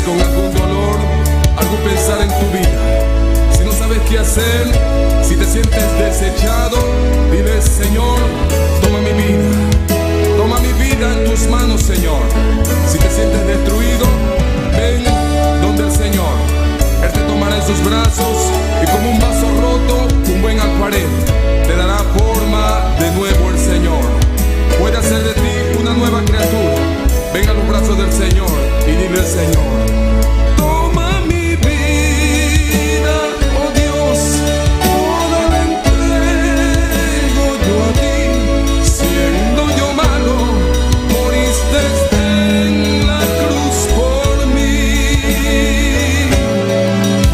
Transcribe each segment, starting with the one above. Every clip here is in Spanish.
con algún dolor, algún pensar en tu vida, si no sabes qué hacer, si te sientes desechado, dile: Señor, toma mi vida en tus manos, Señor. Si te sientes destruido, ven donde el Señor. Él te tomará en sus brazos y como un vaso roto, un buen alfarero, te dará forma de nuevo el Señor. Puede hacer de ti una nueva criatura. Ven a los brazos del Señor y dile al Señor: toma mi vida, oh Dios, toda la entrego yo a ti. Siendo yo malo, moriste en la cruz por mí.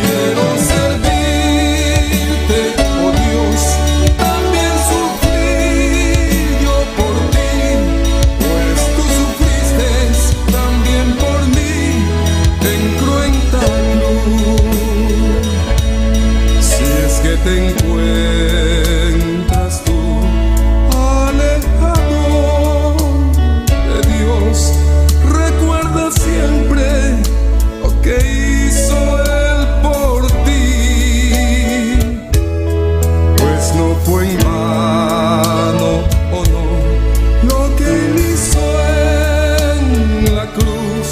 Quiero servirte, oh Dios, también sufrí yo por ti, pues tú sufriste también por mí en cruenta cruz. Si es que te encuentras tú alejado de Dios, recuerda siempre lo que hizo Él por ti, pues no fue en vano, oh no, lo que Él hizo en la cruz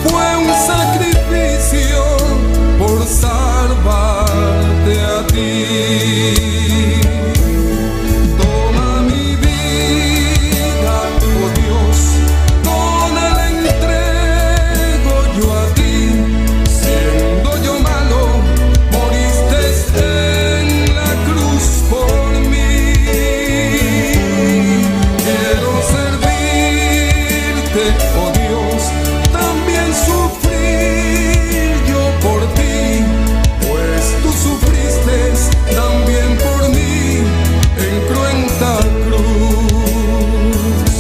fue un sacrificio por salvarte a ti. Toma mi vida, oh Dios, toda la entrego yo a ti. Siendo yo malo, moriste en la cruz por mí. Quiero servirte, oh Dios, también sufrir yo por ti, pues tú sufriste también por mí en cruenta cruz.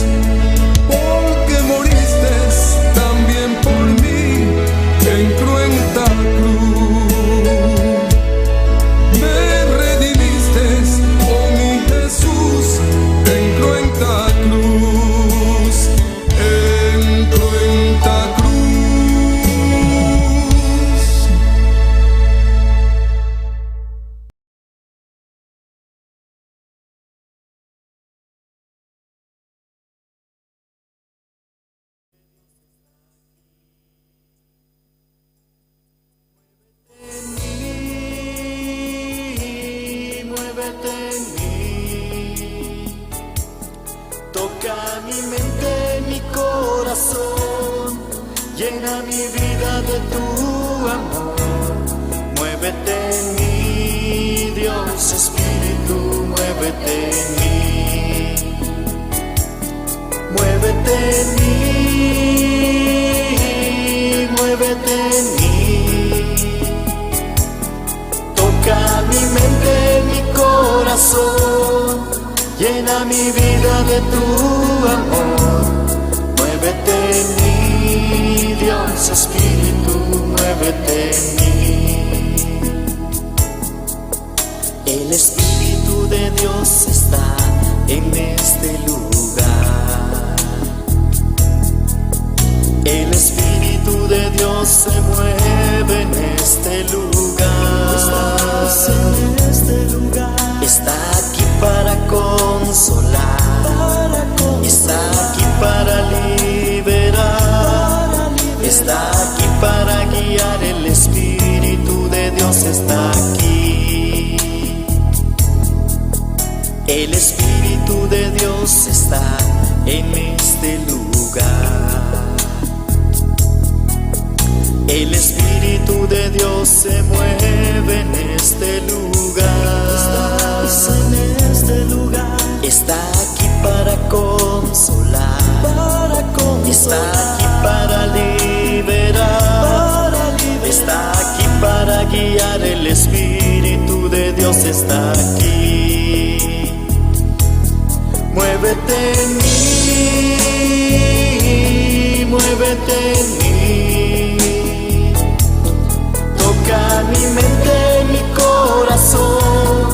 Porque moriste también por mí en cruenta cruz. Me redimiste, oh mi Jesús, en cruenta cruz, en cruenta cruz. Muévete en mí, toca mi mente, mi corazón, llena mi vida de tu amor. Muévete en mí, Dios Espíritu, muévete en mí. Muévete en mí, muévete en mí. Toca mi mente, mi corazón, llena mi vida de tu amor. Muévete en mí, Dios Espíritu, muévete en mí. El Espíritu de Dios está en este lugar. El Espíritu de Dios se mueve en este lugar. Estás en este lugar. Está aquí para consolar, está aquí para liberar, está aquí para guiar. El Espíritu de Dios está aquí. El Espíritu de Dios está en este lugar. El Espíritu de Dios se mueve en este lugar. Estás en este lugar. Está aquí para consolar, está aquí para liberar, está aquí para guiar. El Espíritu de Dios está aquí. Muévete en mí, muévete en mí. Toca mi mente, mi corazón,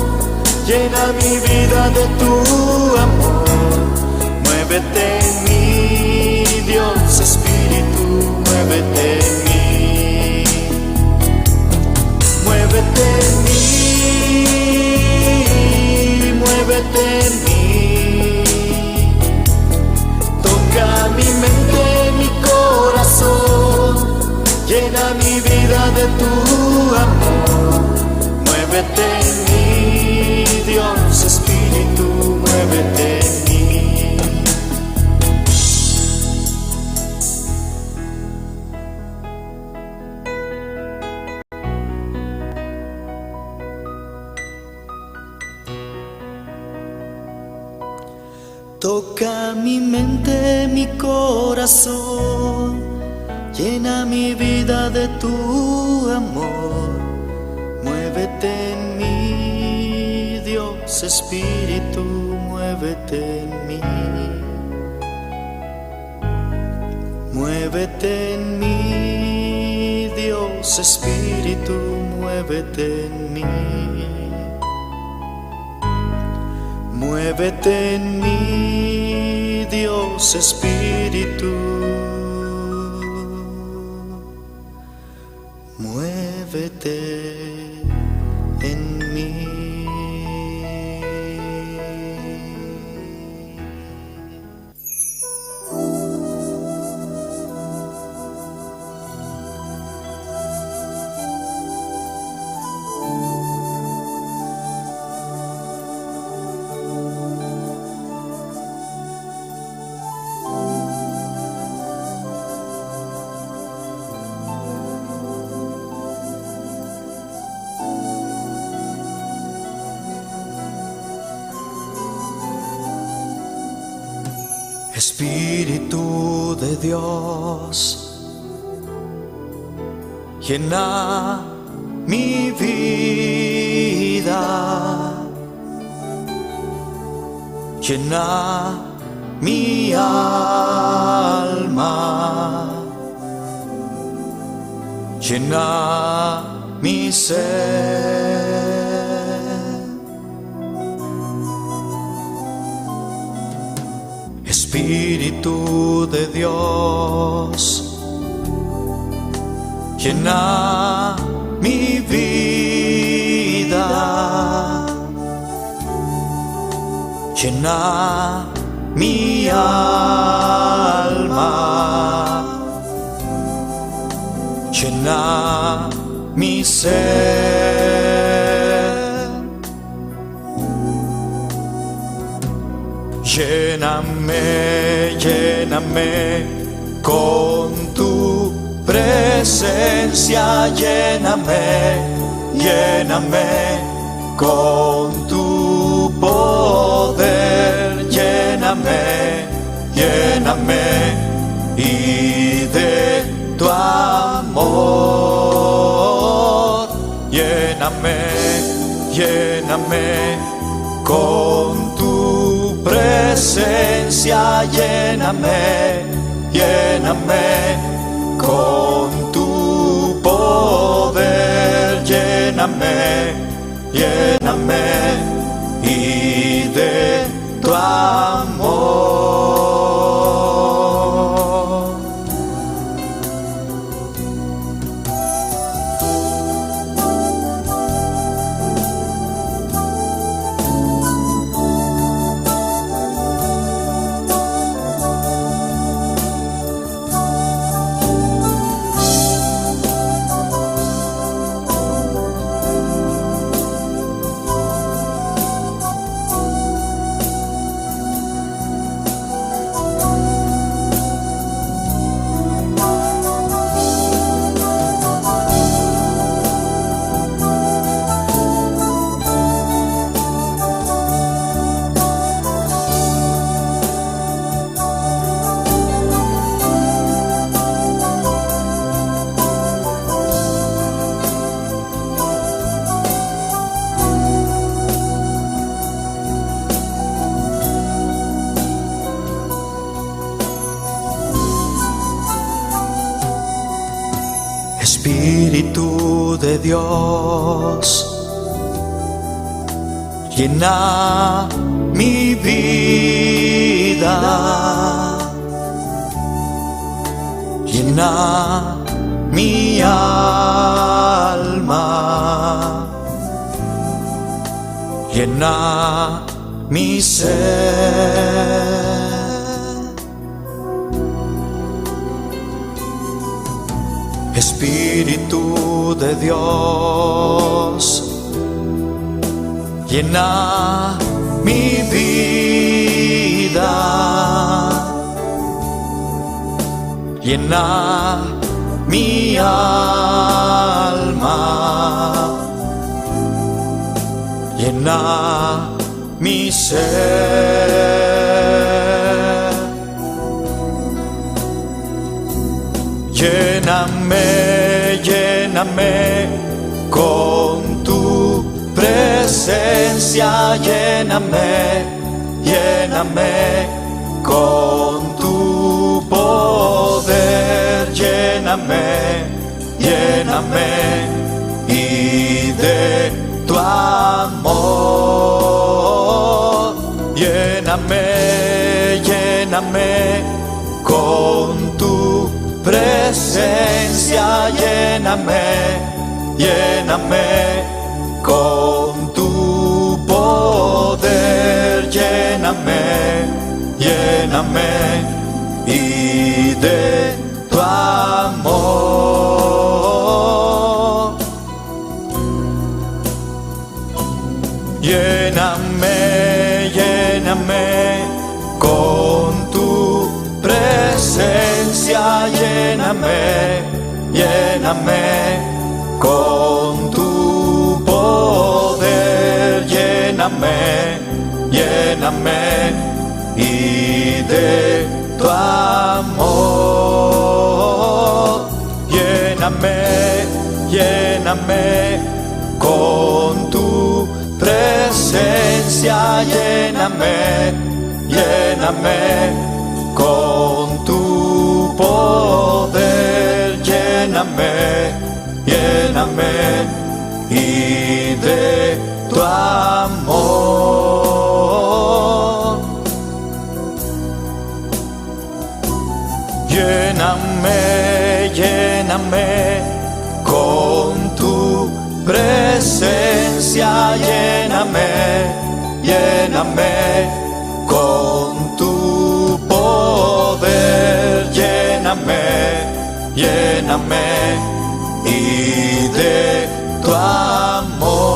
llena mi vida de tu amor. Muévete en mí, Dios Espíritu, muévete en mí. mi vida de tu amor. Muévete en mí, Dios Espíritu, muévete en mí. Toca mi mente, mi corazón, llena mi vida de tu amor. Muévete en mí, Dios Espíritu, muévete en mí. Muévete en mí, Dios Espíritu, muévete en mí. Muévete en mí, Dios Espíritu, muévete en mí. Espíritu de Dios, llena mi vida, llena mi alma, llena mi ser. Espíritu de Dios, llena mi vida, llena mi alma, llena mi ser. Lléname, lléname con tu presencia, lléname, lléname con tu poder, lléname, lléname y de tu amor, lléname, lléname con tu presencia, lléname, lléname con tu poder, lléname, lléname y de tu amor. Espíritu de Dios, llena mi vida, llena mi alma, llena mi ser. Espíritu de Dios, llena mi vida, llena mi alma, llena mi ser. Lléname, lléname con tu presencia, lléname, lléname con tu poder, lléname, lléname y de tu amor, lléname, lléname con tu presencia, lléname, lléname con tu poder, lléname, lléname y de tu amor, lléname, lléname con tu presencia, lléname, lléname con tu poder, lléname, lléname y de tu amor, lléname, lléname con tu presencia, lléname, lléname con tu poder, lléname, lléname y de tu amor, lléname, lléname con tu presencia, lléname, lléname con tu poder, lléname, lléname y de tu amor,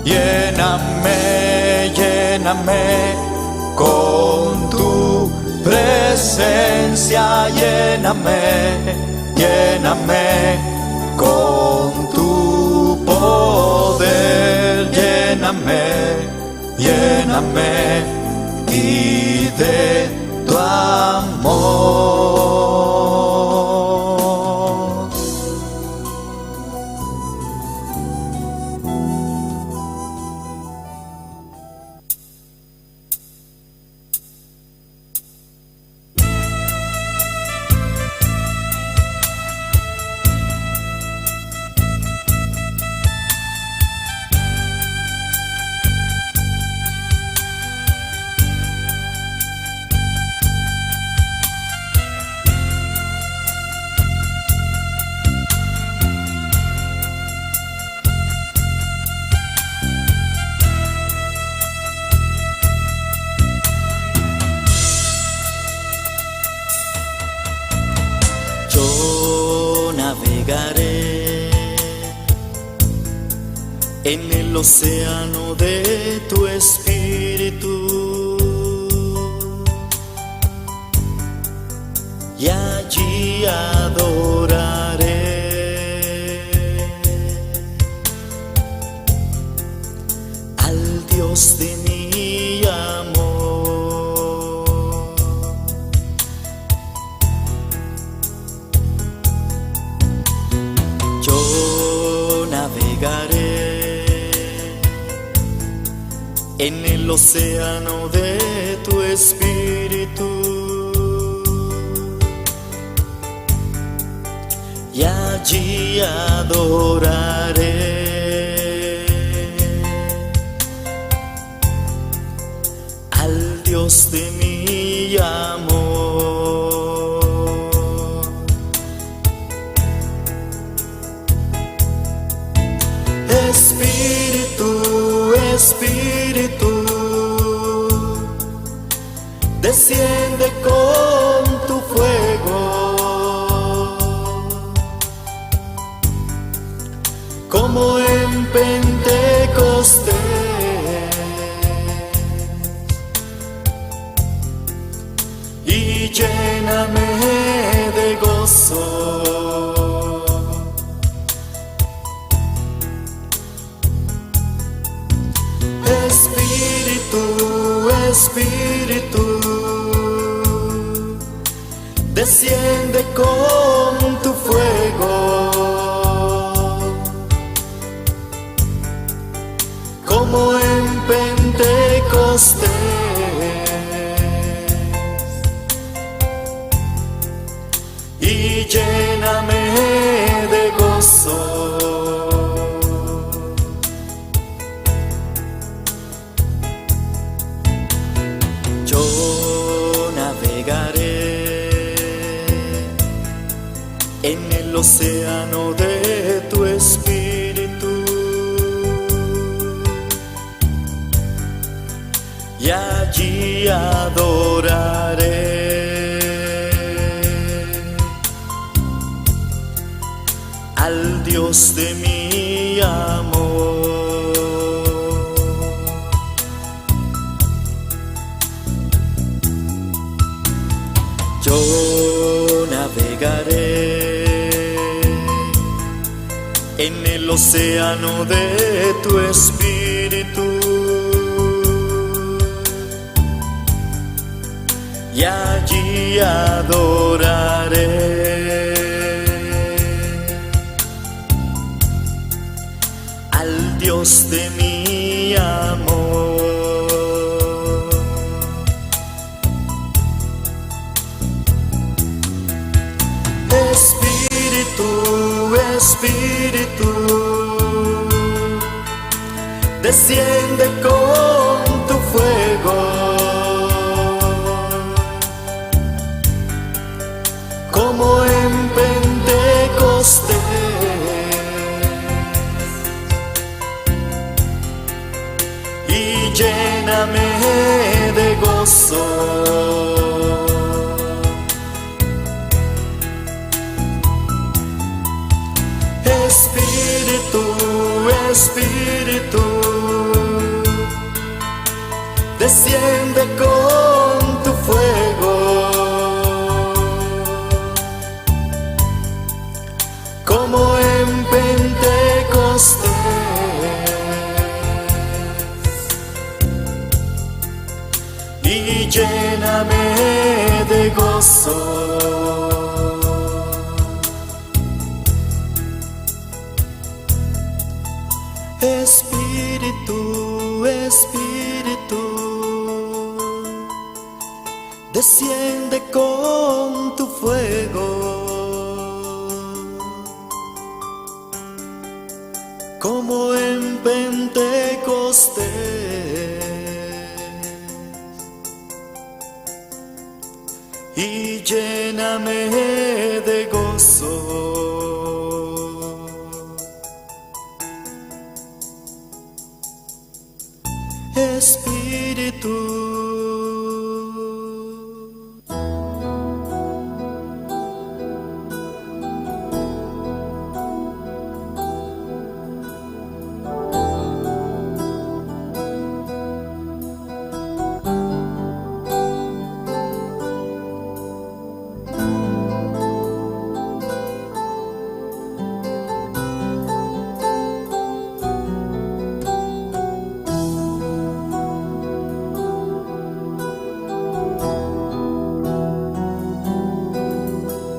lléname, lléname con tu presencia, lléname, lléname con tu poder, lléname, lléname y de tu amor. Yo navegaré en el océano de tu espíritu y allí adoraré al Dios de mi amor. En el océano de tu espíritu y allí adoraré al Dios de mi amor. Espíritu, Espíritu, desciende con tu fuego como en Pentecostés, y lléname de gozo. Espíritu, Espíritu, desciende con tu fuego, como en Pentecostés, y lléname de gozo. Yo navegaré en el océano de tu espíritu, y allí adoraré al Dios de mi amor. Yo navegaré en el océano de tu espíritu, y allí adoraré al Dios de mi amor. Espíritu, Espíritu, desciende con tu fuego, como en Pentecostés, y lléname de gozo. Espíritu, Espíritu, desciende con tu fuego, como en Pentecostés, y lléname de gozo. Espíritu, Espíritu, desciende con tu fuego, como en Pentecostés, y lléname de gozo. Espíritu.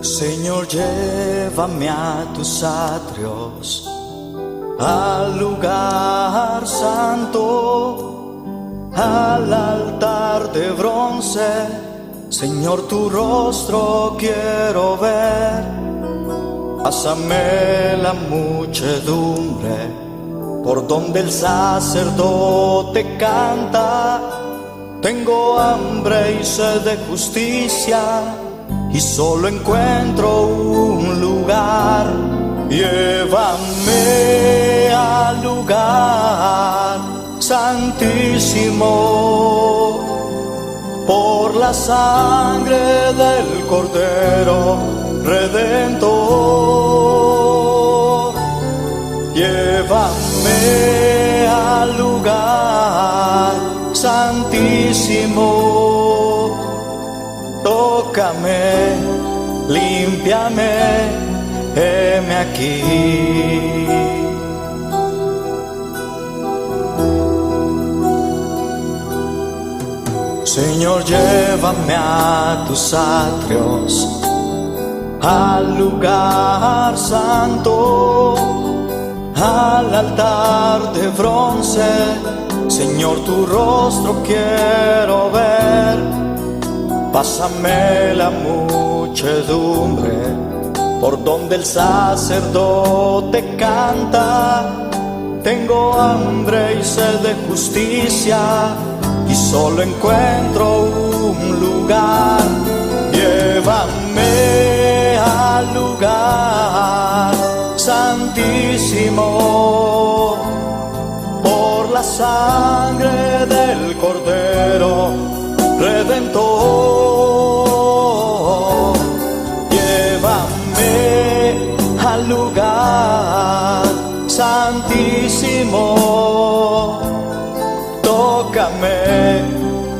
Señor, llévame a tus atrios, al lugar santo, al altar de bronce. Señor, tu rostro quiero ver. Pásame la muchedumbre por donde el sacerdote canta. Tengo hambre y sed de justicia, y solo encuentro un lugar. Llévame al lugar santísimo, por la sangre del Cordero Redentor. Llévame al lugar santísimo, tócame, límpiame, heme aquí. Señor, llévame a tus atrios, al lugar santo, al altar de bronce. Señor, tu rostro quiero ver. Pásame la muchedumbre por donde el sacerdote canta. Tengo hambre y sed de justicia y solo encuentro un lugar. Llévame al lugar santísimo, por la sangre del Cordero Redentor. Llévame al lugar santísimo, tócame,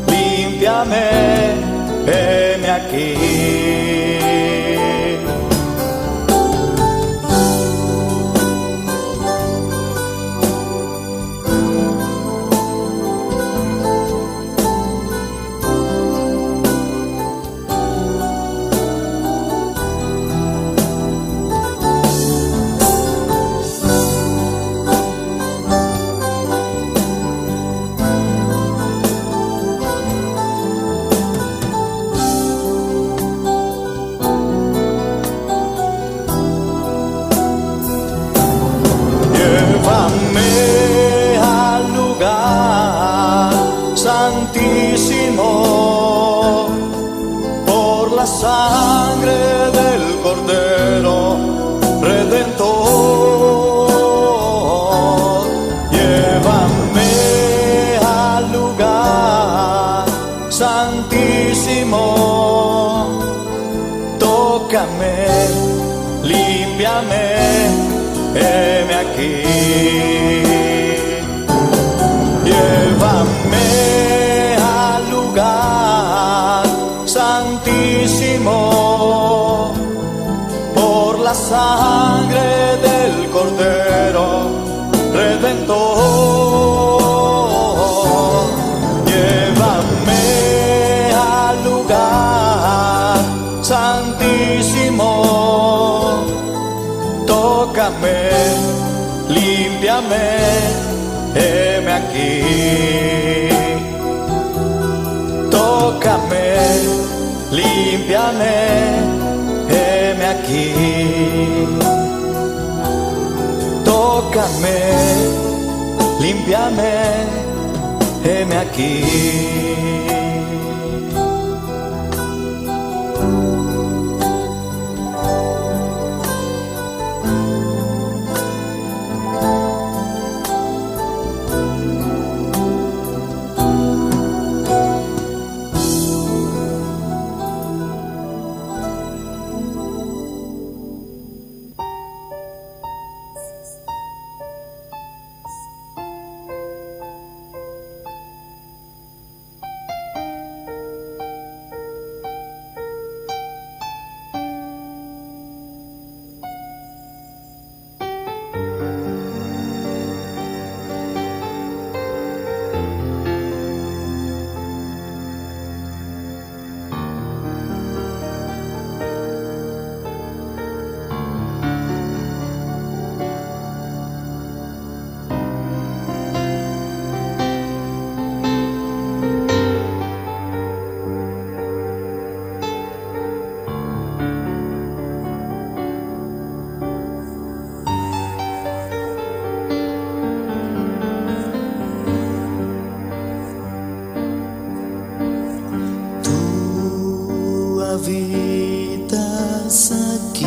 límpiame, heme aquí. Llévame al lugar santísimo, por la sangre del Cordero Redentor. Llévame al lugar santísimo, tócame, límpiame, heme aquí. Llévame al lugar santísimo, por la sangre del Cordero Redentor. Llévame al lugar santísimo, tócame, límpiame, heme aquí. Tócame, límpiame, heme aquí. Tócame, límpiame, heme aquí. habitas aquí,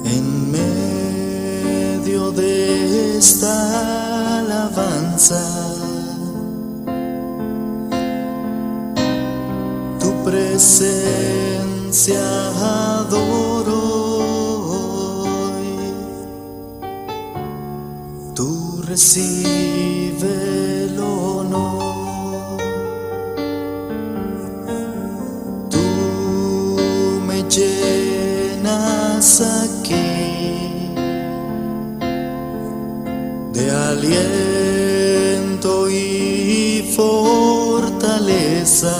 en medio de esta alabanza. Tu presencia adoro hoy. recibe el honor. Tú me llenas aquí de aliento y fortaleza.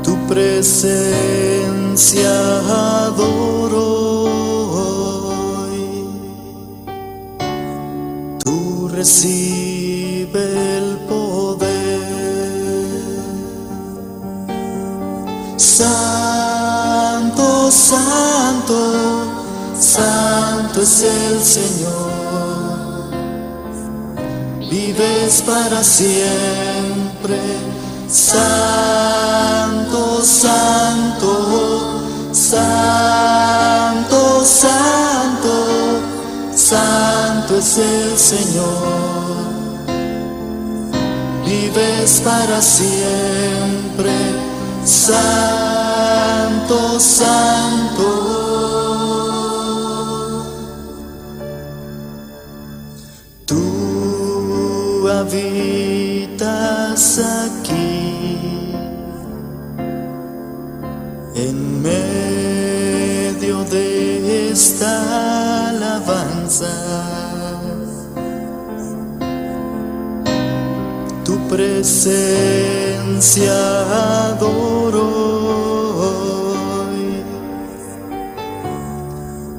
Tu presencia adoro hoy. Tú recibe el poder. Santo, santo, santo es el Señor. Vives para siempre. Santo, santo, santo, santo, santo es el Señor. Vives para siempre. Santo, santo. Tú habitas aquí en medio de esta alabanza. Tu presencia adoro hoy.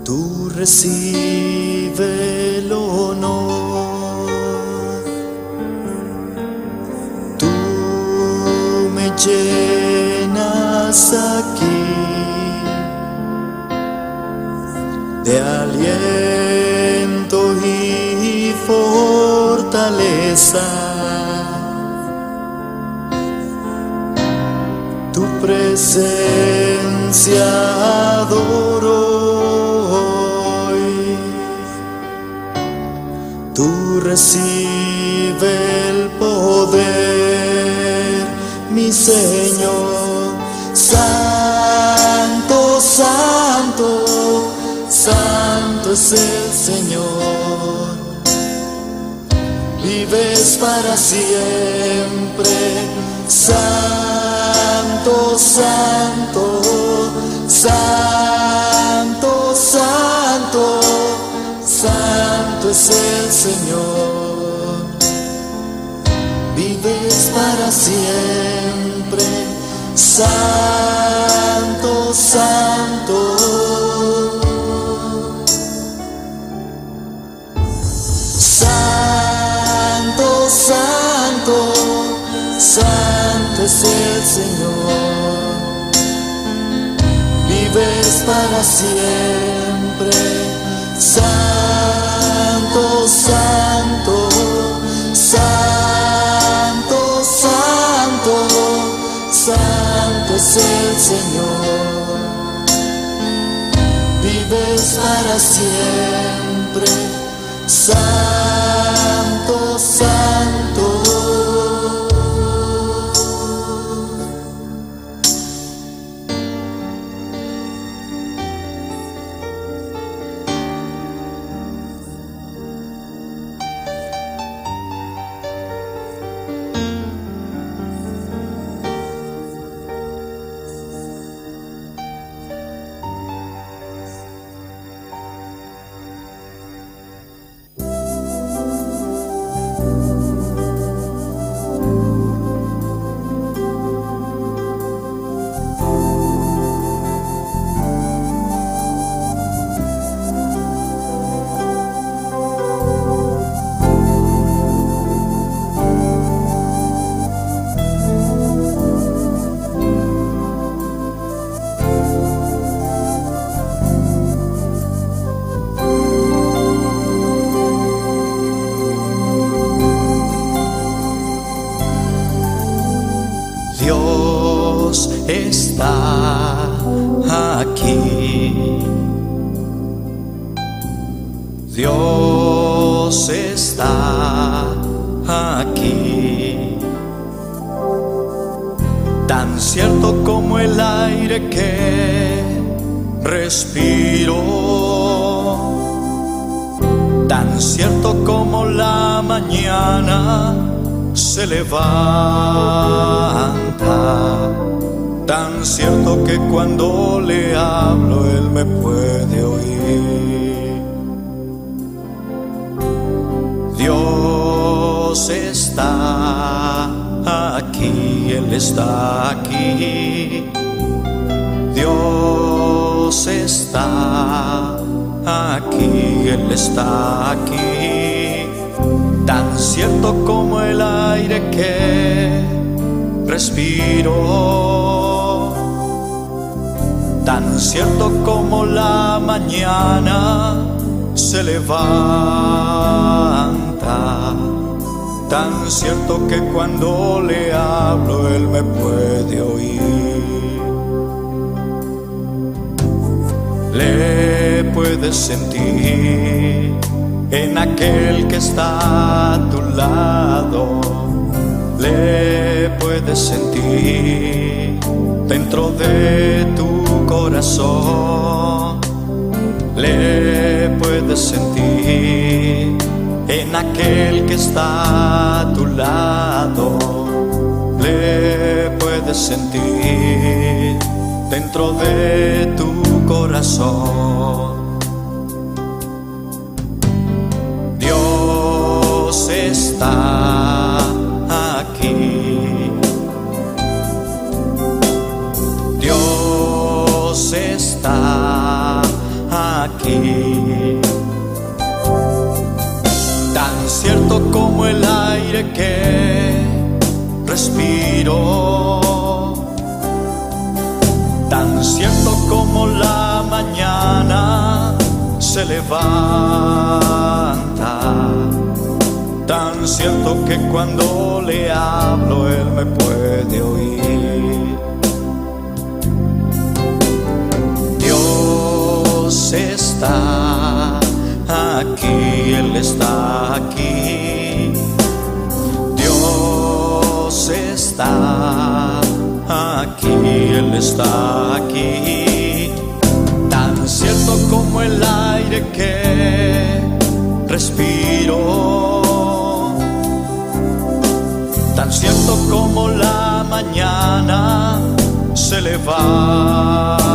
Tú recibe el honor. Tú me llenas aquí de aliento y fortaleza. Tu presencia adoro hoy. Tú recibe el poder, mi Señor. Santo, santo, santo es el Señor. Vives para siempre. Santo, santo, santo, santo, santo es el Señor. Vives para siempre. Santo, santo. Santo, santo, santo es el Señor. Vives para siempre. Santo, santo, santo, santo, santo es el Señor. Vives para siempre. Santo, santo. Dios está aquí. Dios está aquí. Tan cierto como el aire que respiro, tan cierto como la mañana se levanta, tan cierto que cuando le hablo Él me puede oír. Dios está aquí, Él está aquí. Dios está aquí, Él está aquí. Tan cierto como el aire que respiro, tan cierto como la mañana se levanta, tan cierto que cuando le hablo Él me puede oír. Le puedes sentir en aquel que está a tu lado, le puedes sentir dentro de tu corazón, le puedes sentir en aquel que está a tu lado, le puedes sentir dentro de tu corazón. Dios está aquí, Dios está aquí, tan cierto como el aire que respiro, tan cierto como la mañana se levanta, tan cierto que cuando le hablo Él me puede oír. Dios está aquí, Él está aquí. Dios está aquí, Él está aquí. Tan cierto como el aire que respiro, tan cierto como la mañana se levanta,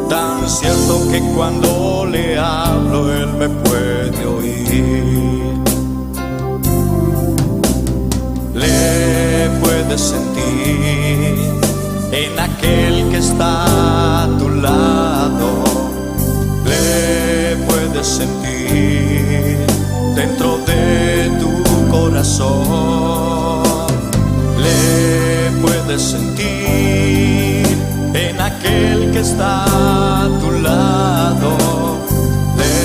tan cierto que cuando le hablo Él me puede oír. Le puedes sentir en aquel que está a tu lado, le puedes sentir dentro de tu corazón, le puedes sentir en aquel que está a tu lado, le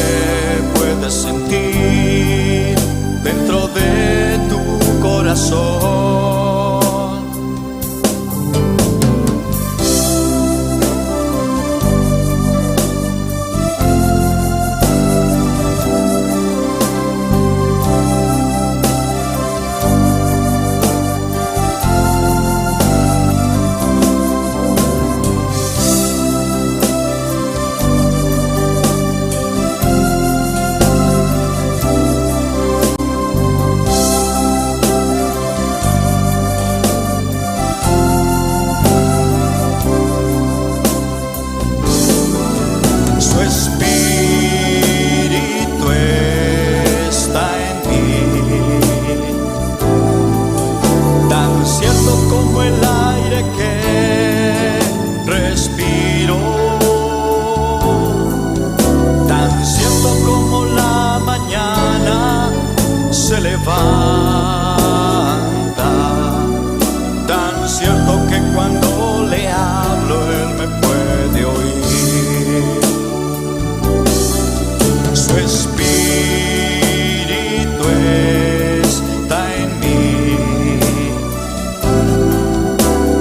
puedes sentir dentro de tu corazón. Como el aire que respiro, tan cierto como la mañana se levanta, tan cierto que cuando le hablo Él me puede oír. Su espíritu está en mí,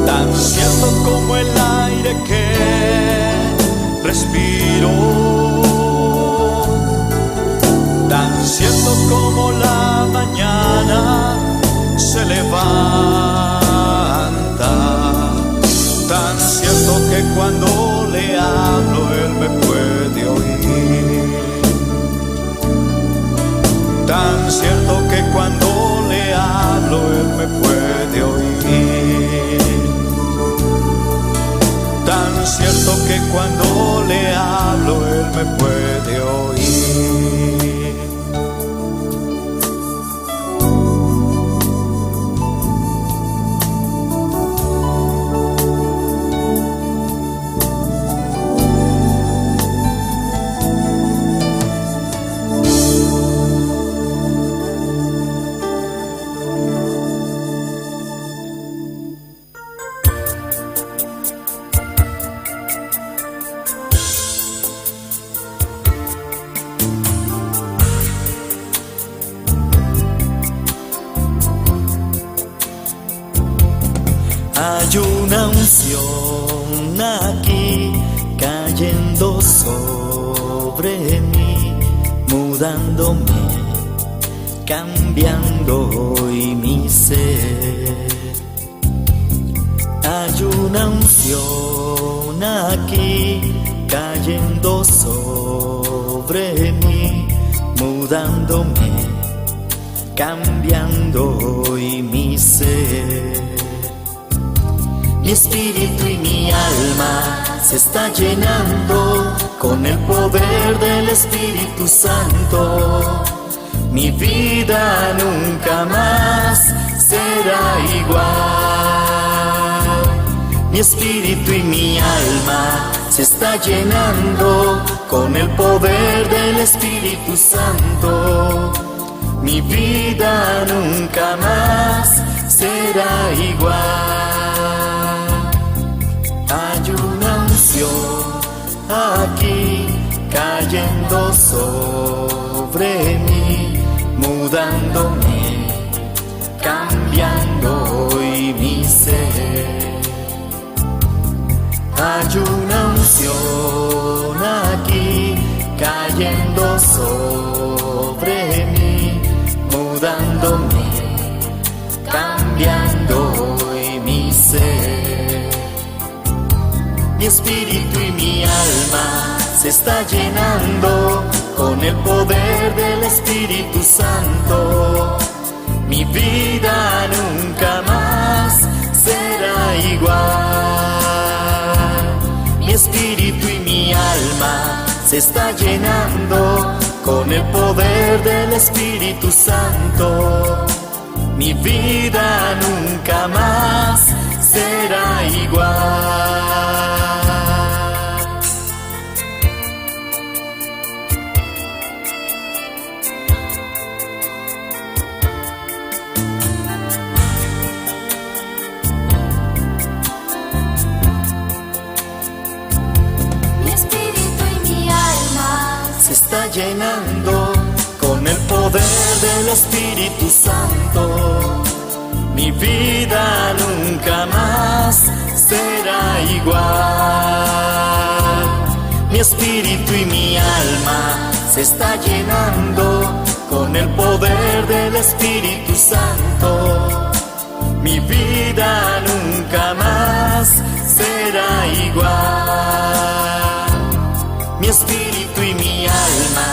tan cierto como el aire que respiro, tan cierto como la mañana se levanta, tan cierto que cuando le hablo Él me puede oír. tanto que cuando le hablo Él me puede oír. Hay una unción aquí cayendo sobre mí, mudándome, cambiando hoy mi ser. Hay una unción aquí cayendo sobre mí, mudándome, cambiando hoy mi ser. Mi espíritu y mi alma se está llenando con el poder del Espíritu Santo. Mi vida nunca más será igual. Mi espíritu y mi alma se está llenando con el poder del Espíritu Santo. Mi vida nunca más será igual. Hay una unción aquí cayendo sobre mí, mudándome, cambiando hoy mi ser. Hay una unción aquí cayendo sobre mí, mudándome, cambiando hoy mi ser. Mi espíritu y mi alma se está llenando con el poder del Espíritu Santo. Mi vida nunca más será igual. Mi espíritu y mi alma se está llenando con el poder del Espíritu Santo. Mi vida nunca más será igual. Mi espíritu y mi alma se está llenando con el poder del Espíritu Santo. Mi vida nunca más será igual. Mi espíritu y mi alma se está llenando con el poder del Espíritu Santo. Mi vida nunca más será igual. Mi espíritu y mi alma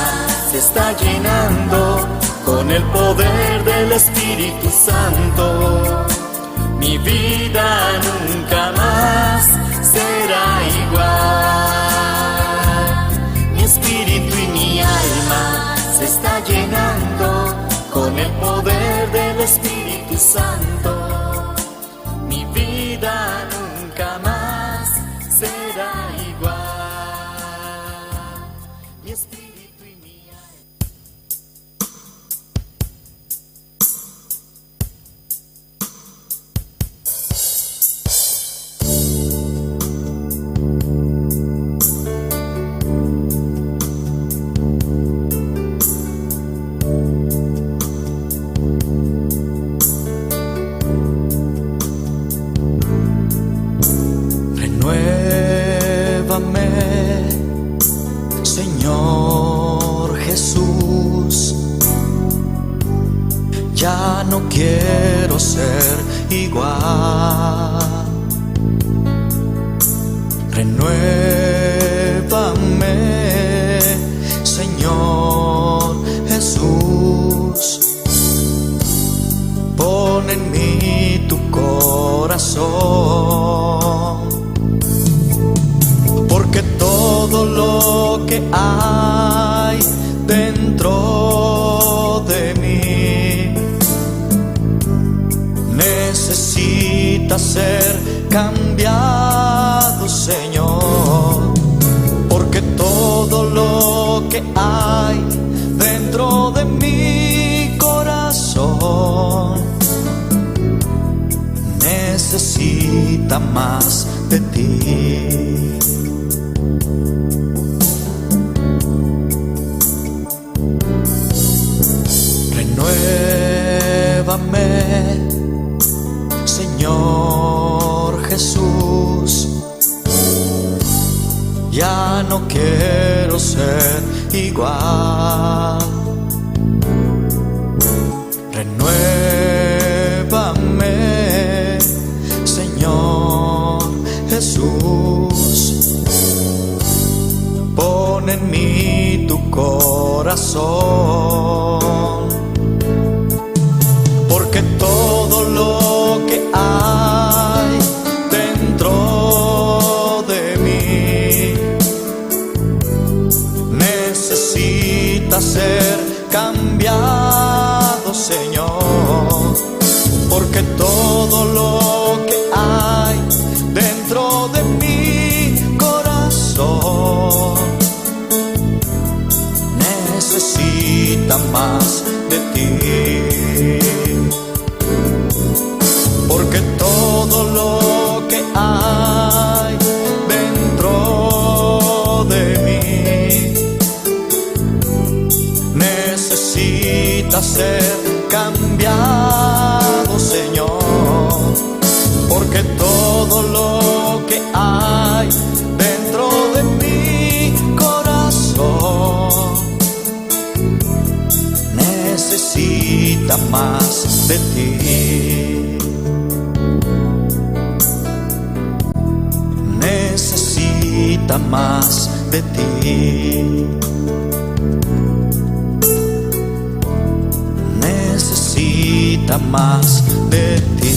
se está llenando con el poder del Espíritu Santo. Mi vida nunca más será igual. Mi espíritu y mi alma se está llenando con el poder del Espíritu Santo. Mi vida nunca más será igual. Mi espíritu y mi alma. Renuévame, Señor Jesús. Ya no quiero ser igual. Renuévame, Señor Jesús. Pon en mí tu corazón. que hay dentro de mí necesita ser cambiado, Señor, porque todo lo que hay dentro de mi corazón necesita más de ti. Renuévame, Señor Jesús. Ya no quiero ser igual. Renuévame, Señor Jesús. Pon en mí tu corazón, porque todo lo que hay dentro de mí necesita ser cambiado, Señor, porque todo lo que hay dentro de mi corazón necesita más de ti, porque todo lo que hay dentro de mí necesita ser cambiado, Señor, porque todo lo que hay dentro de mi corazón necesita más de ti. Necesita más de ti. Necesita más de ti.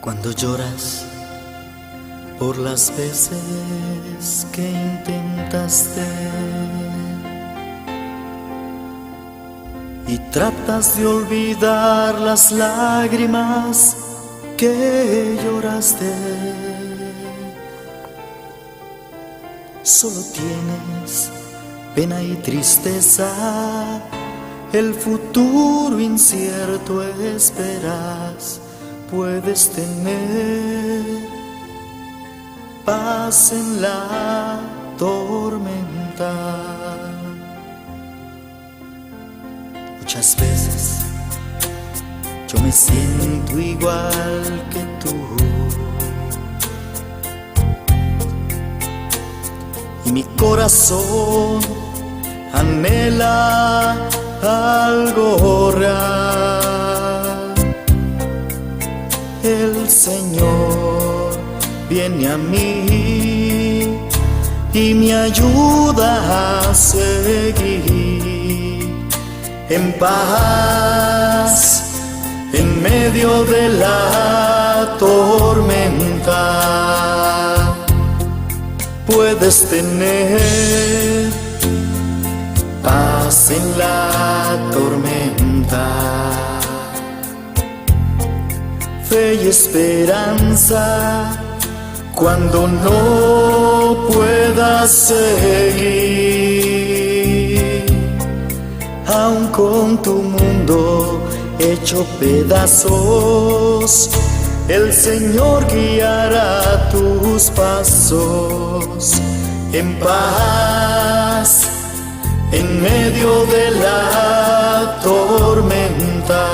Cuando lloras por las veces que intentaste y tratas de olvidar las lágrimas que lloraste, solo tienes pena y tristeza, el futuro incierto esperas. Puedes tener paz en la tormenta. Muchas veces yo me siento igual que tú, y mi corazón anhela algo real. El Señor viene a mí y me ayuda a seguir en paz en medio de la tormenta. Puedes tener paz en la tormenta, fe y esperanza cuando no puedas seguir, aun con tu mundo hecho pedazos, el Señor guiará tus pasos en paz en medio de la tormenta.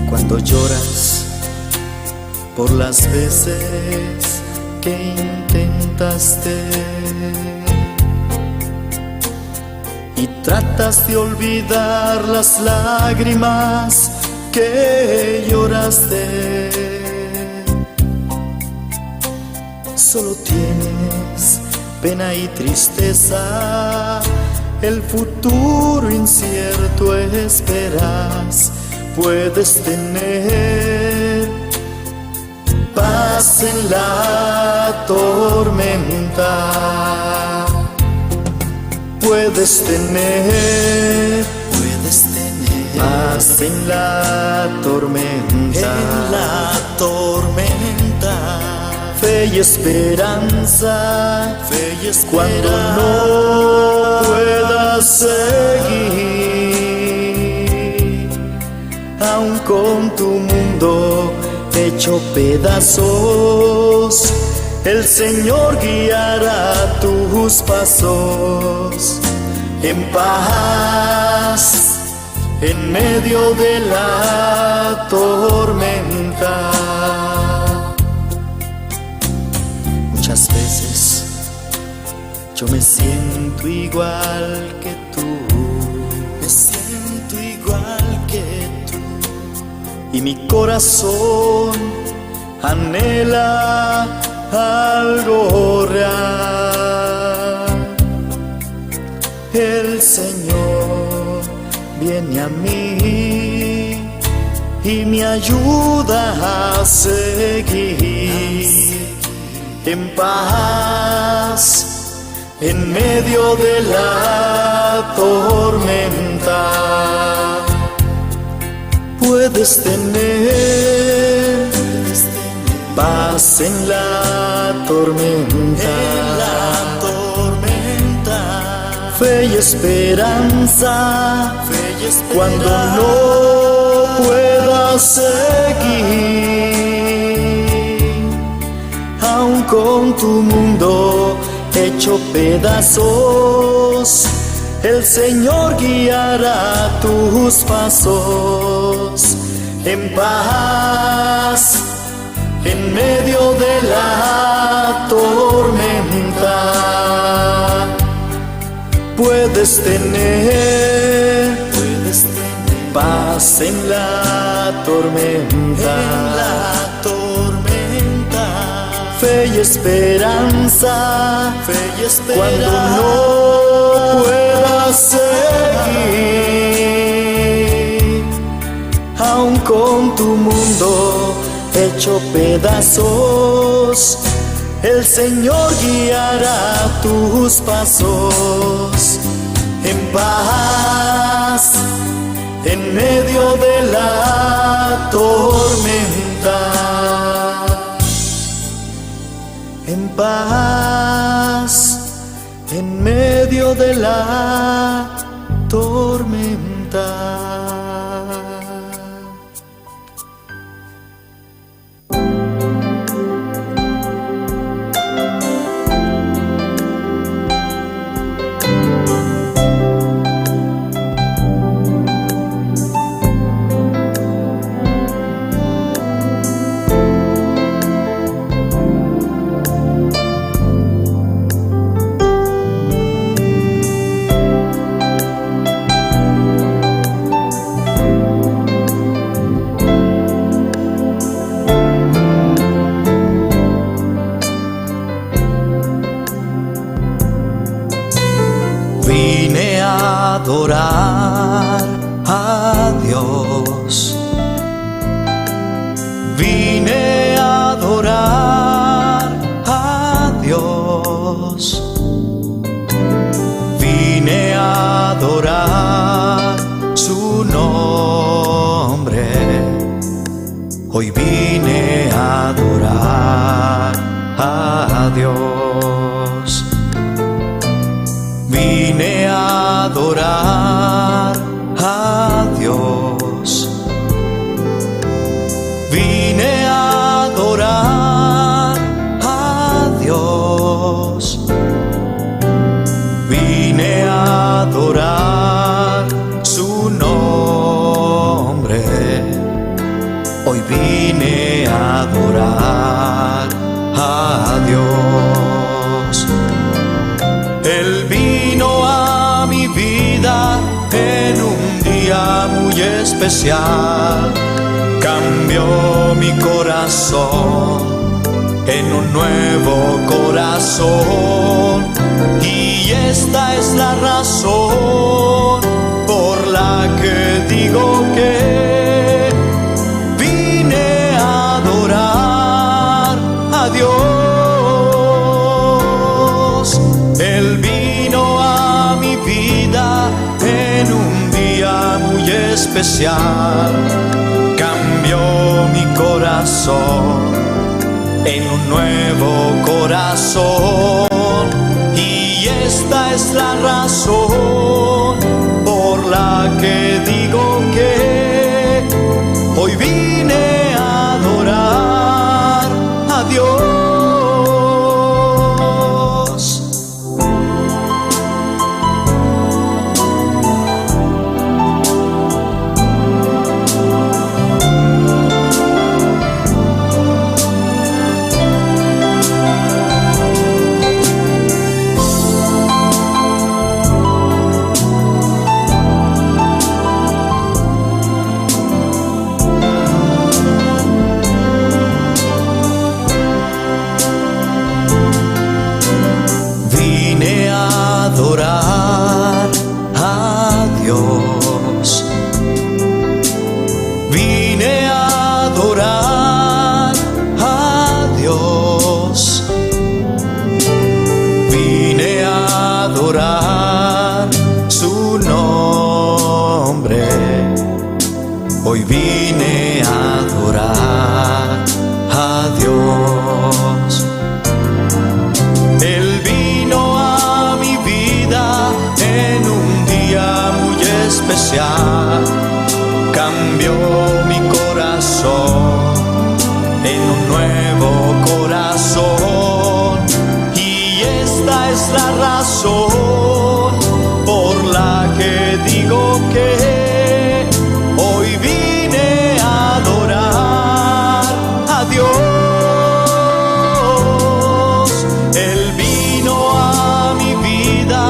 Cuando lloras por las veces que intentaste y tratas de olvidar las lágrimas que lloraste. Solo tienes pena y tristeza, el futuro incierto esperas. Puedes tener paz en la tormenta. Puedes tener paz en la tormenta. En la tormenta. Fe y esperanza, cuando no puedas seguir, aun con tu mundo hecho pedazos, el Señor guiará tus pasos en paz, en medio de la tormenta. Muchas veces yo me siento igual que tú, me siento igual que tú, y mi corazón anhela algo real. El Señor viene a mí y me ayuda a seguir en paz, en medio de la tormenta. Puedes tener paz en la tormenta, fe y esperanza, cuando no puedas seguir, aun con tu mundo hecho pedazos, el Señor guiará tus pasos en paz, en medio de la tormenta. Puedes tener paz en la tormenta, fe y esperanza, cuando no puedas seguir, aun con tu mundo hecho pedazos, el Señor guiará tus pasos en paz, en medio de la tormenta. En paz, en medio de la tormenta. Vine a adorar a Dios, vine a adorar a Dios, vine a adorar su nombre, hoy vine a adorar a Dios. Vine a adorar a Dios, vine a adorar a Dios, vine a adorar su nombre, hoy vine a adorar muy especial. Cambió mi corazón en un nuevo corazón, y esta es la razón por la que digo que vine a adorar a Dios. Él vino a mi vida en un día muy especial, cambió mi corazón en un nuevo corazón, y esta es la razón por la que digo que hoy vine a adorar a Dios. Hoy vine a adorar a Dios. Él vino a mi vida en un día muy especial, cambió mi corazón en un nuevo corazón, y esta es la razón por la que digo que hoy vine a adorar a Dios. Él vino a mi vida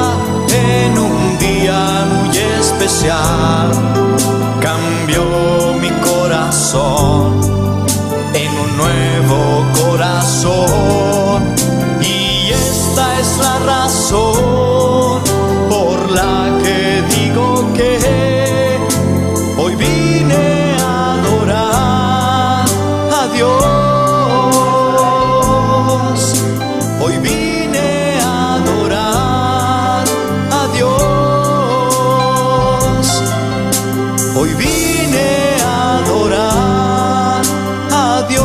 en un día muy especial, cambió mi corazón en un nuevo corazón, y esta es la razón por la que digo que hoy vine a adorar a Dios. Hoy vine a adorar a Dios. Hoy vine a adorar a Dios.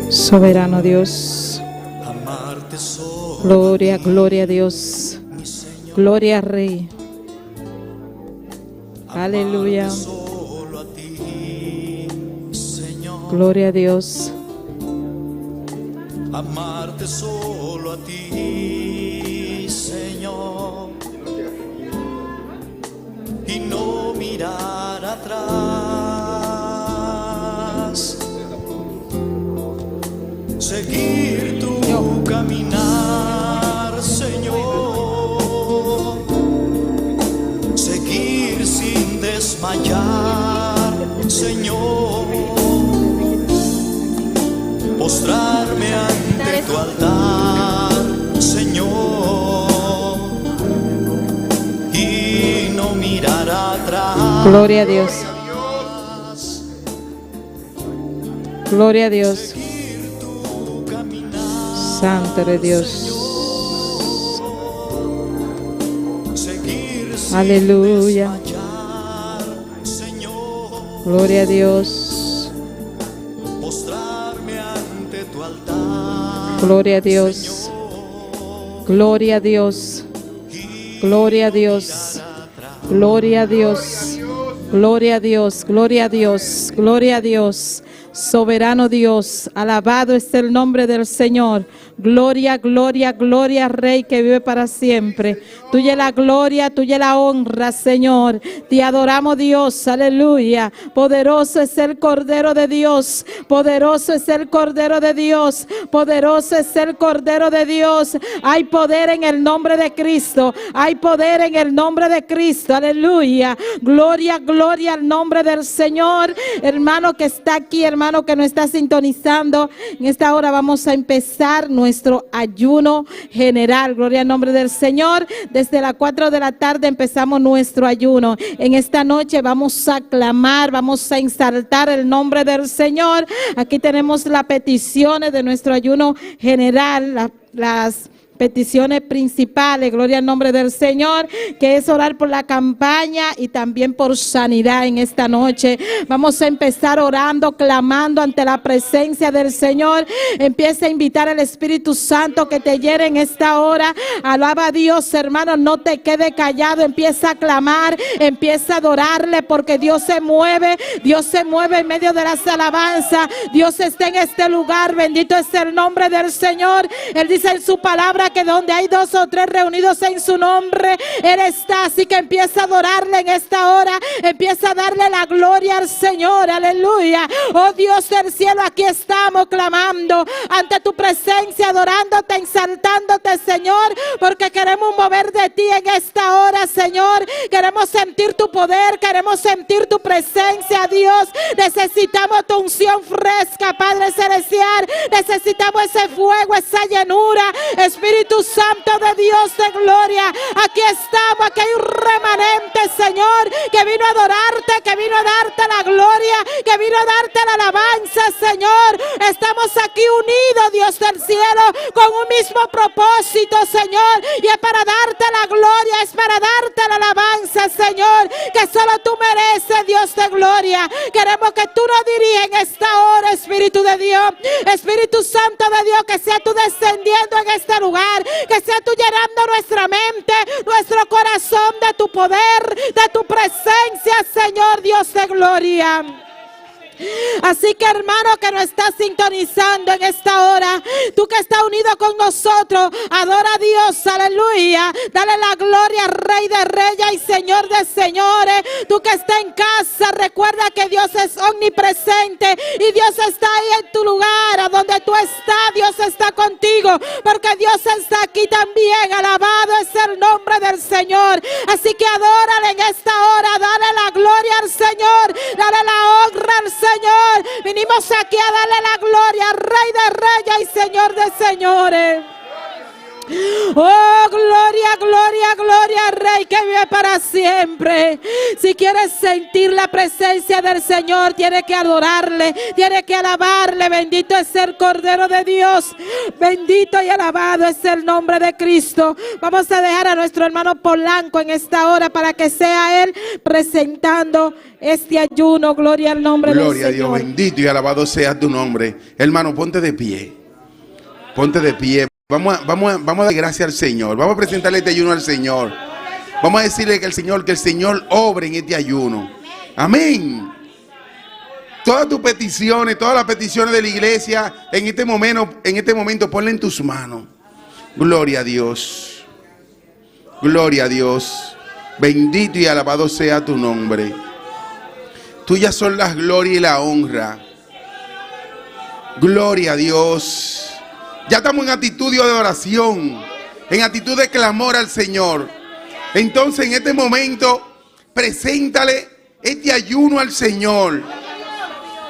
Soberano Dios, gloria, gloria a Dios, gloria al Rey, aleluya, gloria a Dios. Amarte solo a ti, Señor, y no mirar atrás, seguir tu caminar, Señor, seguir sin desmayar, Señor, postrarme ante tu altar, Señor, y no mirar atrás. Gloria a Dios. Gloria a Dios. Santo de Dios. Aleluya. Gloria a Dios. Gloria a Dios. Gloria a Dios. Gloria a Dios. Gloria a Dios. Gloria a Dios. Gloria a Dios. Gloria a Dios. Soberano Dios, alabado es el nombre del Señor. Gloria, gloria, gloria, Rey que vive para siempre. Tuya es la gloria, tuya es la honra, Señor. Te adoramos, Dios, aleluya. Poderoso es el Cordero de Dios. Poderoso es el Cordero de Dios. Poderoso es el Cordero de Dios. Hay poder en el nombre de Cristo. Hay poder en el nombre de Cristo, aleluya. Gloria, gloria al nombre del Señor. Hermano que está aquí, hermano que nos está sintonizando, en esta hora vamos a empezar nuestro ayuno general. Gloria al nombre del Señor. Desde las 4 de la tarde empezamos nuestro ayuno. En esta noche vamos a clamar, vamos a exaltar el nombre del Señor. Aquí tenemos las peticiones de nuestro ayuno general, las peticiones principales, gloria al nombre del Señor, que es orar por la campaña y también por sanidad en esta noche. Vamos a empezar orando, clamando ante la presencia del Señor. Empieza a invitar al Espíritu Santo que te llene en esta hora. Alaba a Dios, hermano, no te quede callado, empieza a clamar, empieza a adorarle, porque Dios se mueve en medio de las alabanzas. Dios está en este lugar, bendito es el nombre del Señor. Él dice en su palabra que donde hay 2 o 3 reunidos en su nombre, Él está. Así que empieza a adorarle en esta hora, empieza a darle la gloria al Señor, aleluya. Oh Dios del cielo, aquí estamos clamando ante tu presencia, adorándote, exaltándote, Señor, porque queremos mover de ti en esta hora, Señor. Queremos sentir tu poder, queremos sentir tu presencia, Dios. Necesitamos tu unción fresca, Padre celestial. Necesitamos ese fuego, esa llenura, Espíritu Santo de Dios de gloria. Aquí estamos, aquí hay un remanente, Señor, que vino a adorarte, que vino a darte la gloria, que vino a darte la alabanza, Señor. Estamos aquí unidos, Dios del cielo, con un mismo propósito, Señor, y es para darte la gloria, es para darte la alabanza, Señor, que solo tú mereces, Dios de gloria. Queremos que tú nos dirijas en esta hora, Espíritu de Dios, Espíritu Santo de Dios, que sea tú descendiendo en este lugar, que sea tú llenando nuestra mente, nuestro corazón de tu poder, de tu presencia, Señor Dios de gloria. Así que hermano que nos está sintonizando en esta hora, tú que estás unido con nosotros, adora a Dios, aleluya. Dale la gloria, Rey de Reyes y Señor de Señores. Tú que estás en casa, recuerda que Dios es omnipresente y Dios está ahí en tu lugar, a donde tú estás, Dios está contigo, porque Dios está aquí también. Alabado es el nombre del Señor. Así que adórale en esta hora, dale la gloria al Señor, dale la honra al Señor. Vinimos aquí a darle la gloria al Rey de Reyes y Señor de Señores. Oh, gloria, gloria, gloria al Rey que vive para siempre. Si quieres sentir la presencia del Señor, tienes que adorarle, tienes que alabarle. Bendito es el Cordero de Dios, bendito y alabado es el nombre de Cristo. Vamos a dejar a nuestro hermano Polanco en esta hora para que sea él presentando este ayuno. Gloria al nombre del Señor. Gloria a Dios, bendito y alabado sea tu nombre. Hermano, ponte de pie. Ponte de pie. Vamos a dar gracias al Señor. Vamos a presentarle este ayuno al Señor. Vamos a decirle que el Señor obre en este ayuno. Amén. Todas tus peticiones, todas las peticiones de la iglesia, en este momento, ponla en tus manos. Gloria a Dios. Gloria a Dios. Bendito y alabado sea tu nombre. Tuyas son las glorias y la honra. Gloria a Dios. Ya estamos en actitud de oración, en actitud de clamor al Señor. Entonces en este momento preséntale este ayuno al Señor.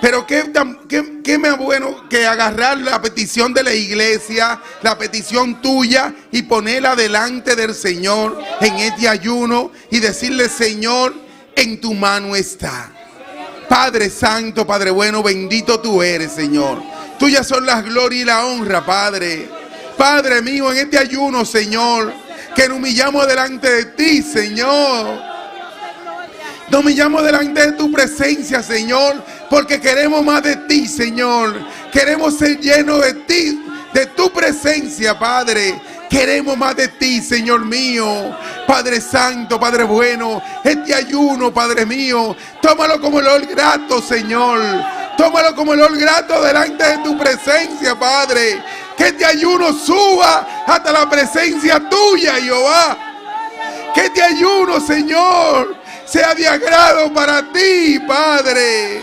Pero qué más bueno que agarrar la petición de la iglesia, la petición tuya, y ponerla delante del Señor en este ayuno y decirle: Señor, en tu mano está. Padre santo, Padre bueno, bendito tú eres, Señor. Tuyas son las glorias y la honra, Padre. Padre mío, en este ayuno, Señor, que nos humillamos delante de ti, Señor. Nos humillamos delante de tu presencia, Señor, porque queremos más de ti, Señor. Queremos ser llenos de ti, de tu presencia, Padre. Queremos más de ti, Señor mío. Padre santo, Padre bueno, este ayuno, Padre mío, tómalo como olor grato, Señor. Tómalo como olor grato delante de tu presencia, Padre. Que este ayuno suba hasta la presencia tuya, Jehová. Que este ayuno, Señor, sea de agrado para ti, Padre.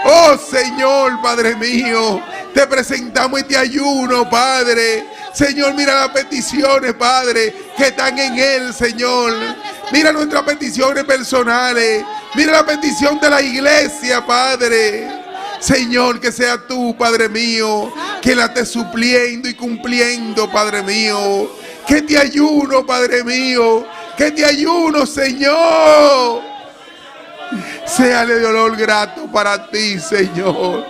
Oh Señor, Padre mío, te presentamos este ayuno, Padre. Señor, mira las peticiones, Padre, que están en él, Señor. Mira nuestras peticiones personales. Mira la petición de la iglesia, Padre. Señor, que sea tú, Padre mío, que la esté supliendo y cumpliendo, Padre mío. Que te ayuno, Padre mío, que te ayuno, Señor, sea de olor grato para ti, Señor.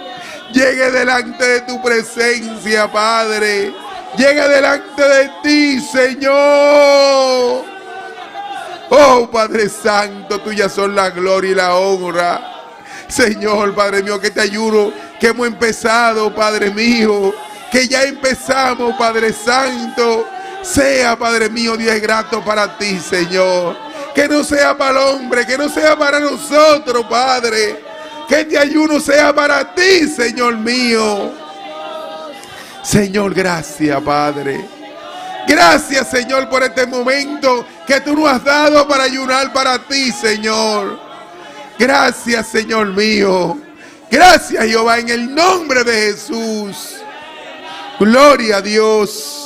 Llegue delante de tu presencia, Padre. Llegue delante de ti, Señor. Oh, Padre Santo, tuyas son la gloria y la honra. Señor, Padre mío, que te ayuno, que hemos empezado, Padre mío, que ya empezamos, Padre Santo. Sea, Padre mío, Dios grato para ti, Señor. Que no sea para el hombre, que no sea para nosotros, Padre. Que este ayuno sea para ti, Señor mío. Señor, gracias, Padre. Gracias, Señor, por este momento que tú nos has dado para ayunar para ti, Señor. Gracias, Señor mío. Gracias, Jehová, en el nombre de Jesús. Gloria a Dios.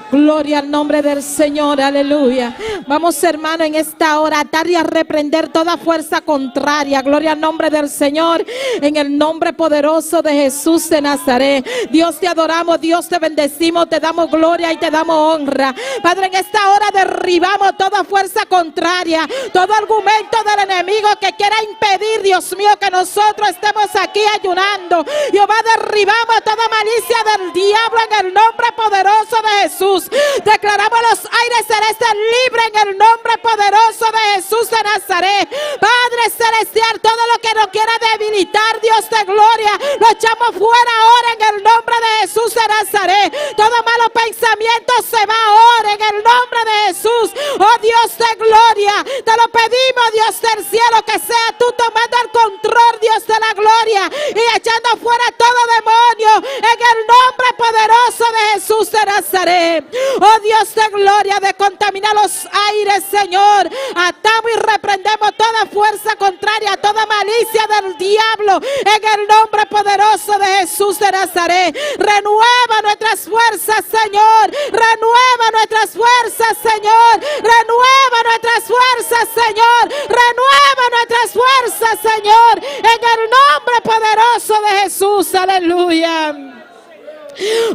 Gloria al nombre del Señor, aleluya. Vamos, hermano, en esta hora a atar y a reprender toda fuerza contraria. Gloria al nombre del Señor, en el nombre poderoso de Jesús de Nazaret. Dios, te adoramos, Dios, te bendecimos, te damos gloria y te damos honra. Padre, en esta hora derribamos toda fuerza contraria, todo argumento del enemigo que quiera impedir, Dios mío, que nosotros estemos aquí ayunando. Jehová, derribamos toda malicia del diablo en el nombre poderoso de Jesús. Declaramos los aires celestes libres en el nombre poderoso de Jesús de Nazaret. Padre celestial, todo lo que nos quiera debilitar, Dios de gloria, lo echamos fuera ahora en el nombre de Jesús de Nazaret. Todo malo pensamiento se va ahora en el nombre de Jesús. Oh Dios de gloria, te lo pedimos, Dios del cielo, que sea tú tomando el control, Dios de la gloria, y echando fuera todo demonio en el nombre poderoso de Jesús de Nazaret. Oh Dios de gloria, de contaminar los aires, Señor, atamos y reprendemos toda fuerza contraria, toda malicia del diablo en el nombre poderoso de Jesús de Nazaret. Renueva nuestras fuerzas, Señor. Renueva nuestras fuerzas, Señor. Renueva nuestras fuerzas, Señor. Renueva nuestras fuerzas, Señor, en el nombre poderoso de Jesús. Aleluya.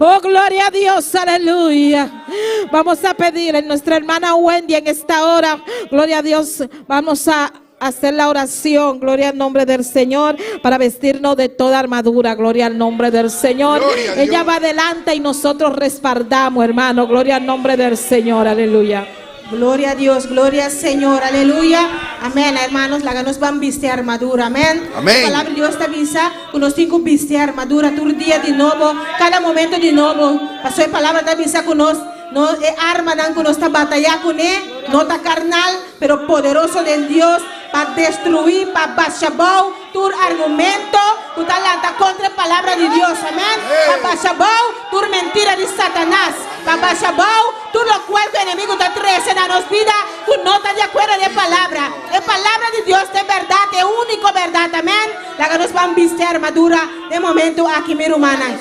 Oh, gloria a Dios, aleluya. Vamos a pedir en nuestra hermana Wendy en esta hora, gloria a Dios, vamos a hacer la oración, gloria al nombre del Señor, para vestirnos de toda armadura, gloria al nombre del Señor. Ella va adelante y nosotros respaldamos, hermano, gloria al nombre del Señor, aleluya. Gloria a Dios, gloria al Señor, aleluya. Amén, hermanos, la que nos van a vestir armadura, amén. Amén. La palabra de Dios te avisa que nos tiene que vestir armadura, todo el día de nuevo, cada momento de nuevo. Pasó la palabra te avisa que nos no arma que nos está batallando con él, no está carnal, pero poderoso de Dios para destruir, para bashabau tu argumento, tu talanta contra la palabra de Dios, amén. Para bashabau tu mentira de Satanás, para bashabau tu lo cual que el enemigo te trae en nos vida, tú no estás de acuerdo de palabra. La palabra de Dios de verdad, de único verdad, amén. La que nos van a vestir armadura de momento aquí, mi hermana.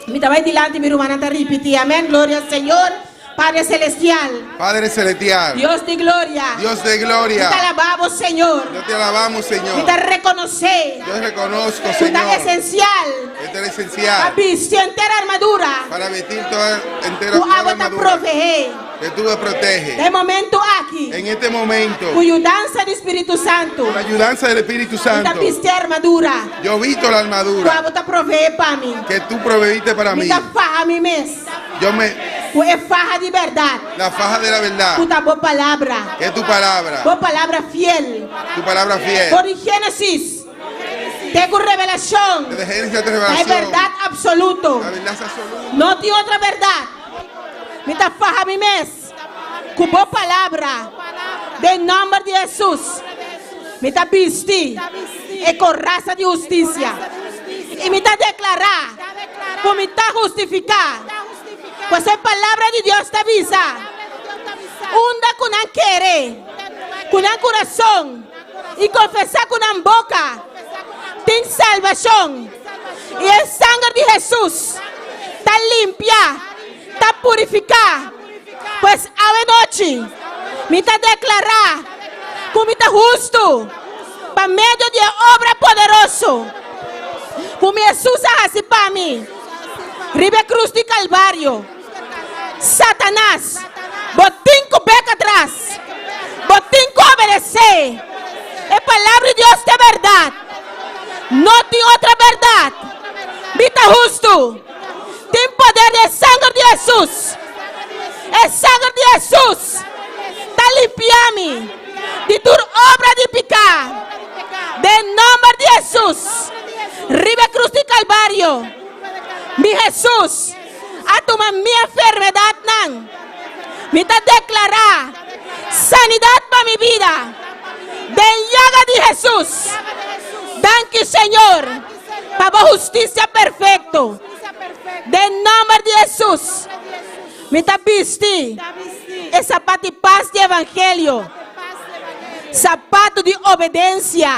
Mi trabajo delante, mi hermana, te repetí, amén. Gloria al Señor. Padre celestial, Padre celestial, Dios de gloria, Dios de te gloria, alabamos, Señor. yo te alabamos, Señor. Te reconocer. Yo reconozco, Tú Señor, estás esencial. esta es La esencial visión entera armadura. para vestir toda entera Tu toda agua te armadura provee. que tú me proteges. De momento aquí. En este momento, Cuya danza del Espíritu Santo. con la ayudanza del Espíritu Te Santo, viste armadura. yo visto la Tu armadura agua te provee para mí. que tú proveíste para mí. Me da faja mi mes. Yo me, Tu es faja de verdad. la faja de la verdad, Tu ta boa palabra. que es tu palabra, Boa palabra fiel. tu palabra fiel. Por Génesis. Tengo revelación. Desde Génesis hasta Es Revelación, verdad absoluto. la verdad es absoluta. No tiene otra verdad. Me da faja mi mes. Con boa palabra. De nombre de Jesús. Me da vesti. E con raza de justicia. Y me da declarar. Como me da justificar. Pues la palabra de Dios te avisa. Unda con un querer. Con un corazón. Y confesar con una boca. Ten salvación. Y el sangre de Jesús está limpia, está purificada. Pues a noche me está declarada como está justo para medio de obra poderoso. Como Jesús hace para mí. Ribe cruz de Calvario. Satanás, botinco beca atrás. Botinco obedecer. Es palabra de Dios de verdad. No tiene otra verdad. Vita justo. Tiene poder del sangre de Jesús. El sangre de Jesús está limpiando de tu obra de pecado. De nombre de Jesús. Ribe cruz de Calvario. Mi Jesús. A tomar mi enfermedad. Me está declarar sanidad para mi vida. De llaga de Jesús. Danke, Señor, para justicia perfecto. De nombre de Jesús. Me está vesti. Es zapato de paz de evangelio. Zapato de obediencia.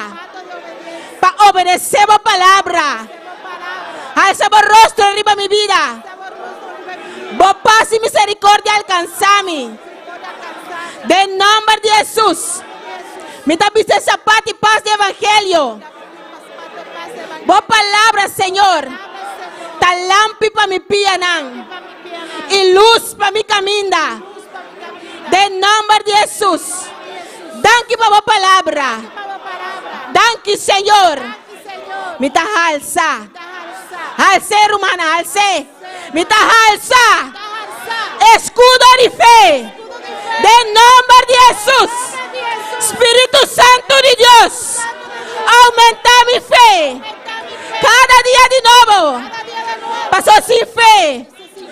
Para obedecer la palabra. Alza el rostro arriba mi vida. Vos paz y misericordia alcanzame. De nombre de Jesús. Me está viste zapato y paz de evangelio. Vos palabra, Señor. Ta lampi para mi pie, y luz para mi camina. De nombre de Jesús. Danke para vos palabra. Danke, Señor. Me está alza. Alce, hermana, alce. Me está alza. Escudo de fe. De nombre de Jesús. Espíritu Santo de Dios. Aumenta mi fe. Cada día de nuevo. Pasó sin fe.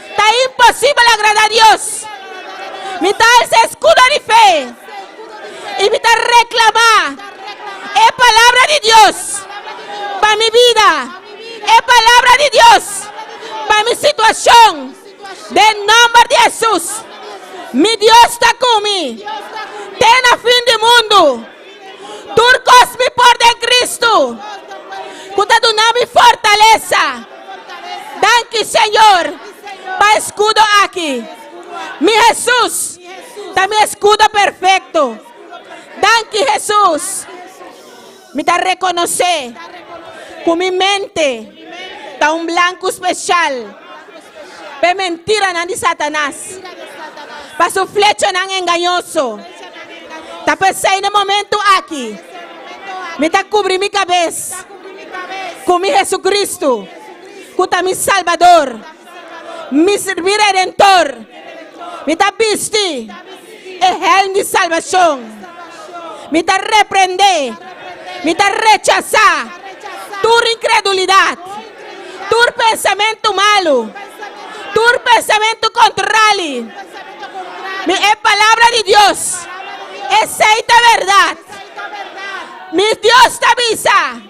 Está imposible agradar a Dios. Me da ese escudo de fe. Y me da reclamar. Es palabra de Dios. Para mi vida. Es palabra de Dios. Para mi situación. De nombre de Jesús. Mi Dios está conmigo. Ten a fin de mundo. Turcos mi por de Cristo. Cuida de mi fortaleza. Danke, Señor. Para escudo aquí. Mi Jesús. También escudo perfecto. Danke, Jesús. Me da reconocer. Con mi mente. Está un blanco especial. Pero mentira de Satanás. Para su flecha no engañoso. Está pensando en el momento aquí. Me está cubriendo mi cabeza. Con mi Jesucristo. Con mi Salvador. Mi Redentor. Me está vestido. El helm de salvación. Me está reprender. Me está rechazar. Tu incredulidad. Tu pensamiento malo. Tu pensamiento contrario. Es palabra de Dios. Es esta verdad. Mi Dios te avisa.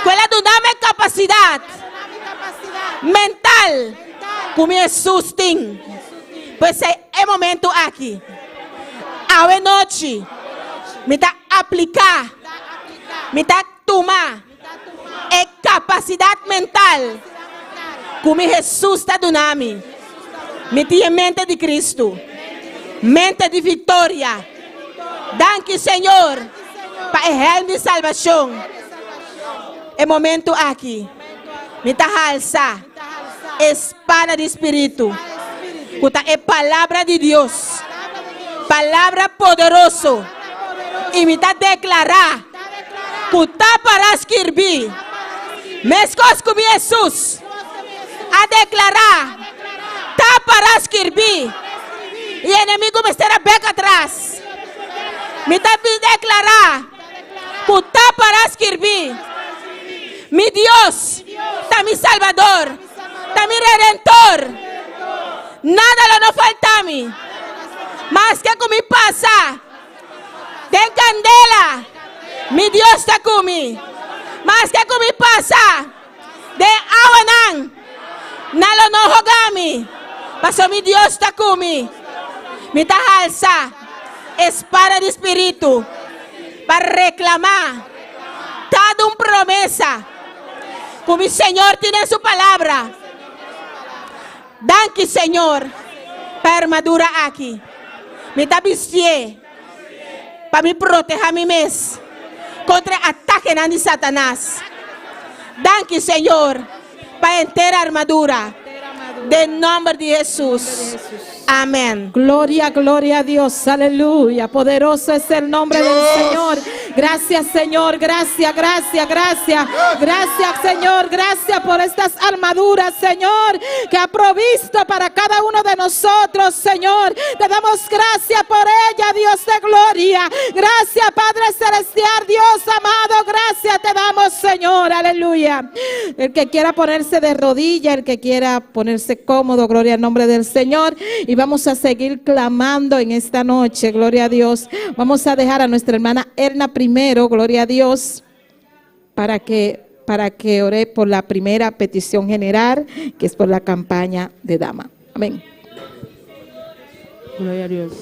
Que la dame capacidad mental. Como Jesús tiene. Pues es momento aquí. A noche. Me está aplicar. Me está tomar. Es capacidad mental. Como Jesús está dando. Me tiene mente de Cristo. Mente de victoria. Danke, Senhor, para el helm de salvación. El momento aquí. Me alza. Espada de Espíritu. Puta, es palabra de Dios. Palabra poderoso. Y me declarar. Puta para escribir. Mescos con Jesús. A declarar. Ta para escribir. Y el enemigo me estará beca atrás. Me declarar. Puta para escribir. Mi Dios. Está mi Salvador. Está mi Redentor. Nada no falta a mí. Más que con mi pasa. De candela. Mi Dios está conmigo. Más que con mi pasa. De aguanan. Nada no jogami. Pasó mi Dios está conmigo. Me está alza. Espada de Espíritu. Para reclamar. Dado una promesa. Como mi Señor tiene su palabra. Danke, Señor, para armadura aquí. Me da vistier para me proteger mi mes contra ataque de Satanás. Danke, Señor, para entera armadura. De nombre de Jesús. Amén. Gloria, gloria a Dios, aleluya. Poderoso es el nombre del Señor. Gracias, Señor, gracias, gracias, gracias. Gracias, Señor, gracias por estas armaduras, Señor, que ha provisto para cada uno de nosotros, Señor. Te damos gracias por ella, Dios de gloria. Gracias, Padre Celestial, Dios amado, gracias te damos, Señor, aleluya. El que quiera ponerse de rodilla, el que quiera ponerse cómodo, gloria al nombre del Señor. Y vamos a seguir clamando en esta noche, gloria a Dios. Vamos a dejar a nuestra hermana Erna primero, gloria a Dios, para que ore por la primera petición general, que es por la campaña de dama. Amén. Gloria a Dios.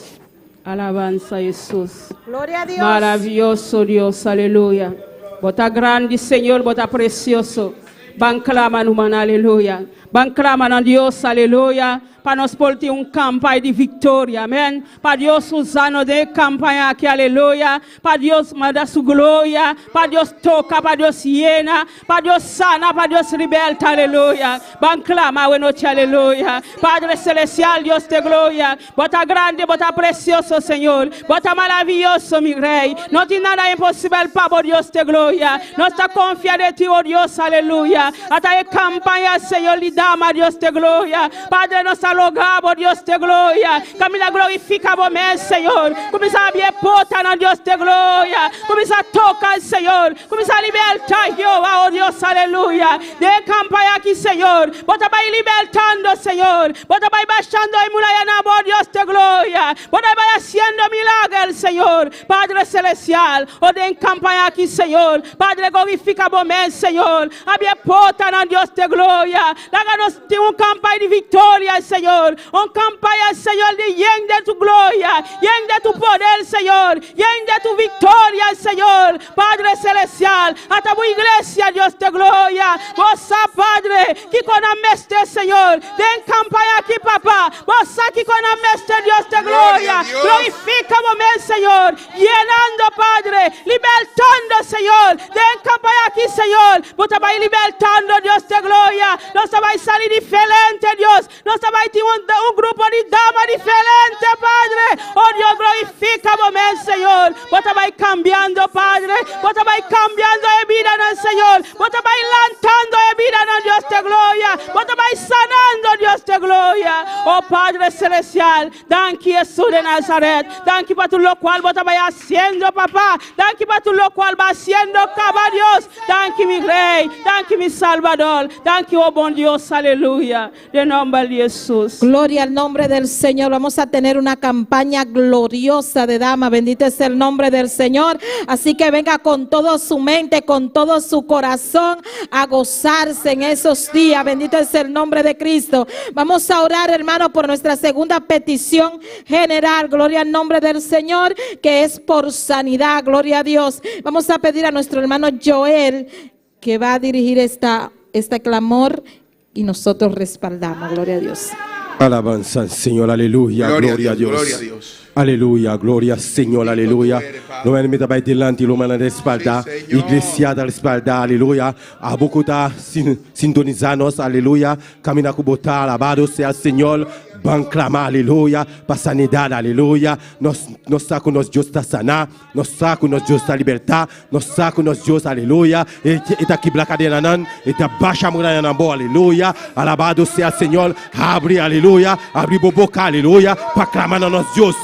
Alabanza a Jesús. Gloria a Dios. Maravilloso Dios, aleluya. Bota grande, Señor, bota precioso. Van claman, humana, aleluya. Van claman a Dios, aleluya. Para nós portar campanha de vitória, amém? Para Deus usar de campanha aqui, aleluia. Para Deus mandar sua glória, para Deus tocar, para Deus llena, para Deus sana, para Deus liberta, aleluia. Van clamar a noite, aleluia. Padre Celestial, Deus de glória. Bota grande, bota precioso, Senhor. Bota maravilhoso, meu Rei. Não tem nada impossível para Deus de glória. Nós está confiando em Ti, oh Deus, aleluia. Até a campanha, Senhor, lhe dá, Deus de glória. Padre, nós logamos, Dios de gloria. Camila glorifica a vos, Señor. Comienza a abrir puertas, Dios de gloria. Comienza a tocar, Señor. Comienza a libertar, Jehová, oh Dios, aleluya. De campaña aquí, Señor. Bota vai libertando, Señor. Bota vai baixando a muralla, oh Dios de gloria. Bota vai haciendo milagres, Señor. Padre celestial, oh de campaña aquí, Señor. Padre glorifica a vos, Señor. Abre puertas, Dios de gloria. Láganos de un campaña de victoria, Señor. Un campaña, Señor, de lleno de tu gloria, lleno de tu poder, Señor, lleno de tu victoria, Señor. Padre celestial, hasta tu iglesia, Dios de gloria. Vos, Padre, que con ameste, Señor, den campaña aquí, papá. Vos que con ameste, Dios de gloria. Glorifica vos, Señor, llenando, Padre, libertando, Señor. Den campaña aquí, Señor. Vos te vais libertando, Dios de gloria. Nos va a salir diferente, Dios. Nos va a un grupo de damas diferente, Padre. Oh Dios, glorifica vos, Señor. Vos te vais cambiando, Padre. Vos te vais cambiando de vida, Señor. Vos te vais levantando de vida, Dios de gloria. Vos te vais sanando, Dios de gloria. Oh Padre celestial, danke Jesús de Nazaret. Danke para tu lo cual vos te vais haciendo, papá. Danke para tu lo cual va haciendo, caballos. Danke mi Rey. Danke mi Salvador. Danke, oh buen Dios, aleluya. De nombre de Jesús. Gloria al nombre del Señor. Vamos a tener una campaña gloriosa de dama. Bendito es el nombre del Señor. Así que venga con toda su mente, con todo su corazón a gozarse en esos días. Bendito es el nombre de Cristo. Vamos a orar, hermano, por nuestra segunda petición general. Gloria al nombre del Señor, que es por sanidad. Gloria a Dios. Vamos a pedir a nuestro hermano Joel, que va a dirigir este clamor, y nosotros respaldamos. Gloria a Dios. Alabanza al Señor, aleluya, gloria a Dios. Gloria a Dios. Aleluya, gloria al Señor, aleluya. Padre. Noi mettiamo per delante l'umana respalda, Sì, Signore. iglesia da respalda, aleluya. A beaucoup da sintonizanos, aleluya. Camina kubota, alabado sea el Señor. Ban clama, aleluya. Pa sanidad, aleluya. Nos saca nos Dios ta sana, nos saca nos Dios ta libertad, nos saca nos Dios, aleluya. Et aquí blaca de nanan, et bacha mura bo, aleluya. Alabado sea el Señor. Abri, aleluya. Abri boboca, aleluya. Pa clama nos Dios.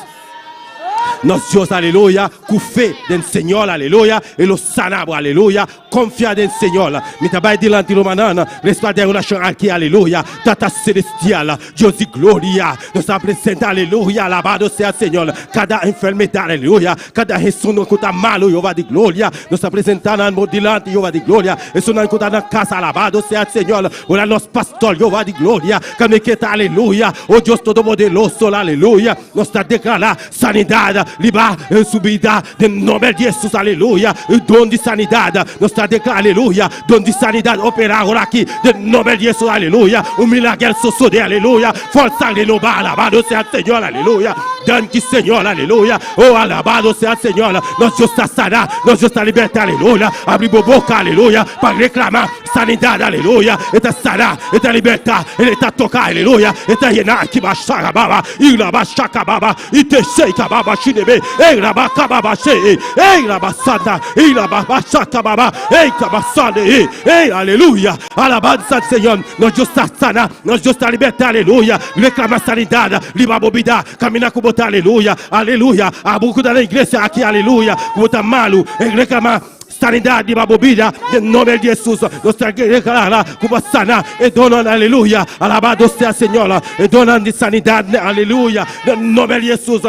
Nos Dios, aleluya, cufe del Señor, aleluya, y los sanamos, aleluya, confía del Señor. Mi trabajo delante de manana, respalda una aquí, aleluya, tata celestial, Dios y gloria, nos presenta, aleluya, alabado sea el Señor. Cada enfermedad, aleluya, cada Jesús que está malo, yo va de gloria, nos presentando al delante, yo va de gloria, eso no encuentra en casa, alabado sea el Señor. Ahora los pastores, yo va de gloria, que me queda, aleluya, oh Dios todopoderoso, aleluya, nos está declarando sanidad. Liba subida del nombre de Jesús, aleluya. Don de sanidad, nos está declarando, aleluya. Don de sanidad opera ahora aquí, del nombre de Jesús, aleluya. Un milagro sucede, aleluya. Fuerza renovada, alabado sea el Señor, aleluya. Danke, Señor, aleluya. Oh, alabado sea el Señor. Nos Dios está sana, nos Dios está libertad, aleluya. Abrimos boca, aleluya, para reclamar sanidad, aleluya. Está sana, está libertad, Él está tocada, aleluya. Está llena, aquí va a baba, y la va a baba, y te seca baba, Ei rabaka baba sei, ei rabasanda, ei rabashaka baba, ei kabasande, ei aleluya, alabanza al Señor, nos Dios está sana, nos Dios está libertad, aleluya, reclama sanidad, liba bobida, camina como está, aleluya, aleluya, a beaucoup de la iglesia aquí, aleluya, como está malo, reclama sanidad de babobida, del nombre de Jesús, nos declara como sana, y donan, aleluya, alabado sea el Señor, y donan de sanidad, aleluya, del nombre de Jesús,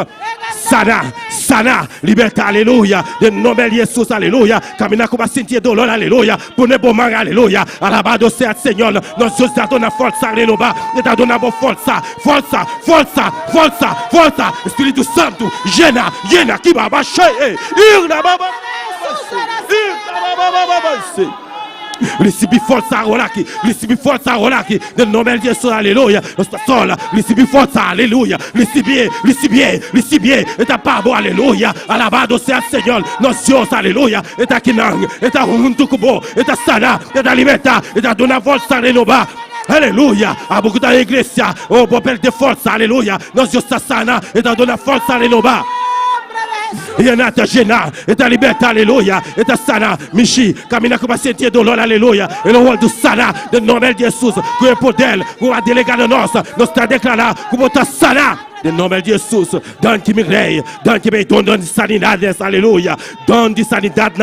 sana, sana, libertad, aleluya, del nombre de Jesús, aleluya, camina como sentir dolor, aleluya, pone bon man, aleluya, alabado sea el Señor, nos Dios te dona fuerza, aleluya, te dona fuerza, fuerza, fuerza, fuerza, fuerza, Espíritu Santo, llena, llena, aquí va, recibi forza ahora aquí, recibi forza ahora aquí, del nombre de Jesús, aleluya, no está sola, recibi forza, aleluya, recibi, está pavo, aleluya, alabado sea el Señor, nos Dios, aleluya, está aquí, está junto con vos, está sana, está libertad, está de una fuerza renovada. Aleluya, a beaucoup de la iglesia, oh, papel de fuerza, aleluya, nos Dios está sana, está de una fuerza renovada. E a nata gena, e ta libertà, alleluia, e ta sana, Michi, cammina come sentir dolore, alleluia, e lo vuol sana, nel nome di Gesù, quel potere, come ha delegato nos sta declarando, come ta sana. Nel nome di Gesù, danke mi rei, danke mi don di sanidad, alleluia, don di sanidad,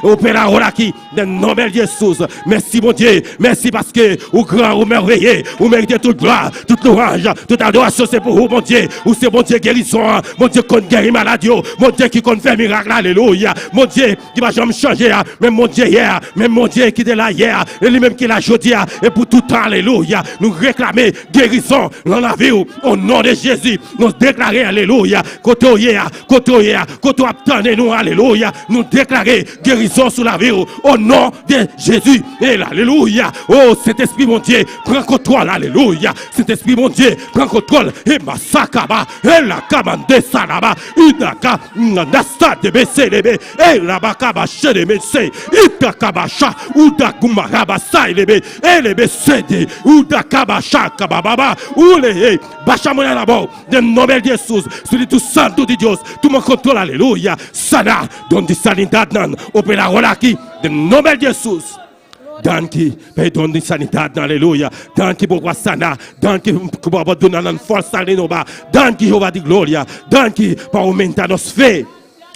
opera ora aquí, nel nome di Gesù, merci mon Dieu, merci parce que, au grand, au merveilleux, vous méritez toute gloire, toute louange, toute adoration, c'est pour vous, mon Dieu, ou c'est mon Dieu guérison, mon Dieu qui guérit maladie, mon Dieu qui fait miracle, alléluia, mon Dieu qui va jamais changer, même mon Dieu hier, même mon Dieu qui est là hier, et lui-même qui est là aujourd'hui, et pour tout temps, alléluia, nous réclamer guérison dans la vie, au nom de Jésus. Nous déclarer, alléluia, côté obtenez nous, alléluia, nous déclarer guérison sur la vie au nom de Jésus, et alléluia, oh Saint-Esprit mon Dieu, prends contrôle, alléluia, Saint-Esprit mon Dieu, prends contrôle, et massacaba, et la camande salaba, udaka, nasta de beselebe, et la bakaba chelebese, itakabasha, udakumaraba sailebe, et le besede, udakabasha kabababa, ou les bachamona là-bas, de nombre de Jesús, Espíritu Santo de Dios, tu me controles, aleluya, sana, donde sanidad, opera ahora aquí, de nombre de Jesús. Danke, perdão de sanidade, aleluia. Danke por sana, danke por donar força, renovar. Danke, Jeová de glória. Danke para aumentar nossa fé.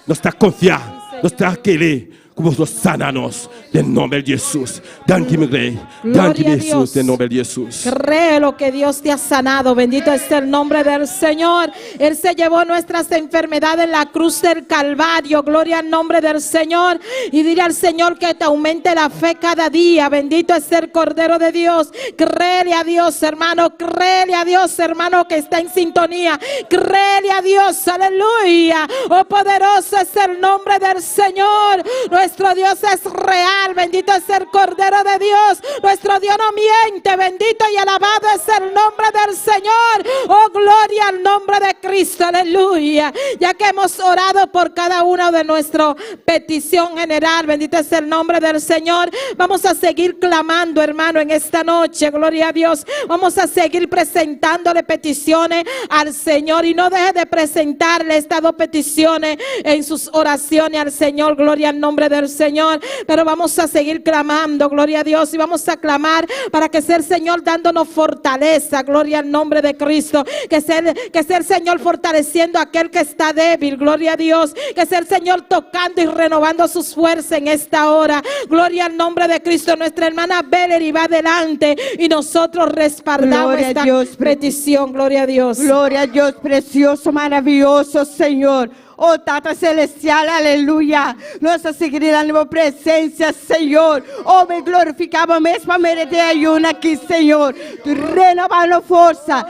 Nós está confiar, nós está querer. Como nos sananos, en nombre de Jesús. Danke, mi rey. Danke, Jesús, en nombre de Jesús. Cree lo que Dios te ha sanado. Bendito es el nombre del Señor. Él se llevó nuestras enfermedades en la cruz del Calvario. Gloria al nombre del Señor. Y dile al Señor que te aumente la fe cada día. Bendito es el Cordero de Dios. Créele a Dios, hermano. Créele a Dios, hermano, que está en sintonía. Créele a Dios. Aleluya. Oh, poderoso es el nombre del Señor. Nuestro Dios es real, bendito es el Cordero de Dios. Nuestro Dios no miente, bendito y alabado es el nombre del Señor. Oh, gloria al nombre de Cristo, aleluya. Ya que hemos orado por cada uno de nuestra petición general, bendito es el nombre del Señor. Vamos a seguir clamando, hermano, en esta noche, gloria a Dios. Vamos a seguir presentándole peticiones al Señor, y no deje de presentarle estas dos peticiones en sus oraciones al Señor, gloria al nombre del Señor. Pero vamos a seguir clamando, gloria a Dios, y vamos a clamar para que sea el Señor dándonos fortaleza, gloria al nombre de Cristo. Que sea el Señor fortaleciendo a aquel que está débil, gloria a Dios. Que sea el Señor tocando y renovando sus fuerzas en esta hora, gloria al nombre de Cristo. Nuestra hermana Valerie va adelante y nosotros respaldamos Gloria a esta Dios. petición, gloria a Dios. Gloria a Dios, precioso, maravilloso Señor. Oh, Tata Celestial, aleluya. Nossa seguirá na tua presença, Senhor. Oh, me glorificava mesmo a merecer ayuna aqui, Senhor. Renovando força,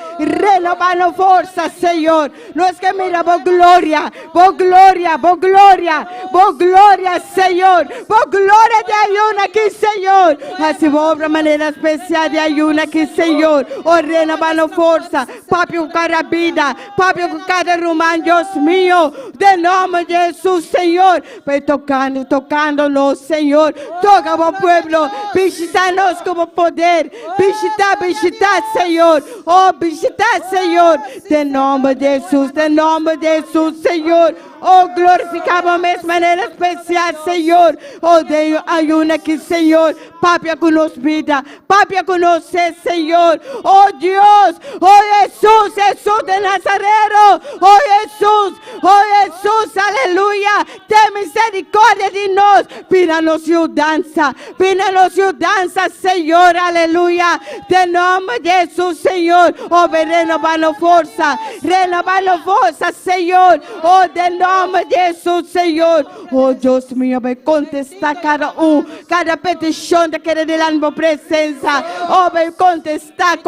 Senhor. Nós que miramos glória, glória, glória, Senhor. Glória de ayuna aqui, Senhor. Assim, obra maneira especial de ayuna aqui, Senhor. Oh, renovando força. Papi com cada vida, papi com cada romano, Deus mío. De nome de Jesus, Senhor. Vai tocando-nos, Senhor. Toca o pueblo. Visita-nos como poder. Visitar, Senhor. Oh, visitar, Senhor. De nome de Jesus, Senhor. Oh, glorificamos de maneira especial, Senhor. Oh, Deus, ayuna aqui, Senhor. Papia conosco vida. Papia conosco, Senhor. Oh, Deus. Oh, Jesus de Nazareno. Oh, Jesus, aleluia. Tem misericórdia de nós. Pina-nos dança, Senhor, aleluia. De nome de Jesus, Senhor. Oh, renovando força, Senhor. Oh, de nome de Jesus, Senhor. Oh, Deus mío, vai contestar cada petição daquele de la presença. Oh, vai contestar,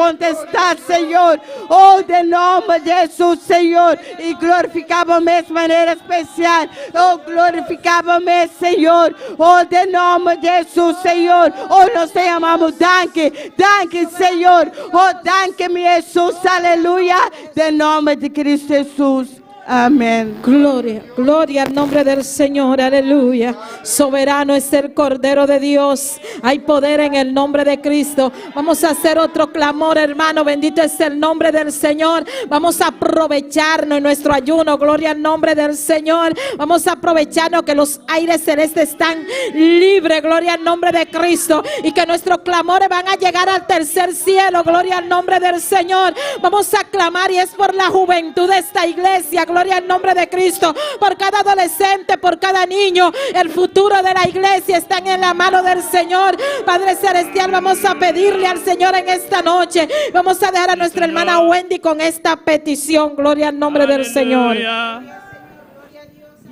Senhor. Oh, de nome de Jesus, Senhor. E glorificamos de maneira especial. Oh, glorificamos, Senhor. Oh, de nome de Jesus, Senhor. Oh, nós te amamos. Danke, Senhor. Oh, danke, meu Jesus. Aleluia. De nome de Cristo Jesus. Amén. Gloria al nombre del Señor, aleluya. Soberano es el Cordero de Dios. Hay poder en el nombre de Cristo. Vamos a hacer otro clamor, hermano. Bendito es el nombre del Señor. Vamos a aprovecharnos en nuestro ayuno. Gloria al nombre del Señor. Vamos a aprovecharnos que los aires celestes están libres. Gloria al nombre de Cristo. Y que nuestros clamores van a llegar al tercer cielo. Gloria al nombre del Señor. Vamos a clamar, y es por la juventud de esta iglesia. Gloria al nombre de Cristo, por cada adolescente, por cada niño. El futuro de la iglesia está en la mano del Señor. Padre Celestial, vamos a pedirle al Señor en esta noche. Vamos a dejar a nuestra hermana Wendy con esta petición. Gloria al nombre del Señor.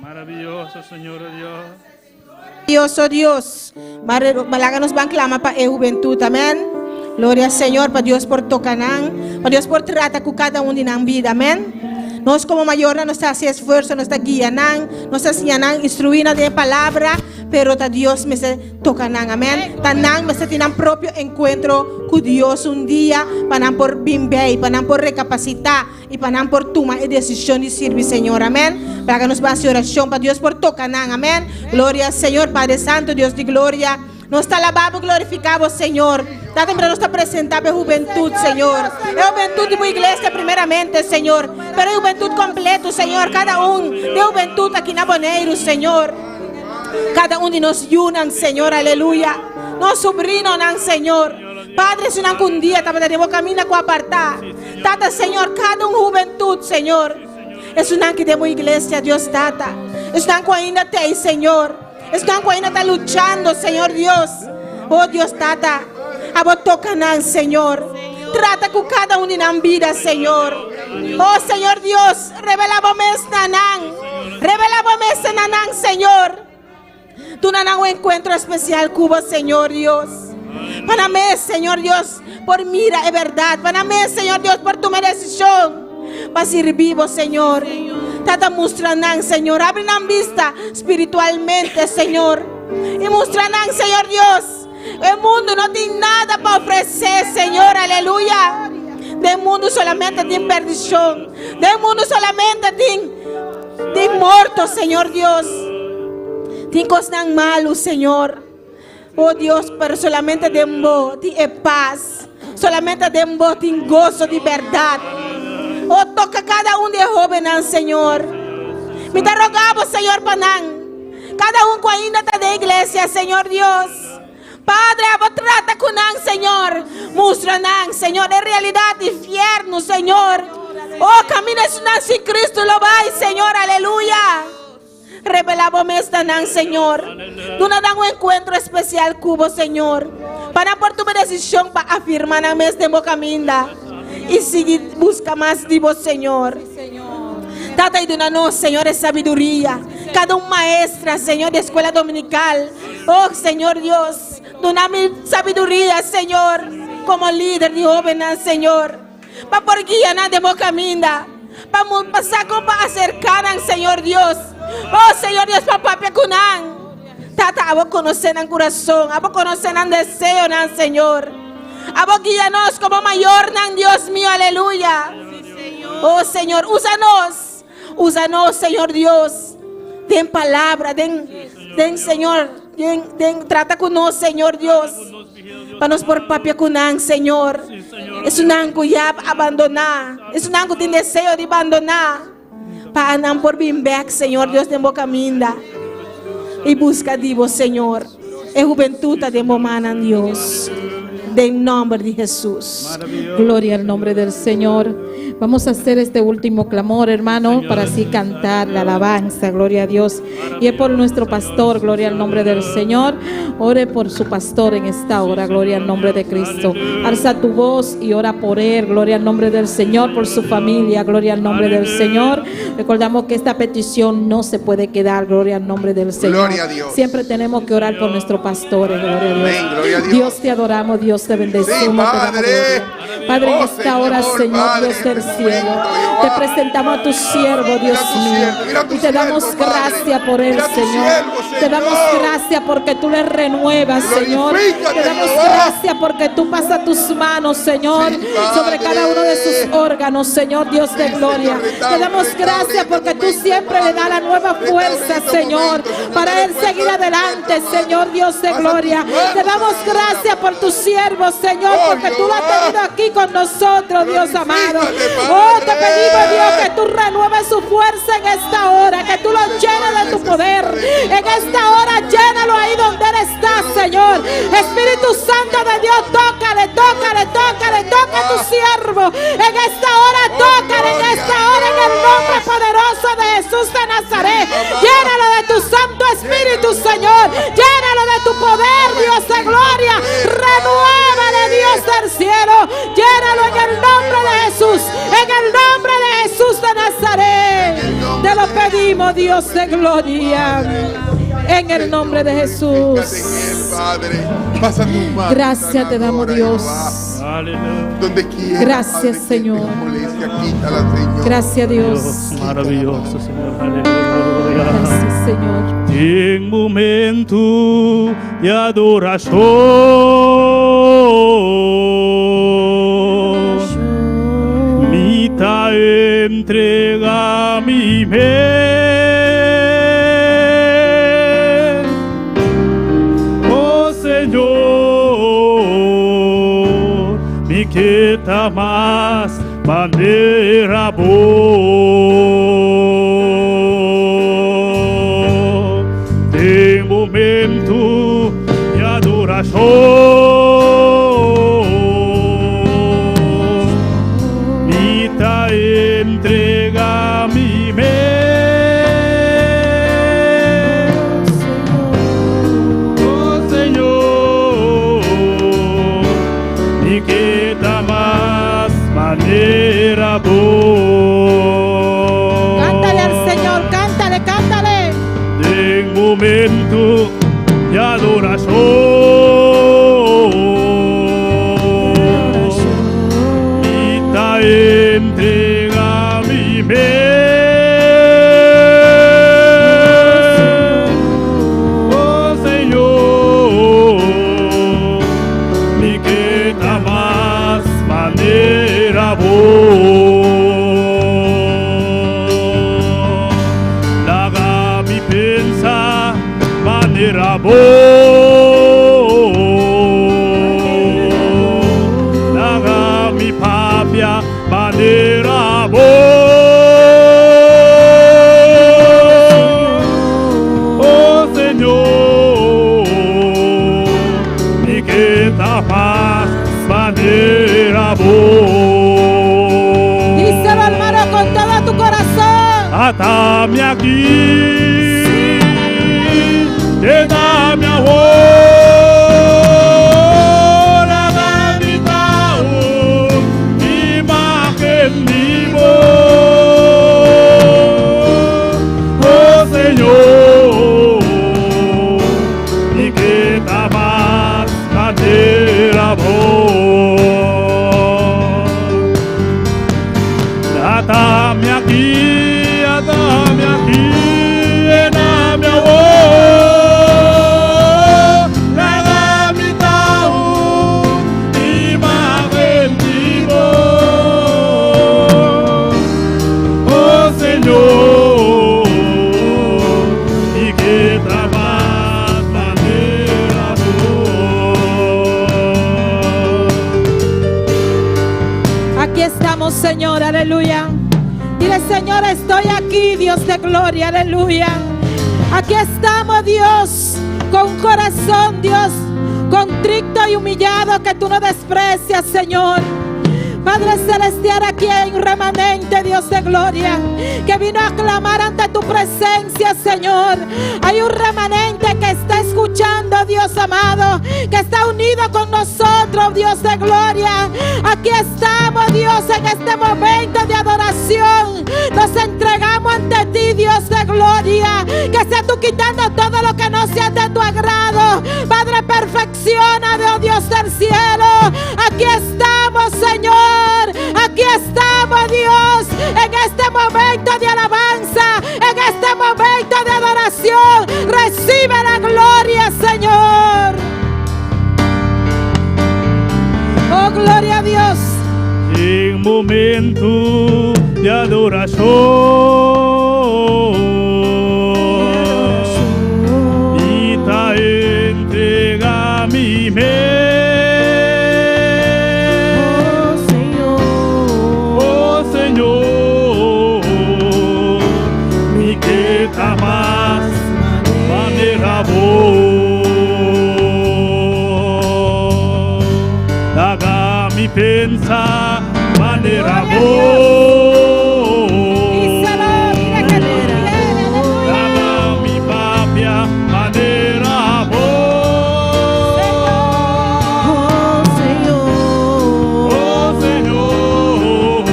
Maravilloso, Señor Dios. Maravilloso Dios. Malaga nos van a clamar para la juventud, amén. Gloria al Señor, para Dios por tocanán, para Dios por tratar con cada uno en la vida, amén. Nós como mayor nos está haciendo esfuerzo, nos está guiando, nos está enseñando, instruyendo de palabra, pero ta Dios me está tocando, amén. Tanang me está teniendo propio encuentro con Dios un día, para por bimbe, para por recapacitar y para por tomar decisión y servir, Señor, amén. Para que nos va a hacer oración para Dios por tocar, amén. Gloria al Señor, Padre Santo, Dios de gloria. Nos está alabado, glorificado, Señor. Dá temprano nos está presentando a juventud, Señor. É a juventud de uma igreja, primeiramente, Senhor. Pero é a juventud completo, Senhor. Cada de juventud aqui na Boneiro, Senhor. Cada de nós unan, Senhor, aleluia. Nós sobrinos, Senhor. Padre, se não um dia, estava de boca mina com apartar. Tata, Senhor, cada juventud, Senhor. É uma que de uma igreja, Deus, Tata. É uma que ainda tem, Senhor. Están ainda está luchando, Señor Dios. Oh Dios, Tata. A vos tocan, Señor. Trata con cada uno en la vida, Señor. Oh Señor Dios, revelamos nanán. Revelamos nanán, Señor. Tu nanán un encuentro especial cubo, Señor Dios. Para mí, Señor Dios, por mira, es verdad. Para mí, Señor Dios, por tu decisión. Para ser vivo, Señor. Tata mostrando, Señor. Abre la vista espiritualmente, Señor. Y mostrarán, Señor Dios, el mundo no tiene nada para ofrecer, Señor, aleluya. Del mundo solamente tiene perdición. Del mundo solamente tiene muertos, Señor Dios. Tiene cosas malas, Señor. Oh Dios, pero solamente de vos tiene paz. Solamente de vos tiene gozo de verdad. Oh, toca cada uno de jóvenes, Señor. Me te rogamos, Señor, Panán. Cada uno ainda está de iglesia, Señor Dios. Padre, vos trata con Nan, Señor. Muestra Nan, Señor, en realidad infierno, Señor. Oh, camina sin Cristo, lo vais, Señor, aleluya. Revelamos esta Nan, Señor. Tú nos das un encuentro especial, Cubo, Señor. Para por tu decisión, para afirmar a mes de Bocaminda. Y sigue, busca más de vos, Señor. Trata de una Señor, de sabiduría. Cada un maestra, Señor, de escuela dominical. Oh, Señor Dios, dame sabiduría, Señor, como líder de jóvenes, Señor. Para por guiar de Bocaminda. Para pasar como para acercar, Señor Dios. Oh, Señor Dios, papá, pecunan. Tata, a vos conocer en corazón, a vos conocer en deseo, Señor. A vos guíanos como mayor, Dios mío, aleluya. Oh, Señor, úsanos, Señor Dios. Den palabra, den, Señor, trata con nosotros, Señor Dios. Para nos por papia cunan, Señor. Es un anco ya abandonar. Es un anco que tiene deseo de abandonar. Para andar por back, Señor Dios, de Bocaminda. Y busca Dios, Señor. Es juventud de momana, Dios. En nombre de Jesús. Gloria al nombre del Señor. Vamos a hacer este último clamor, hermano, para así cantar la alabanza, gloria a Dios. Y es por nuestro pastor, gloria al nombre del Señor. Ore por su pastor en esta hora, gloria al nombre de Cristo. Alza tu voz y ora por él, gloria al nombre del Señor, por su familia, gloria al nombre del Señor. Recordamos que esta petición no se puede quedar, gloria al nombre del Señor. Gloria a Dios. Siempre tenemos que orar por nuestros pastores, gloria a Dios. Amén, gloria a Dios. Dios, te adoramos, Dios te bendecimos. Sí, te damos Padre. gloria. Padre, en esta hora, Señor, Padre, Dios del en este cielo, momento, te Jehová. presentamos a tu siervo, Dios tu mío, siervo, mira tu y te damos siervo, Padre. gracias por él, Mira tu Señor. siervo, Te damos Señor. gracias porque tú le renuevas, Señor. Glorifícate, Te damos Jehová. gracias porque tú pasas tus manos, Señor, Sí, sobre Padre. cada uno de sus órganos, Señor, Dios de Sí, gloria. Señor, restaura, Te damos restaura gracias este porque tú momento, siempre le das la nueva Padre. fuerza, Restaura este Señor, momento, Señor. para Dale él fuerza, seguir dale adelante, fuerza, Señor, Dios de Pasa gloria. tus manos, Te damos Señor. gracias por tu siervo, Señor, Oh, porque tú lo has Jehová. tenido aquí con nosotros, Dios amado. Glorifícate, Oh, te Padre. pedimos, Dios, que tú renueves su fuerza en esta hora, que tú lo llenes de tu poder. En esta hora, llénalo ahí donde él está, Señor. Espíritu Santo de Dios, tócale, tócale, tócale, toca a tu siervo. En esta hora, tócale, en esta hora, en el nombre poderoso de Jesús de Nazaret. Llénalo de tu Santo Espíritu, Señor. Llénalo de tu poder, Dios de gloria. Renuévale, Dios del cielo. Llénalo en el nombre de Jesús. En el nombre de Jesús de Nazaret. Te lo pedimos, Dios de gloria. En el nombre de Jesús. Padre, pasa tus manos. Gracias te damos, Dios. Aleluya. Donde quiera, Gracias, Padre, que Señor. tenga molestia, quítala, Señor. Gracias, Dios. Maravilloso, Señor. Aleluya. Gracias, Señor. En momento de adoración, mi te entrega mi mente. Oh Señor, mi que ta más manera de momento de adoración, mi te entrega mi mente. Oh Señor, mi que ta más manera Cántale al Señor, cántale, cántale. en momento de adoración y te entrega mi mente. Oh Señor, 나감이 파피아 마네라보 오 Señor ni que tapas maneirabo. Díselo, hermano, con todo tu corazón. Atame aquí, quédame ahora, habitao, imagen vivo, oh Señor, y que tamas bandera vos. Atame aquí. Dame aquí, lléname a vos, la mitad, imagen vivo, oh Señor, y que tramas manera vos. Aquí estamos, Señor, aleluya. Dile, Señor, estoy aquí, Dios de gloria, aleluya. Aquí estamos, Dios, con un corazón, Dios, contrito y humillado, que tú no desprecias, Señor. Padre celestial, aquí hay un remanente, Dios de gloria, que vino a clamar ante tu presencia, Señor. Hay un remanente que está escuchando, Dios amado, que está unido con nosotros, Dios de gloria. Aquí estamos, Dios, en este momento de adoración. Nos entregamos ante ti, Dios de gloria. Que sea tú quitando todo lo que no sea de tu agrado. Padre, perfecciona, oh Dios del cielo. Aquí estamos, Señor. Aquí estamos, Dios, en este momento de alabanza, en este momento de adoración. Recibe la gloria, Señor. Oh, gloria a Dios. En momento de adoración, y te entrega mi mente. Haga mi pensa manera haga mi papia manera oh Señor,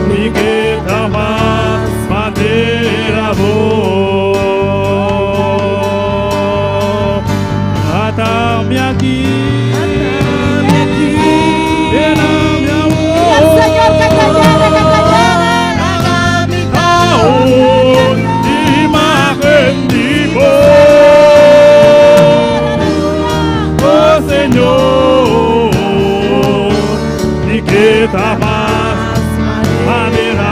mi que tamas manera atame aquí. Señor, ni que tamas manera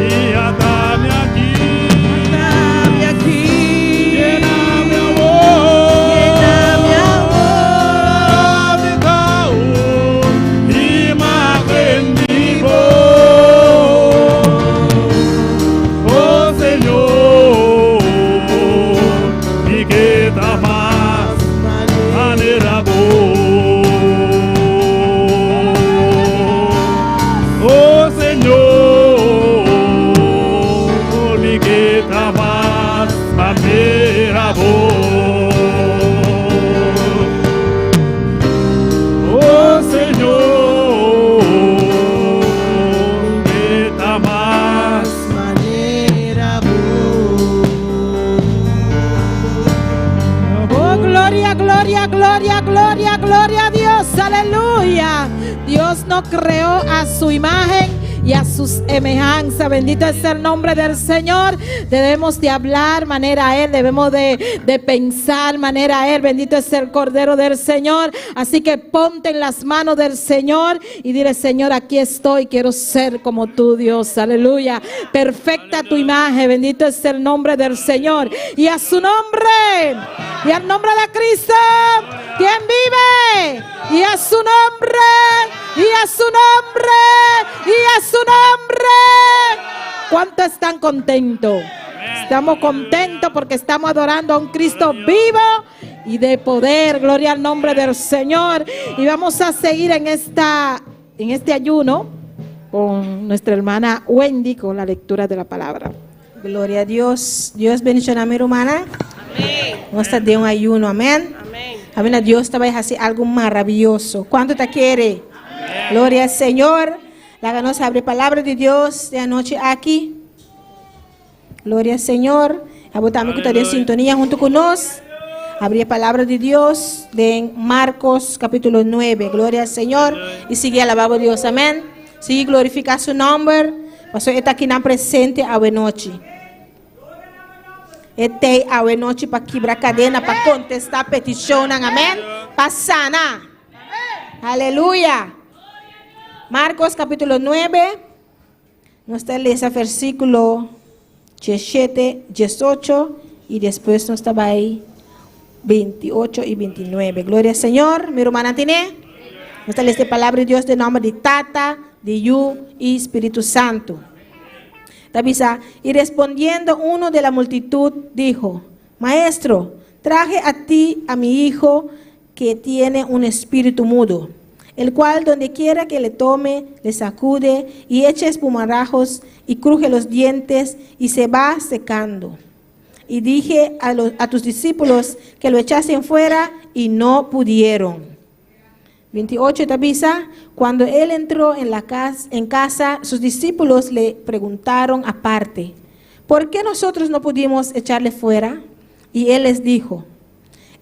y atame aquí, lléname a vos, imagen vivo, oh Señor, y que tamas manera oh Señor, y que tamas manera oh Señor, que tamas manera oh, gloria, gloria, gloria, gloria, gloria a Dios, aleluya. Dios nos creó a su imagen y a sus semejanza. Bendito es el nombre del Señor. Debemos de hablar manera a Él, debemos de pensar manera a Él. Bendito es el Cordero del Señor. Así que ponte en las manos del Señor y dile: Señor, aquí estoy, quiero ser como tú, Dios. Aleluya. Perfecta tu imagen. Bendito es el nombre del Señor. Y a su nombre, y al nombre de Cristo, quien vive, y a su nombre, y a su nombre, y a su nombre. ¿Cuántos están contentos? Estamos contentos porque estamos adorando a un Cristo vivo y de poder. Gloria al nombre del Señor. Y vamos a seguir en este ayuno con nuestra hermana Wendy con la lectura de la palabra. Gloria a Dios. Dios bendiga a mi hermana. Vamos a de un ayuno, amén. Amén. Dios te va a hacer algo maravilloso. ¿Cuánto te quiere? Gloria al Señor. Háganos abrir palabra de Dios de anoche aquí. Gloria al Señor. Abotamos que estar en sintonía junto con nosotros. Abrir palabra de Dios de Marcos capítulo 9. Gloria al Señor. Y sigue alabando a Dios. Amén. Sigue glorificar su nombre. Pastor está aquí en presente a noche. Este a noche para quebrar cadena, para contestar petición. Amén. Para sanar. Aleluya. Marcos capítulo 9. Nos está leyendo versículo 17, 18 y después nos estaba ahí 28 y 29. Gloria al Señor. Mi hermana tiene. Nos está leyendo palabra de Dios de nombre de Tata, de Yu y Espíritu Santo. Tabisa, y respondiendo uno de la multitud dijo: Maestro, traje a ti a mi hijo que tiene un espíritu mudo, el cual donde quiera que le tome, le sacude y echa espumarajos y cruje los dientes y se va secando. Y dije a tus discípulos que lo echasen fuera y no pudieron. 28, Tabisa, cuando él entró en casa, sus discípulos le preguntaron aparte: ¿por qué nosotros no pudimos echarle fuera? Y él les dijo: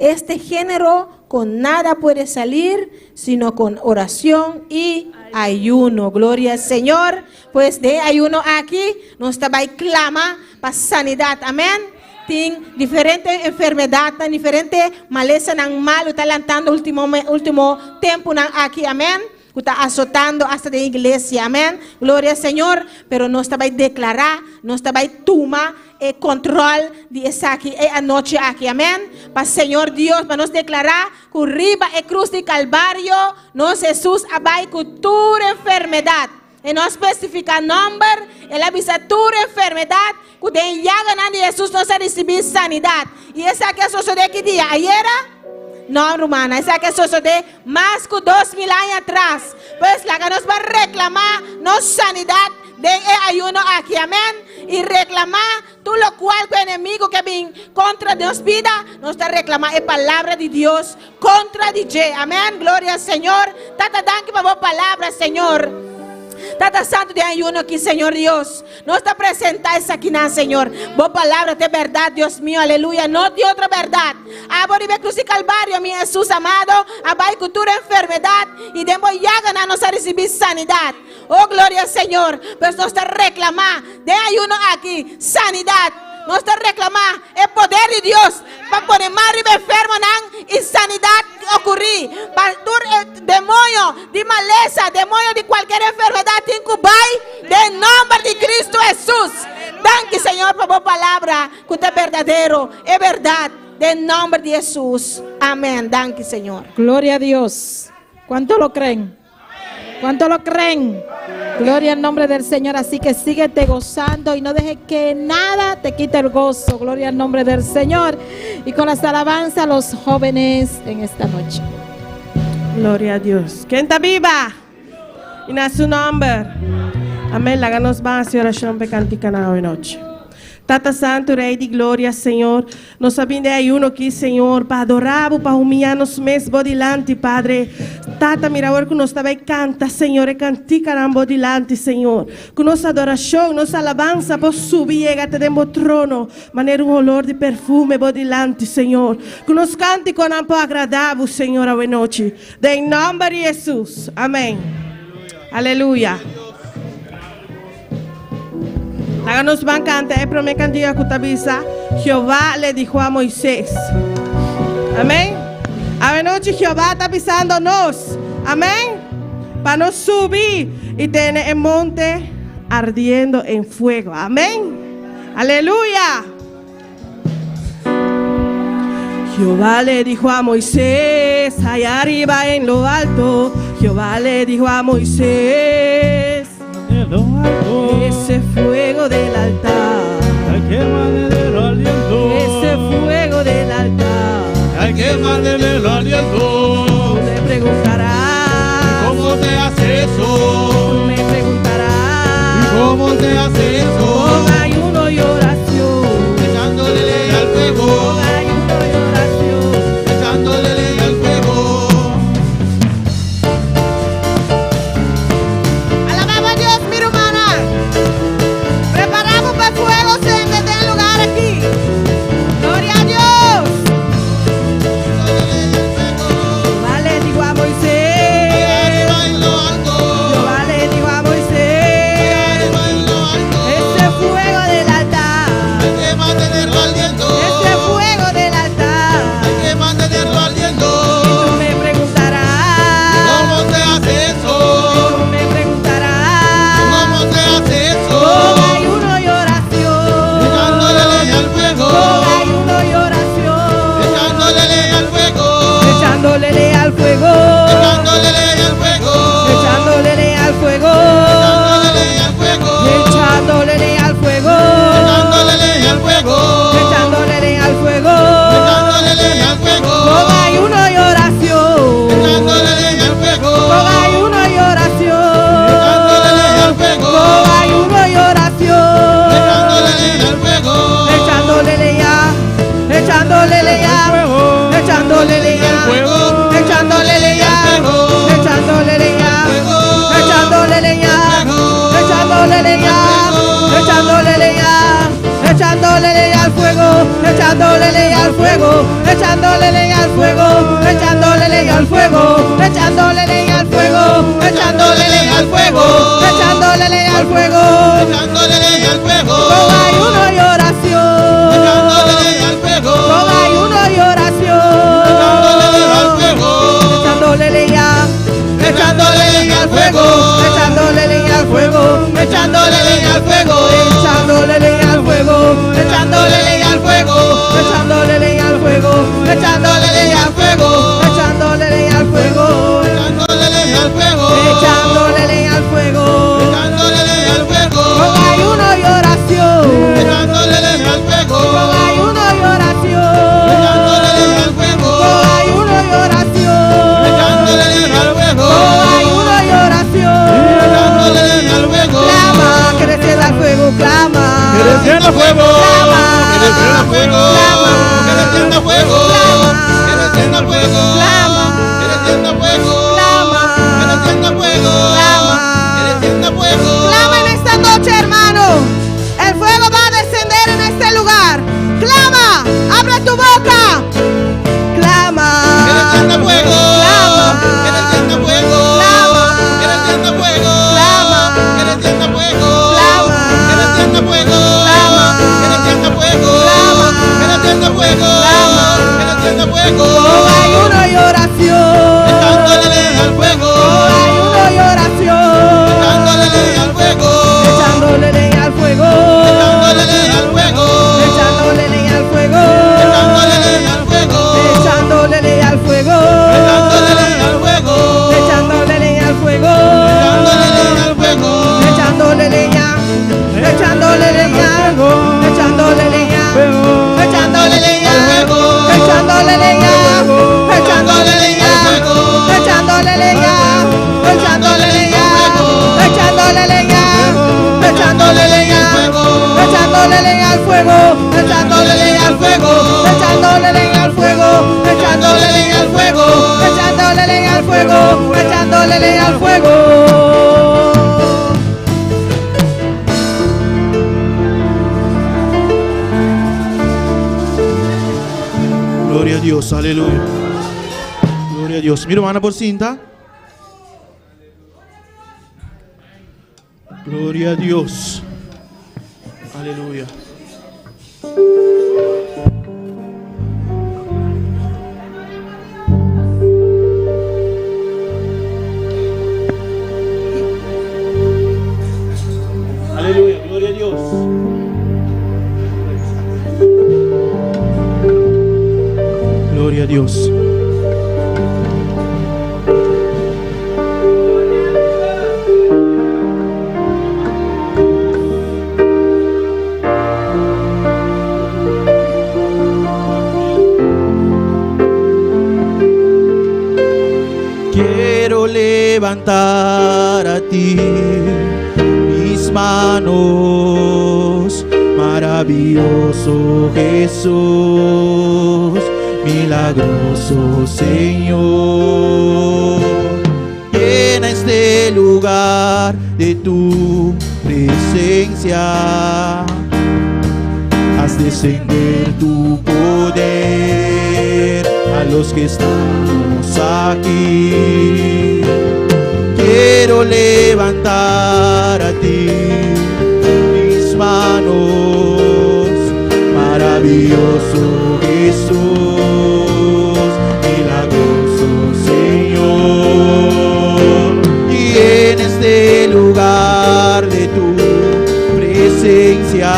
este género con nada puede salir, sino con oración y ayuno. Gloria al Señor. Pues de ayuno aquí, nos estaba y clama para sanidad. Amén. Tiene diferentes enfermedades, diferentes malezas mal, está lanzando último tiempo aquí, amén. Está azotando hasta de iglesia, amén. Gloria al Señor, pero no estaba a declarar, no estaba a tomar control de esa aquí, anoche aquí, amén. Para Señor Dios, para nos declarar que arriba la cruz de Calvario, nos Jesús abai con tu enfermedad. Y no especifica nombre, él avisa tu enfermedad, que de llaga de Jesús no se recibe sanidad. Y esa que sucedió aquí día, ayer, no, hermana, esa que sucedió más que 2000 años atrás. Pues la que nos va a reclamar, no sanidad de ayuno aquí, amén. Y reclamar todo lo cual que el enemigo que viene contra Dios vida, nos está reclamando la palabra de Dios contra DJ, amén. Gloria al Señor. Tata, danke por la palabra, Señor. Tata Santo de ayuno aquí, Señor Dios. No está presenta esa aquí, Señor. Vos palabra de verdad, Dios mío, aleluya. No de otra verdad. Aboribe cruz y calvario, mi Jesús amado. Abai cultura enfermedad. Y demos ya ganarnos a recibir sanidad. Oh, gloria al Señor. Pues nos está reclamando de ayuno aquí, sanidad. Nos está reclamando el poder de Dios para poner más enfermo y sanidad ocurrir. Para el demonio de maleza, demonio de cualquier enfermedad incubay, de nombre de Cristo Jesús. Danke, Señor, por tu palabra, que es verdadero, es verdad, de nombre de Jesús. Amén. Danke, Señor. Gloria a Dios. ¿Cuánto lo creen? ¿Cuánto lo creen? Gloria al nombre del Señor. Así que síguete gozando y no dejes que nada te quite el gozo. Gloria al nombre del Señor. Y con las alabanzas a los jóvenes en esta noche. Gloria a Dios. ¿Quién está viva? Y en su nombre. Amén. Háganos más y oración pecanticana hoy noche. Tata Santo, Rei de Glória, Senhor. Nós sabemos aí uno aqui, Senhor, para adorar, para humilhar-nos mesmo bodilante, Padre. Tata, mira agora que nós também canta, Senhor, e canticarão bodilante, Senhor. Que nossa adoração, nossa alabança, por subir e até dentro do trono, maneira olor de perfume bodilante, Senhor. Que nos cante com amor agradável, Senhor, a noite. Em nome de Jesus. Amém. Aleluia. Háganos bancante, el primer candidato que tabisa, Jehová le dijo a Moisés. Amén. A noche Jehová está pisándonos. Amén. Para nos subir y tener el monte ardiendo en fuego. Amén. Aleluya. Jehová le dijo a Moisés, allá arriba en lo alto. Jehová le dijo a Moisés, ese fuego del altar, ese fuego del altar, hay que mantenerlo aliento. tú me preguntarás, ¿Cómo se hace eso? tú me preguntarás, ¿Cómo se hace eso? con ayuno y oración, Echándole leña al fuego, con ayuno y oración. echándole leña al fuego. Alabamos a Dios, mi hermana. Preparamos para el fuego, se mete en lugar aquí. Gloria a Dios. Jehová le dijo a Moisés, Arriba en lo alto, Jehová le dijo a Moisés, arriba en lo alto, ese fuego del altar, hay que mantenerlo ardiendo, ese fuego del altar. hay que mantenerlo ardiendo. Y tú me preguntarás, ¿Cómo se hace eso? tú me preguntarás, ¿Cómo se hace eso? con ayuno y oración, Echándole leña al fuego, con ayuno y oración. echándole leña al fuego, Echándole leña al fuego, echándole leña al fuego, echándole leña al fuego, echándole leña al fuego, echándole leña al fuego, echándole leña al fuego, echándole leña al fuego, echándole leña al fuego, con ayuno y oración, echándole leña al fuego, con ayuno y oración, echándole leña al fuego, con ayuno y oración, echándole leña al fuego, echándole leña, echándole leña, echándole leña, echándole leña, echándole leña, echándole leña, echándole leña, echándole leña, echándole leña al fuego, echándole leña al fuego, echándole leña al fuego, echándole leña al fuego, echándole leña al fuego, echándole leña al fuego, echándole leña al fuego, echándole leña al fuego, con ayuno y oración, echándole leña al fuego, con ayuno y oración, echándole leña al fuego, echándole leña al fuego, echándole leña al fuego, echándole leña al fuego, echándole leña al fuego, echándole leña al fuego, echándole leña al fuego, echándole leña al fuego, echándole leña al fuego, echándole leña al fuego, echándole leña al fuego, echándole leña al fuego, con ayuno y oración, echándole leña al fuego, con ayuno y oración, echándole leña al fuego, con ayuno y oración, echándole leña al fuego, con ayuno y oración, echándole leña al fuego, clama, que descienda el fuego, clama, que descienda fuego, clama, que descienda fuego, clama, que descienda fuego, que descienda fuego, clama, que descienda fuego, clama, que descienda fuego, clama, que descienda fuego, clama en esta noche, hermano. El fuego va a descender en este lugar. Clama, abre tu boca. Clama, que descienda fuego, clama, que descienda fuego, clama, que descienda fuego, clama, que descienda fuego, clama, que descienda fuego, clama, que descienda fuego, clama, que descienda fuego, clama, que descienda fuego, con ayuno y oración, echándole leña al fuego, con ayuno y oración, echándole leña al fuego, echándole leña al fuego, echándole leña al fuego, echándole leña al fuego, echándole leña al fuego, echándole leña al fuego, echándole leña al fuego, echándole leña al fuego, echándole leña al fuego, echándole leña, echándole leña, echándole leña, echándole leña, echándole leña, echándole leña, echándole leña, echándole leña, echándole leña, echándole leña, echándole leña al fuego, echándole leña al fuego, echándole leña al fuego, echándole leña al fuego, echándole leña al fuego, echándole leña al fuego. gloria a Dios, aleluya, gloria a Dios. Mi hermana por cinta, gloria a Dios. Aleluya. Aleluya, gloria a Dios. Gloria a Dios. Quiero levantar a ti mis manos, maravilloso Jesús, milagroso Señor. Llena este lugar de tu presencia, haz descender tu poder a los que estamos aquí. Quiero levantar a ti mis manos, maravilloso Jesús, milagroso Señor. Y en este lugar de tu presencia,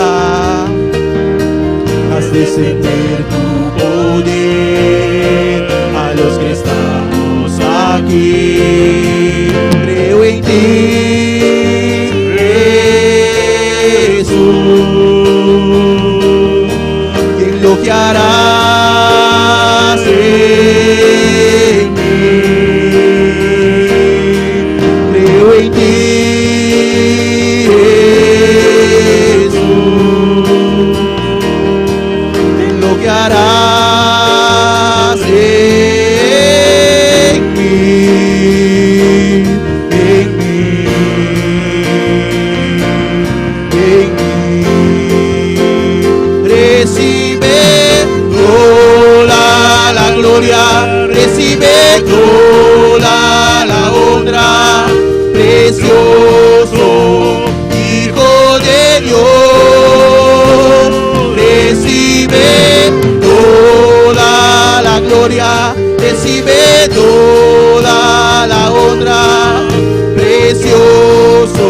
haz descender tu poder a los que estamos aquí. Creo en ti, Jesús, y en lo que harás en mí. Creo en ti, Jesús, en lo que harás en mí, en mí, en mí. Recibe toda la gloria, recibe toda la honra, precioso Hijo de Dios. Recibe toda la gloria, recibe toda la honra, precioso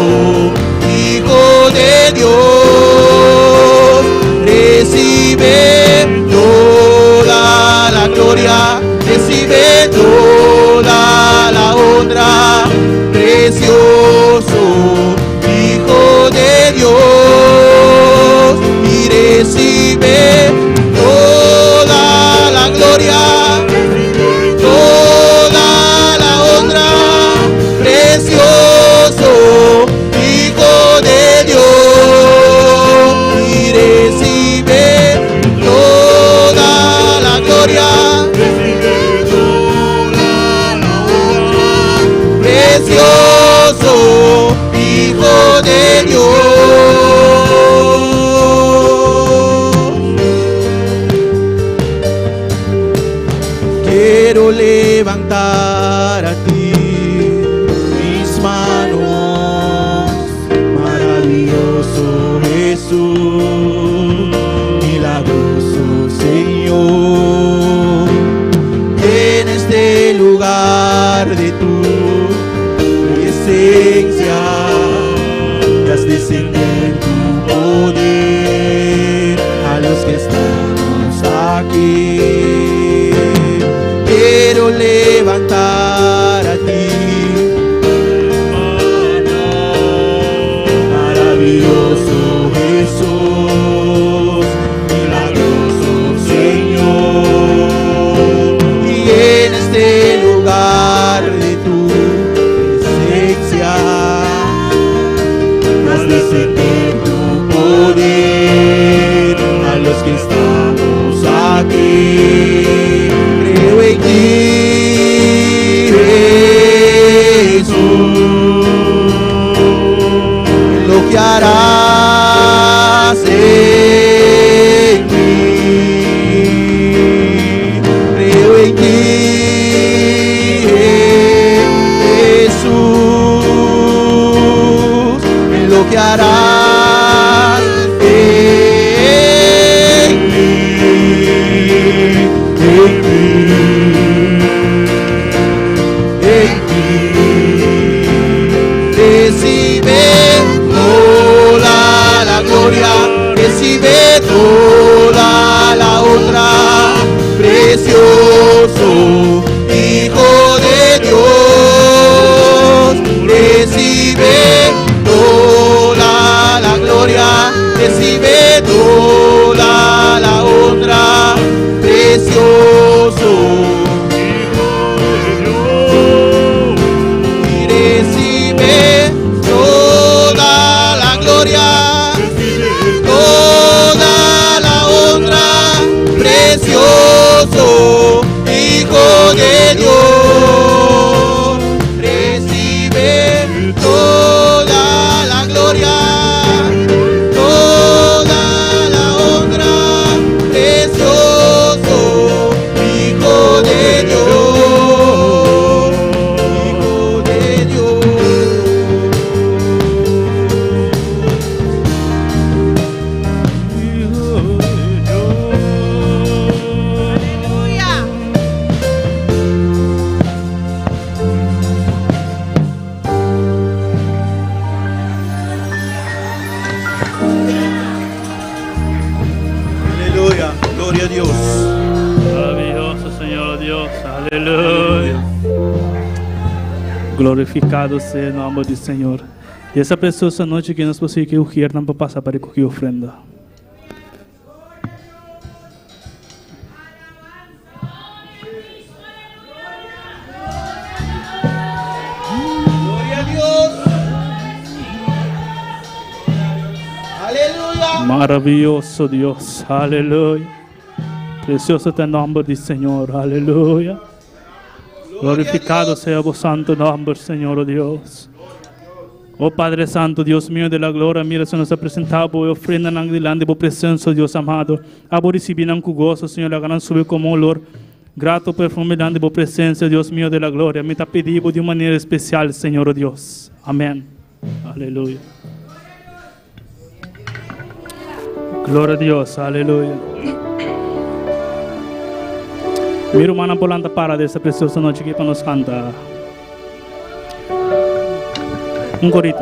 Hijo de Dios. Recibe toda la gloria, recibe toda la honra, precioso Hijo de Dios. Y recibe toda la gloria, toda la honra, precioso Hijo de Dios. Y recibe toda la gloria, precioso Hijo de Dios. Quiero levantar a ti mis manos, maravilloso Jesús, milagroso Señor. En este lugar de tu presencia, y haz descender tu poder a los que estamos aquí. Quiero levantar a ti maravilloso Jesús, milagroso Señor. Y en este lugar de tu presencia, haz descender tu poder a los que estamos aquí. Creo en ti, Jesús, en lo que harás en mí. Creo en ti, Jesús, en lo que harás en Gloria a Dios. Maravilloso Señor Dios, aleluya. Glorificado sea el nombre del Señor. E essa preciosa noite que nós possamos que o não para passar para recolher ofrenda. Gloria a Dios. Aleluya. Maravilloso Dios, aleluya. Precioso é o nome do Senhor, aleluya. Glorificado sea vos santo nombre, Señor, oh Dios. Oh Padre Santo, Dios mío de la gloria, mira, se nos ha presentado por ofrenda delante de tu presencia, Dios amado. Abo recibir con gozo, Señor, la gran subir como olor. Grato perfume delante de tu presencia, Dios mío de la gloria. Me te pedimos de una manera especial, Señor, oh Dios. Amén. Aleluya. Gloria a Dios, aleluya. Mi hermana Polanta para dessa preciosa noite aqui para nos cantar. Um corito.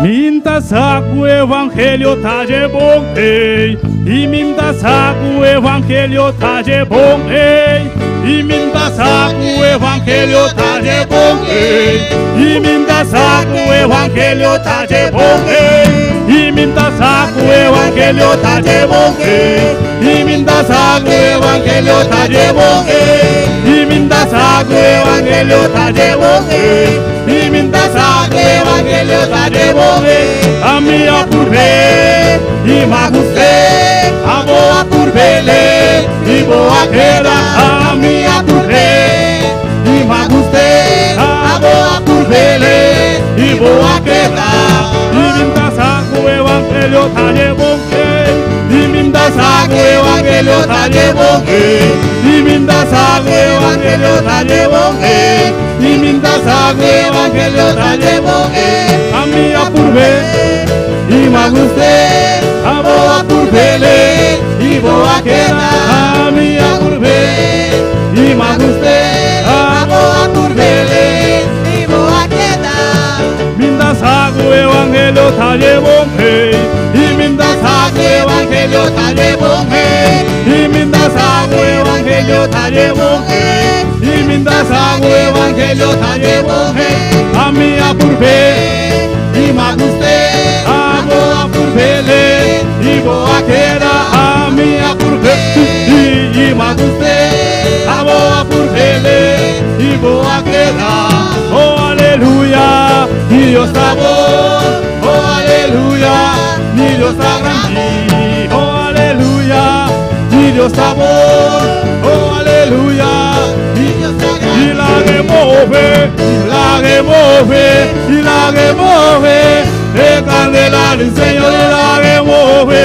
Minta saco o evangelho tá de bom, ei. E minta saco o evangelho tá de bom, ei. E minta saco o evangelho tá de bom, ei. E minta saco o evangelho tá de bom, ei. E minta saco o evangelho tá de bom, ei. E minta saco o evangelho tá de bom, ei. E minta saco o evangelho tá de bom, ei. E minta saco o evangelho tá de bom, ei. A minha por ver e magustei, a boa por bele e boa queda. A minha por ver e magustei, a boa por bele e boa queda. E minta saco o evangelho tá de bom, e minta saco o evangelho tá de bom, e minta saco o evangelho tá de bom, e minta saco o evangelho tá de bom. A minha por ver e magustei, a boa por bele e boa queda. A minha por ver e magustei, a boa por bele e boa queda. Minta saco o evangelho tá de bom, e minta saco o evangelho tá de bom, e minta saco o evangelho tá de bom, e minta saco o evangelho tá de bom. A minha por ver e magustei, a boa por bele e boa queda. A minha por ver e magustei, a boa por bele e boa queda. Oh aleluia, Dios está bom. Oh aleluia, Dios está grande. Oh aleluia, Dios está bom. Oh aleluia, Dios está grande. Y la remove, y la remove, y la remove. El candela del Señor y la remove,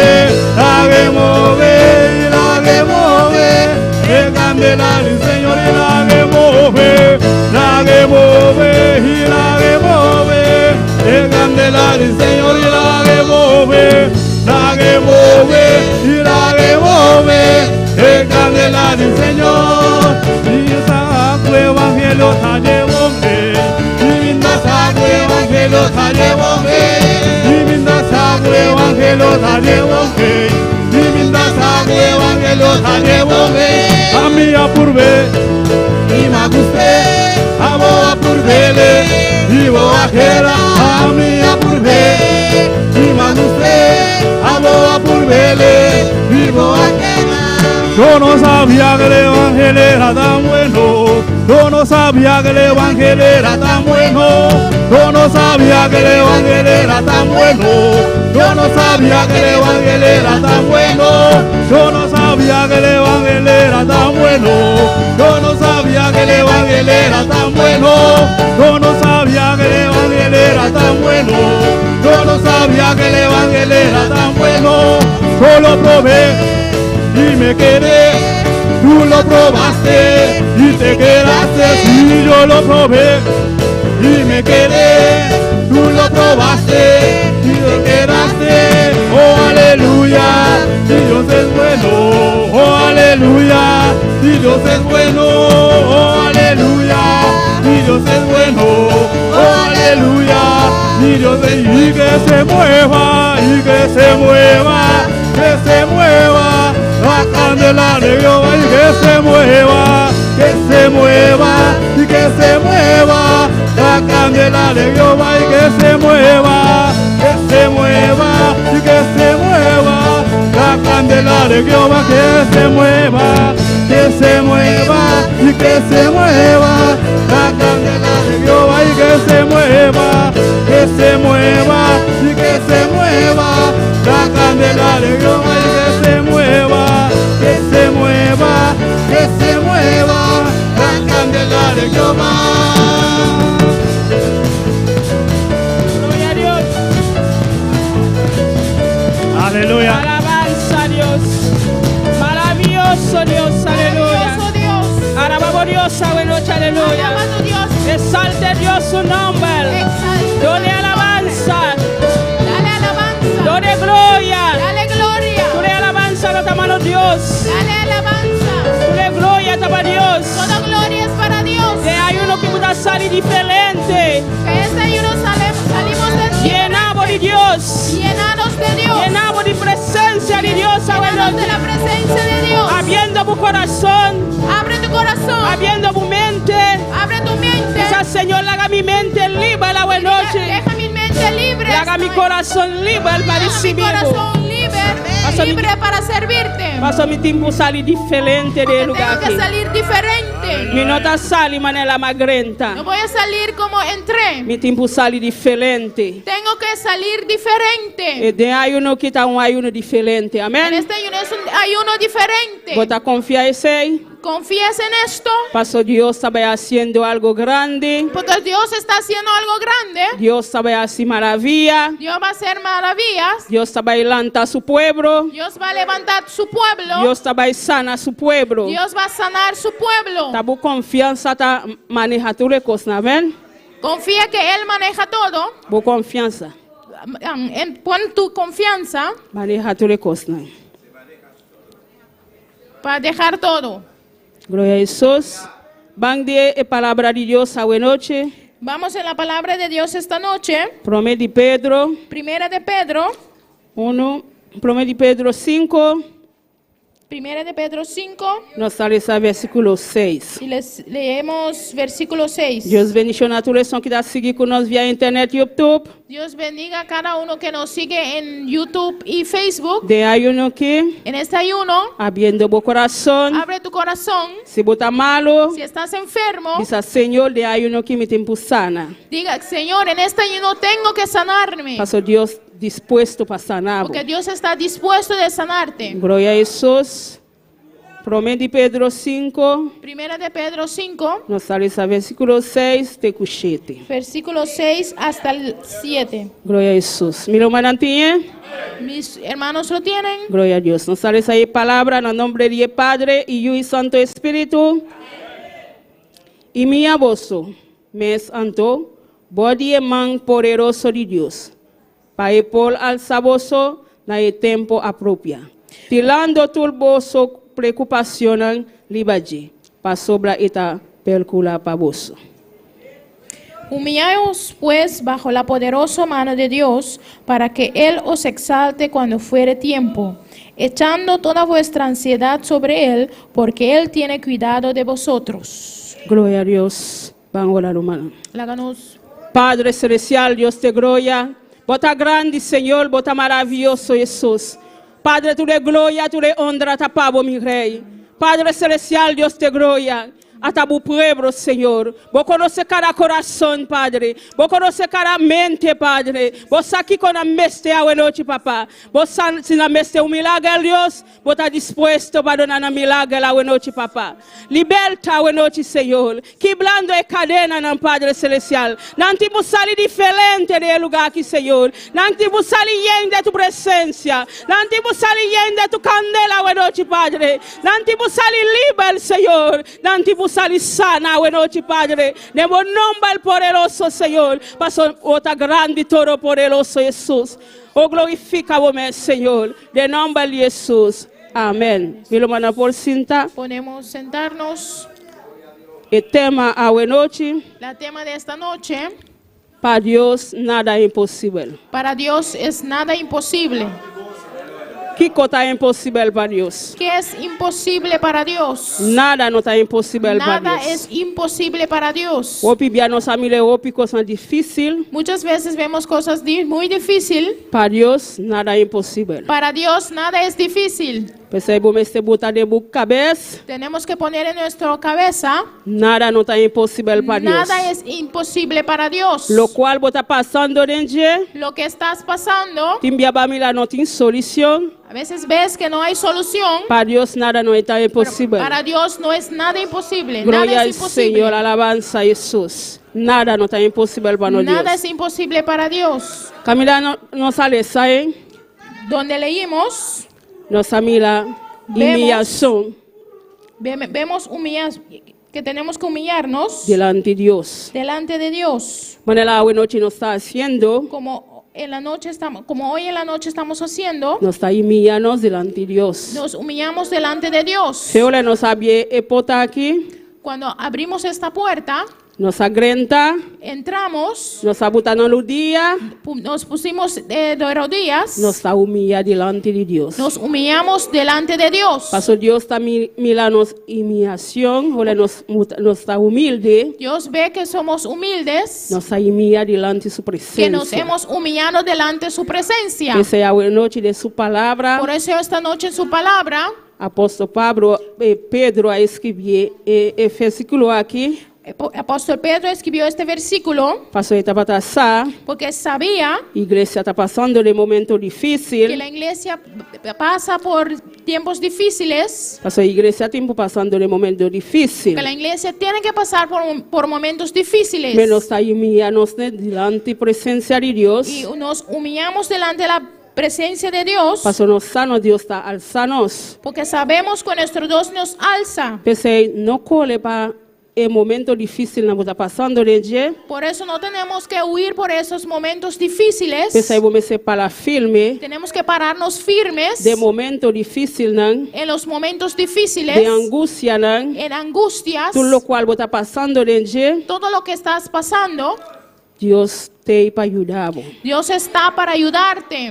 la remove, y la remove. El candela del Señor y la remove, la remove, y la remove. El candela del Señor y la remove, la remove, y la remove. El candela del Señor y saco evangelio ta llevo, y minda saco evangelio ta llevo, y minda saco evangelio ta llevo, y minda saco evangelio ta llevo. A minha por ver y magustei, a boa por vele y boa queda. A minha por ver y magustei, a boa por vele y boa queda. Yo no sabía que el evangelio era tan bueno. Yo no sabía que el evangelio era tan bueno. Yo no sabía que el evangelio era tan bueno. Yo no sabía que el evangelio era tan bueno. Yo no sabía que el evangelio era tan bueno. Yo no sabía que el evangelio era tan bueno. Yo no sabía que el evangelio era tan bueno. Yo no sabía que el evangelio era tan bueno. Solo probé y me quedé, tú lo probaste y te quedaste. Y yo lo probé y me quedé, tú lo probaste y te quedaste. Oh aleluya, Dios es bueno. Oh aleluya, Dios es bueno. Oh aleluya, Dios es bueno. Oh aleluya, mi Dios, y que se mueva, y que se mueva, que se mueva, la Candelaria de Jehová, y que se mueva, que se mueva, y que se mueva, la Candelaria de Jehová, y que se mueva, que se mueva, y que se mueva, la Candelaria de Jehová, que se mueva, que se mueva, y que se mueva, la Candelaria de Jehová, y que se mueva, que se mueva, y que se mueva, la Candelaria de Jehová, y que se mueva, que se mueva, que se mueva, la Candelaria de Jehová. Gloria a Dios. Aleluya. Alabanza a Dios. Maravilloso Dios, aleluya. Dios. Alabamos Dios, buenas noches, aleluya. Alabado Dios. Exalte Dios su nombre. Exalta. Dole alabanza. Dale alabanza. Dole gloria. Dale gloria. Dole alabanza a la mano Dios. Dale alabanza. Dole gloria a Dios. Toda gloria es para Dios. Que hay uno que pueda salir diferente. Que este ayuno salimos de Llenamos de Dios. llenados de Dios. Llenamos de presencia de Dios. Llenados de la presencia de Dios. Abriendo tu corazón. Abre tu corazón. Abriendo tu mente. Abre tu mente. Dice, Señor, haga mi mente libre la buena noche. Deja mi mente libre. Haga mi corazón libre para Deja mi recibir. corazón libre para servirte. Paso mi tiempo salir diferente del lugar Tengo que salir diferente. Mi nota sale manera magrenta. No voy a salir como entré. Mi tiempo sale diferente. Tengo que salir diferente. E de ayuno que está ayuno diferente. Amén. En este ayuno es un ayuno diferente. Vota confiar en sí. ¿Confías en esto? Paso Dios está haciendo algo grande. Porque Dios está haciendo algo grande. Dios está haciendo maravilla. Dios va a hacer maravillas. Dios está levantar su pueblo. Dios va a levantar su pueblo. Dios está sanar su pueblo. Dios va a sanar su pueblo. Tabu confianza ta maneja tu recursos, amén. Confía que Él maneja todo. Bu confianza. Pon tu confianza Maneja tu recursos. para dejar todo. Gloria a Jesús. Van de palabra de Dios a buena noche. Vamos en la palabra de Dios esta noche. Promete de Pedro. Primera de Pedro. 1. Promete de Pedro 5. Primera de Pedro 5. Nos sale ese versículo 6. Y les leemos versículo 6. Dios bendiga a todos los que están siguiendo con nosotros vía internet y YouTube. Dios bendiga a cada uno que nos sigue en YouTube y Facebook. De ayuno que, En este ayuno, abriendo tu corazón, abre tu corazón. si bota malo, Si estás enfermo, dice Señor, de ayuno que me tiempo sana. diga, Señor, en este ayuno tengo que sanarme. Pasó Dios dispuesto para sanar. Porque Dios está dispuesto de sanarte. Gloria a Jesús. Promete Pedro 5. Primera de Pedro 5, Nos sale ese versículo 6 de cuchete. versículo 6 hasta el 7. Gloria a Jesús. Mira, manantiñe. Mis hermanos lo tienen. Gloria a Dios. Nos sale esa palabra en el nombre de Padre y Hijo y Santo Espíritu. Y mi aboso me santo, body man poderoso de Dios. Para por al saboso na el tiempo apropia. Tirando turboso preocupación libaje. Pa sobra esta pelcula paboso. Humillaos pues bajo la poderosa mano de Dios, para que Él os exalte cuando fuere tiempo, echando toda vuestra ansiedad sobre Él, porque Él tiene cuidado de vosotros. Gloria a Dios. Vamos a orar, hermano. Láganos. Padre celestial, Dios te gloria. Bota grande, Señor, bota maravilloso, Jesús. Padre, tú de gloria, tú de honra, tapabo, mi rey. Padre celestial, Dios te gloria. Hasta tu pueblo, Señor. Vos conoces cada corazón, Padre. Vos conoces cada mente, Padre. Vos aquí con la mente a noche, papá. Vos si la mente un milagro, Dios, vos estás dispuesto para donar un milagro a noche, papá. Liberta a noche, Señor. Quebrando a cadena, no, Padre celestial. Não tipo salir diferente del lugar aquí, Señor. Não tipo salir lleno de tu presencia. Não tipo salir lleno de tu candela a noche, Padre. Não tipo salir libre, Señor. Não tipo salir sana a noche, Padre. De buen nombre poderoso, Señor. Pasó otra grande todo poderoso, Jesús. Oh, glorifica vos, Señor. De nombre de Jesús. Amén. Mi hermana por cinta. Podemos sentarnos. El tema a noche. La tema de esta noche. Para Dios nada es imposible. Para Dios es nada imposible. ¿Qué cosa es imposible para Dios? ¿Qué es imposible para Dios? Nada no está imposible para Nada Dios. es imposible para Dios. Opi bien nos amile opi cosas difíciles. Muchas veces vemos cosas muy difíciles. Para Dios nada es imposible. Para Dios nada es difícil. Pues ahí vos me este botar de bu cabeza. Tenemos que poner en nuestra cabeza. Nada no está imposible para Dios. Nada es imposible para Dios. Lo cual vos está pasando dentro. Lo que estás pasando. Timbia bamila no tiene solución. A veces ves que no hay solución. Para Dios nada no está imposible. Para Dios no es nada imposible. Gloria Nada al es imposible. Señor, alabanza a Jesús. Nada no está imposible para Dios. Nada es imposible para Dios. Camila no sale, ¿saben? Donde leímos, nos amila humillación vemos que tenemos que humillarnos delante de Dios. Delante de Dios. Manera hoy noche nos está haciendo. Como hoy en la noche estamos haciendo. Nos está humillando delante de Dios. Nos humillamos delante de Dios. Si ahora nos había epota aquí. Cuando abrimos esta puerta. Nos agrenta. Entramos. Nos abutamos los días. Nos pusimos de rodillas. Nos está humillando delante de Dios. Nos humillamos delante de Dios. Pasó Dios está mirando humillación. Ahora nos está humilde. Dios ve que somos humildes. Nos está humillando delante de su presencia. Que nos hemos humillado delante de su presencia. Que sea la noche de su palabra. Por eso esta noche en su palabra. Apóstolo Pedro a escribir el versículo aquí. Apóstol Pedro escribió este versículo porque sabía iglesia está pasando de momento difícil, que la iglesia pasa por tiempos difíciles, la iglesia tiempo pasando de momento difícil, que la iglesia tiene que pasar por momentos difíciles, menos está humillándonos delante presencia de Dios y nos humillamos delante de la presencia de Dios. Pasó nos sano, Dios está alzanos, porque sabemos que nuestro Dios nos alza. Pese no cole para el momento difícil que está pasando de por eso no tenemos que huir por esos momentos difíciles. Tenemos que pararnos firmes de momento difícil en los momentos difíciles, de angustia en angustias, todo lo cual está pasando de todo lo que estás pasando. Dios te para ayudar. Dios está para ayudarte.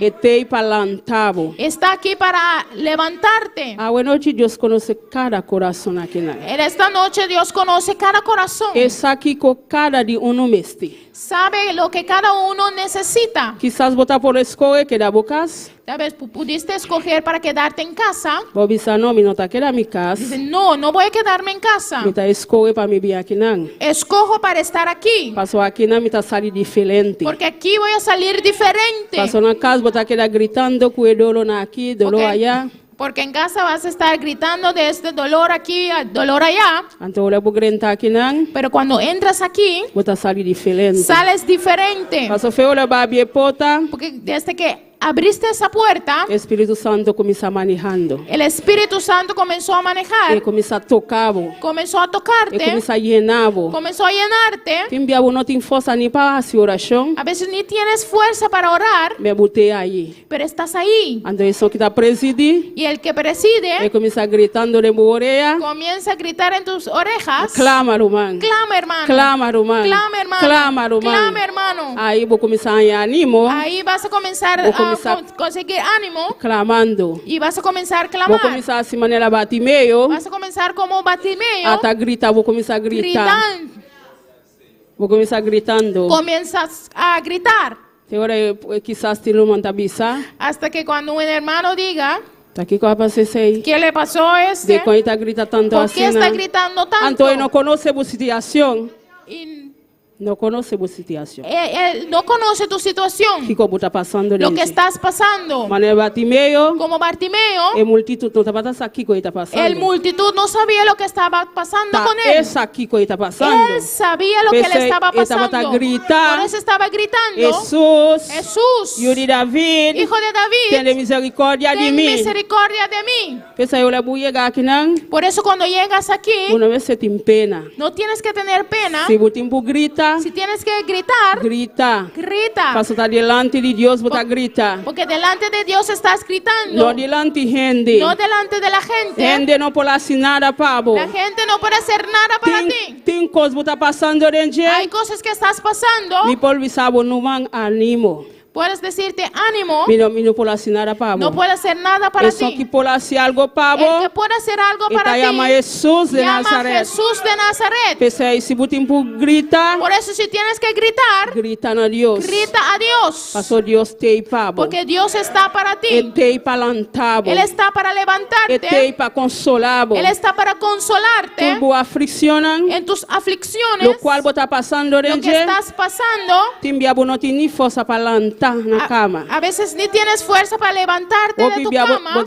Está aquí para levantarte. Buena noche, Dios conoce cada corazón aquí. En esta noche Dios conoce cada corazón. Es aquí con cada de uno mesti. Sabe lo que cada uno necesita. Quizás votar por escoger que da bocas. Tal vez pudiste escoger para quedarte en casa. Bobisa no, mi nota queda mi casa. Dice, no voy a quedarme en casa. Mi ta escoge para mi bien aquí. Escojo para estar aquí. Pasó aquí mi ta salir diferente. Porque aquí voy a salir diferente. Pasó en casa, vos te quedas gritando, que dolor aquí, dolor allá. Porque en casa vas a estar gritando de este dolor aquí, dolor allá. Pero cuando entras aquí, sales diferente. Pasó feo la babie pota. Porque desde que abriste esa puerta, Espíritu Santo comienza manejando. El Espíritu Santo comenzó a manejar. Comienza a tocar. Comenzó a tocarte. Comienza a llenar. Comenzó a llenarte. No tienes fuerza ni para hacer oración. A veces ni tienes fuerza para orar. Me boté ahí. Pero estás ahí. Entonces que está presidir. Y el que preside. Comienza gritando de mi oreja. Comienza a gritar en tus orejas. Clama, hermano. Clama, hermano. Clama, hermano. Clama, hermano. Clama, hermano. Clama, hermano. Ahí vos comenzar a ánimo. Ahí vas a comenzar a conseguir ánimo. Clamando. Y vas a comenzar a clamar. Vos comenzar así manera Bartimeo. Vas a comenzar como Bartimeo. Hasta grita, vos comenzar a gritar. Vos comenzar gritando. Comienzas a gritar. Ahora quizás te lo montabisa. Hasta que cuando un hermano diga. ¿Qué le pasó a este? ¿De qué está gritando tanto ¿Por así? qué está gritando tanto? Entonces no conoce tu situación. No conoce tu situación. Él no conoce tu situación. ¿Qué está pasando? Lo que estás pasando. Bartimeo. Como Bartimeo. El multitud no está aquí que está pasando. El multitud no sabía lo que estaba pasando con él. Es aquí que está pasando. Él sabía lo que le estaba pasando. Por eso estaba gritando. Jesús. Hijo de David. Hijo de David. Ten misericordia de mí. Ten misericordia de mí. Por eso cuando llegas aquí. Una vez se te pena. No tienes que tener pena. Si vos grita. gritar, Si tienes que gritar, grita. grita. Paso está delante de Dios, bota grita. Porque delante de Dios estás gritando. No delante de gente. No delante de la gente. Gente no puede hacer nada, pavo. La gente no puede hacer nada para ti. Tem cosas que está pasando dentro. Hay cosas que estás pasando. Mi polvisabo no van ánimo. Puedes decirte ánimo. Mi no puedo hacer nada, pavo. No puede hacer nada para Eso ti. que puede hacer algo, pavo. El que puede hacer algo para ti. Llama Jesús de llama Nazaret. Jesús de Nazaret. Pese a ese tiempo grita. Por eso si tienes que gritar, Gritan a Dios. grita a Dios. Pasó Dios te pavo. Porque Dios está para ti. Él te para levantabo. Él está para Él levantarte. te para consolabo. Él está para consolarte Tu afliccionan. en tus aflicciones. Lo cual está pasando Lo dentro. que estás pasando. Timbiabo no tiene fuerza para levantar na cama. A veces ni tienes fuerza para levantarte de tu cama.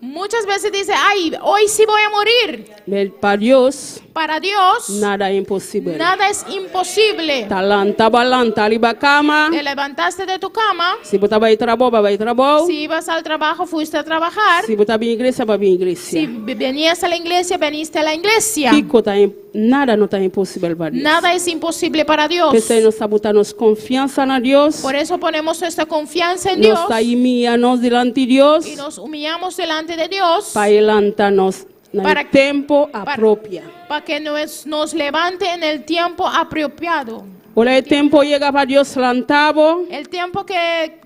Muchas veces dice, ay, hoy sí voy a morir. Para Dios, Para Dios, nada es imposible. nada es imposible. Talanta balanta liba cama. Te levantaste de tu cama. Si bota vai trabalho. Si ibas al trabajo, fuiste a trabajar. Si bota bien iglesia, va bien iglesia. Si venías a la iglesia, veniste a la iglesia. Nada no está imposible para Dios. Nada es imposible para Dios. Que nos sabotamos confianza en Dios. Por eso ponemos nuestra confianza en Nos Dios. está humillamos delante de Dios. Y nos humillamos delante de Dios. Para levantarnos en el tiempo apropiado. Para que nos levante en el tiempo apropiado. Ahora el tiempo llega para Dios levantado. El tiempo que,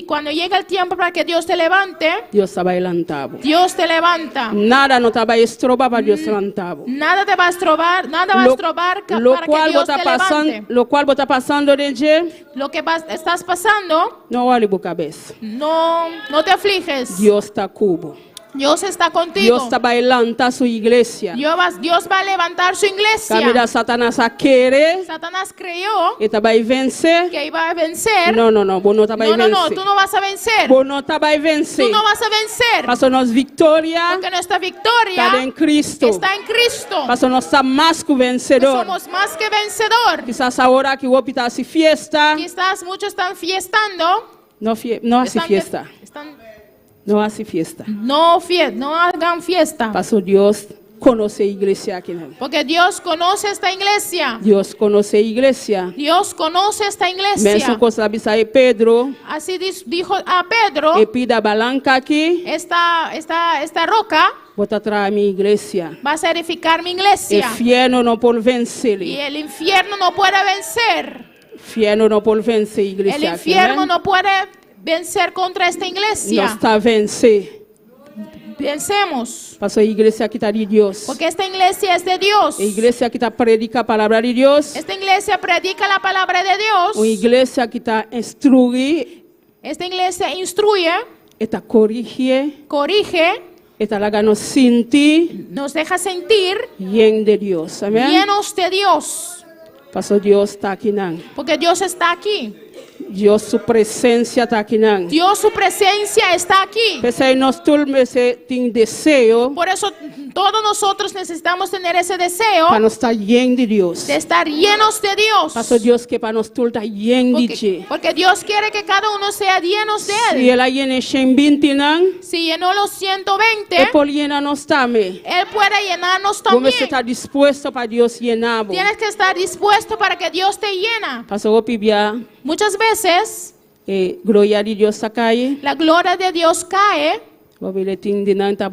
cuando llega el tiempo para que Dios te levante, Dios está levantado. Dios te levanta. Nada no te va a estrobar para Dios levantado. Nada te va a estrobar, nada va a estrobar para que Dios te levante. Lo cual está pasando de Lo que estás pasando, no vale tu cabeza. no te afliges. Dios está cubo. Dios está contigo. Dios está bailando su iglesia. Dios va a levantar su iglesia. Camila Satanás quiere. Satanás creyó que iba a vencer. Que iba a vencer. No, vos no te vas a vencer. No, tú no vas a vencer. Vos no te vas a vencer. Tú no vas a vencer. Pasó nos victoria. Porque nuestra victoria está en Cristo. Está en Cristo. Pasó nos está más que vencedor. Somos más que vencedor. Quizás ahora que vos pitas y fiesta. Quizás muchos están fiestando. No hace fiesta. No hace fiesta. No hagan fiesta. Pasó Dios conoce iglesia aquí. Porque Dios conoce esta iglesia. Dios conoce iglesia. Dios conoce esta iglesia. Menso cosa bisa Pedro. Así dijo a Pedro. Epida balanca aquí. Esta roca. Bota atrás mi iglesia. Vas a edificar mi iglesia. El infierno no puede vencer. Y el infierno no puede vencer. Infierno no puede vencer iglesia. El infierno no puede vencer contra esta iglesia. No está vencer. Vencemos. Pasó a iglesia que está de Dios. Porque esta iglesia es de Dios. La iglesia que está predica la palabra de Dios. Esta iglesia predica la palabra de Dios. Una iglesia que está instruye. Esta iglesia instruye. Está corrige. Esta la nos sentir. Nos deja sentir. Llenos de Dios. Amén. Llenos de Dios. Pasó Dios está aquí. Porque Dios está aquí. Dios su presencia está aquí. Dios su presencia está aquí. Por eso todos nosotros necesitamos tener ese deseo. Para estar llenos de Dios. De estar llenos de Dios. Pasó Dios que para nosotros está lleno de porque Dios quiere que cada uno sea llenos de Él. Si Él llena 120, si llenó los 120, Él puede llenarnos también. Él puede llenarnos también. Vamos a estar dispuesto para Dios llenar. Tienes que estar dispuesto para que Dios te llena. Pasó Pibia. Muchas veces gloria de Dios cae. La gloria de Dios cae.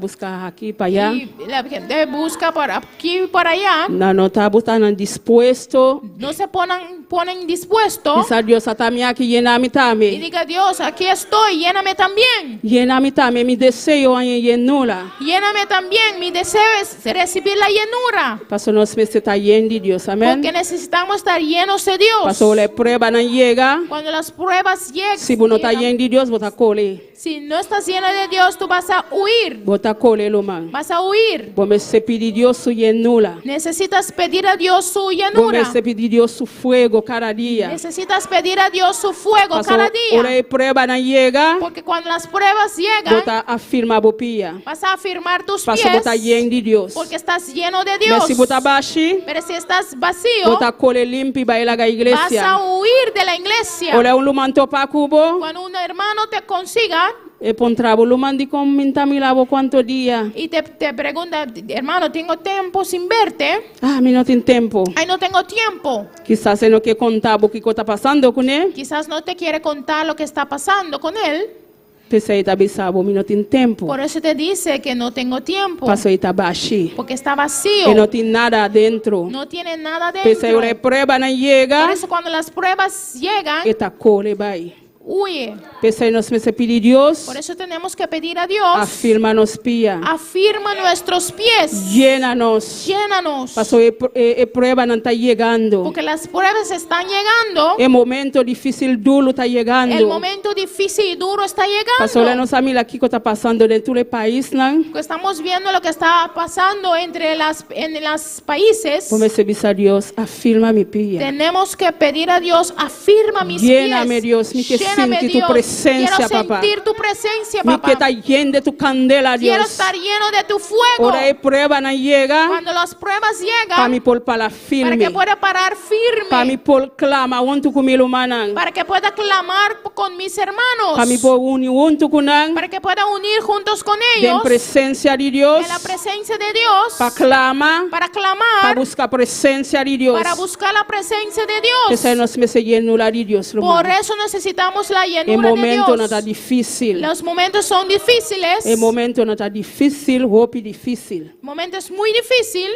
Buscar aquí para allá. Y la gente busca por aquí y por allá. No está buscando dispuesto. No se ponen dispuestos. Quizás Dios está aquí llename también. Y diga Dios, aquí estoy, lléname también. Lléname también, mi deseo es llenura. Lléname también, mi deseo es recibir la llenura. Pasó nos está lleno de Dios, amén. Porque necesitamos estar llenos de Dios. Pasó la prueba no llega. Cuando las pruebas llegan. Si vos no estás lleno de Dios, vos si no estás lleno de Dios, tú vas a huir. Vas a huir. Necesitas pedir a Dios su llenura. Dios su fuego cada día. Necesitas pedir a Dios su fuego cada día. Porque cuando las pruebas llegan, vas a afirmar tus pies. Porque estás lleno de Dios. Pero si estás vacío, vas a huir de la iglesia. Cuando un hermano te consiga, Mandi con mintamilabo cuántos días. Y te pregunta, hermano, ¿tengo tiempo sin verte? Mi no tengo tiempo. Ay, no tengo tiempo. Quizás él no quiere contar lo que está pasando con él. Quizás no te quiere contar lo que está pasando con él. Mi no tengo tiempo. Por eso te dice que no tengo tiempo. Porque está vacío. Que no tiene nada adentro. No tiene nada dentro. Por eso cuando las pruebas llegan, huye. Dios, por eso tenemos que pedir a Dios. Afirma nuestros pies. Llénanos. Prueba no está llegando. Porque las pruebas están llegando. El momento difícil duro está llegando. El momento difícil y duro está llegando. Aquí está pasando dentro del país, estamos viendo lo que está pasando en los países. Dios, afirma mi pie. Tenemos que pedir a Dios, afirma mis Lléname, pies. Dios, sentir tu presencia, Quiero papá. sentir tu presencia, papá. Que está lleno de tu candela, Dios. Quiero estar lleno de tu fuego. Ahora prueba no llega. Cuando las pruebas llegan, para mi por para firme. Para que pueda parar firme. Para mi por clama, para que pueda clamar con mis hermanos. Para mi por para que pueda unir juntos con ellos. En presencia de Dios. En la presencia de Dios. Para clamar. Para buscar presencia de Dios. Para buscar la presencia de Dios. Por eso necesitamos la llenura de Dios. El momento no está difícil. Los momentos son difíciles. El momento no está difícil, difícil. El momento es muy difícil.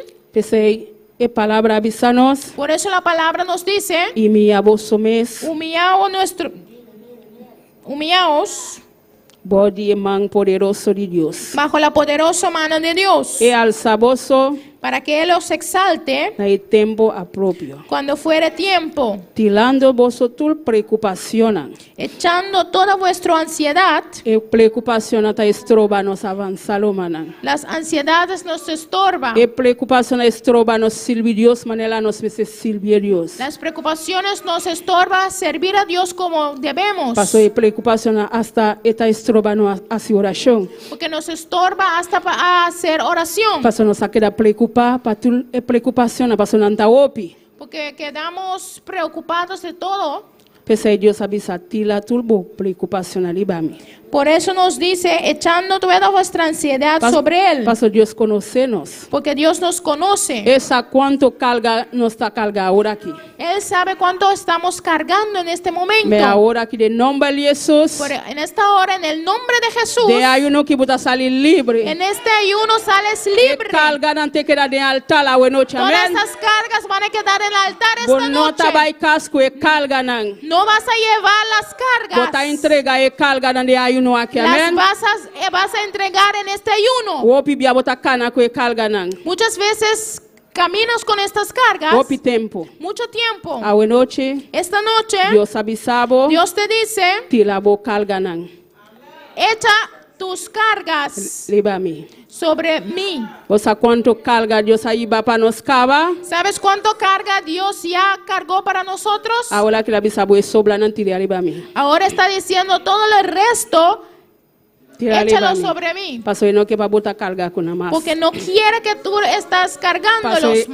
Palabra avisanos. Por eso la palabra nos dice. Y mi mes. Humillaos. Body man poderoso de Dios. Bajo la poderosa mano de Dios. E alzaboso. Para que Él os exalte. En tiempo apropio. Cuando fuere tiempo. Tirando vosotros preocupación. Echando toda vuestra ansiedad. Preocupación está estorba nos avanzar manan. Las ansiedades nos estorban. Preocupación estorba nos servir Dios manera nos servir Dios. Las preocupaciones nos estorba servir a Dios como debemos. Pasó preocupación hasta esta estorba no hacer oración. Porque nos estorba hasta para hacer oración. Pasó nos queda preocupada para tu preocupación pasó nanta opi. Porque quedamos preocupados de todo. Pese Dios avisa tila turbo preocupación alibami. Por eso nos dice, echando toda vuestra ansiedad sobre Él. Paso Dios conocernos. Porque Dios nos conoce. Esa cuánto carga nos está carga ahora aquí. Él sabe cuánto estamos cargando en este momento. Me ahora aquí de nombre de Jesús. En esta hora, en el nombre de Jesús. De ayuno que pueda salir libre. En este ayuno sales libre. Carga antes que de altar la noche. Todas estas cargas van a quedar en el altar esta noche. No vas a llevar las cargas. Bota entrega e carga de ayuno. Aquí, las vas a entregar en este ayuno. Muchas veces caminas con estas cargas. Mucho tiempo. Esta noche Dios te dice, echa tus cargas sobre mí. ¿Sabes cuánto carga Dios ya cargó para nosotros? Ahora está diciendo todo el resto. Échalo sobre mí. Porque no quiere que tú estás cargándolos.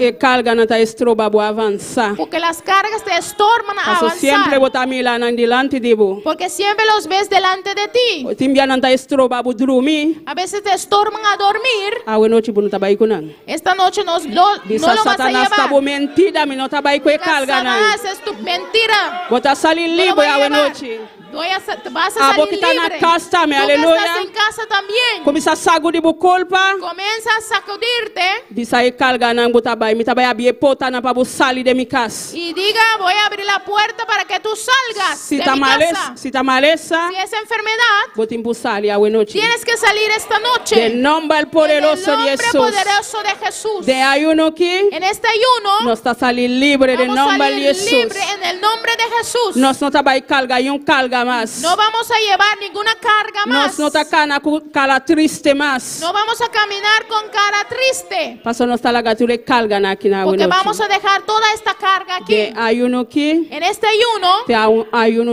Porque las cargas te estorban a avanzar. Porque siempre los ves delante de ti. A veces te estorban a dormir. Esta noche no lo vas a llevar. Satanás es tu mentira. Vas a salir libre. Tú estás en casa también. Comienza a sacudirte. Y diga, voy a abrir la puerta para que tú salgas de mi casa. Si es enfermedad, tienes que salir esta noche. En el nombre poderoso de Jesús. En este ayuno nos está salir libre en el nombre de Jesús. En el nombre de Jesús. No vamos a llevar ninguna carga más. No vamos a caminar con cara triste. Porque vamos a dejar toda esta carga aquí. En este ayuno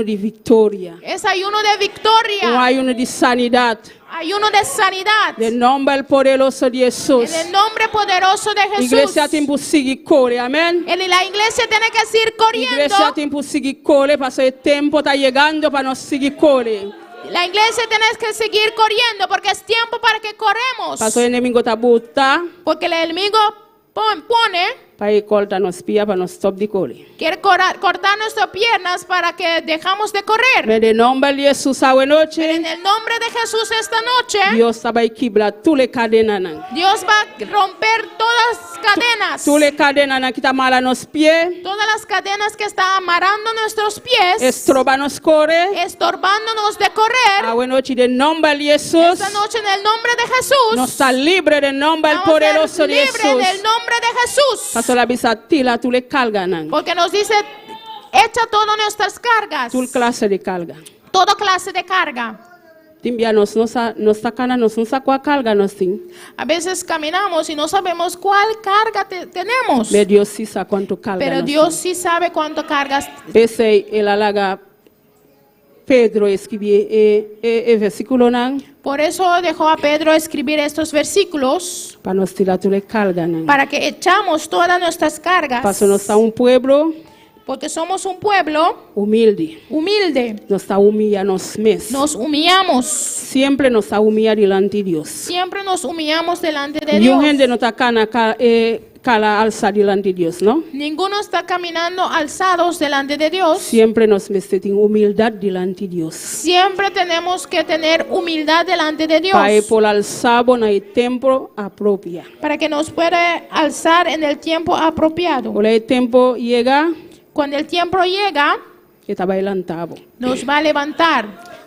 de victoria. Es ayuno de victoria. Un ayuno de sanidad. Ayuno de sanidad. En el nombre poderoso de Jesús. En el nombre poderoso de Jesús. Iglesia tiene que seguir corriendo, amén. La iglesia tiene que seguir corriendo. Iglesia tiene que seguir corriendo, porque el tiempo está llegando para nos seguir corriendo. La iglesia tienes que seguir corriendo porque es tiempo para que corremos. Paso enemigo tabuta. Porque el enemigo pone, Para cortar nos pia para nos stop de correr. quiere cortar nuestras piernas para que dejamos de correr. En el nombre de Jesús a noche. En el nombre de Jesús esta noche, Dios va a quebrar tous les cadenas. Dios va a romper todas las cadenas. Tous les cadenas que están mal a nos pies. Todas las cadenas que están amarrando nuestros pies, Estrobanos corre. estorbándonos de correr. A noche en el nombre de Jesús. Esta noche en el nombre de Jesús, Nos está libre del nombre del vamos a poderoso ser de libres Jesús. del nombre de Jesús. Paso la visa tila tous les cargas. Porque nos dice, echa todas nuestras cargas, Toute clase de carga. toda clase de carga. Timbia nos sacana nos saca carga nos tin. A veces caminamos y no sabemos cuál carga tenemos. Pero Dios sí sabe cuánto carga. Pero nos Dios sí sabe cuánto cargas. Pese el alaga Pedro escribió el versículo nan Por eso dejó a Pedro escribir estos versículos, para nos tirar tous les cargas nan. para que echamos todas nuestras cargas. Paso nos está un pueblo Porque somos un pueblo humilde. humilde. Nos está humillanos mes. Nos humillamos. Siempre nos está humillado delante de Dios. Siempre nos humillamos delante de Y Dios. un gente no está cala alza delante de Dios, ¿no? Ninguno está caminando alzados delante de Dios. Siempre nos metemos en humildad delante de Dios. Siempre tenemos que tener humildad delante de Dios. Para por alzabo en el tiempo apropia. Para que nos pueda alzar en el tiempo apropiado. Cuando el tiempo llega, Cuando el tiempo llega, que está bailando. nos va a levantar.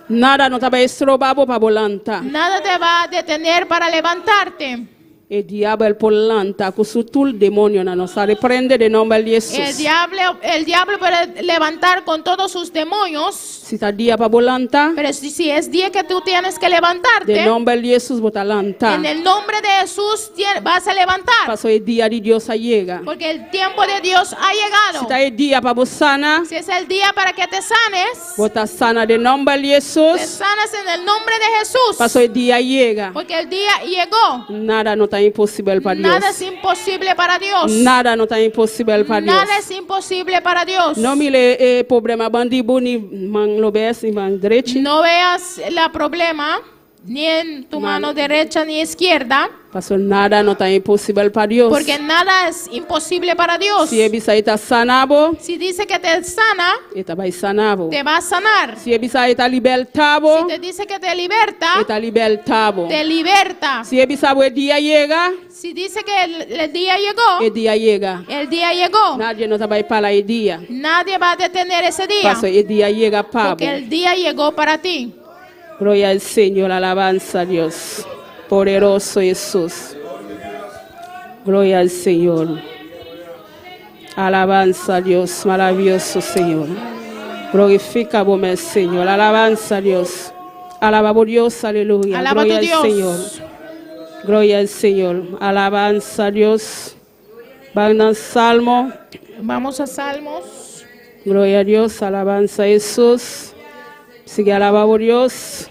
Nada no está estrobado para volantar. Nada te va a detener para levantarte. El diablo el polanta con su tul demonio nos reprende de nombre de Jesús. El diablo puede levantar con todos sus demonios. Si está día para volanta, Pero si es día que tú tienes que levantarte, de nombre de Jesús botalanta. en el nombre de Jesús vas a levantar. Paso el día de Dios llega. Porque el tiempo de Dios ha Si llegado. está el día para sana, Si es el día para que te sanes, bota sana de nombre de te Jesús. sanas en el nombre de Jesús. Paso el día llega. Porque el día llegó. Nada no está imposible para Dios. Nada es imposible para Dios. Nada no está imposible para Dios. Nada es imposible para Dios. No mire problema bandido ni man lo ves ni man derecho. No veas el problema ni en tu mano derecha ni izquierda. Paso nada no está imposible para Dios. Porque nada es imposible para Dios. Si ebisa está sanabo, Si dice que te sana, está vai sanabo. te va a sanar. Si ebisa está libertado, Si te dice que te liberta, está libertado. te liberta. Si ebisa el día llega, Si dice que el día llegó, el día llega. el día llegó. Nadie no va a para el día. Nadie va a detener ese día. Paso el día llega Pablo. Porque el día llegó para ti. Gloria al Señor, alabanza a Dios. Poderoso Jesús. Gloria al Señor. Alabanza a Dios, maravilloso Señor. Glorifica vos, el Señor. Alabanza a Dios. Alaba a Dios, aleluya. Alaba a Gloria tu al Señor. Dios. Gloria al Señor. Alabanza a Dios. Van al Salmo. Vamos a Salmos. Gloria a Dios. Alabanza a Jesús. Sigue alaba a Dios.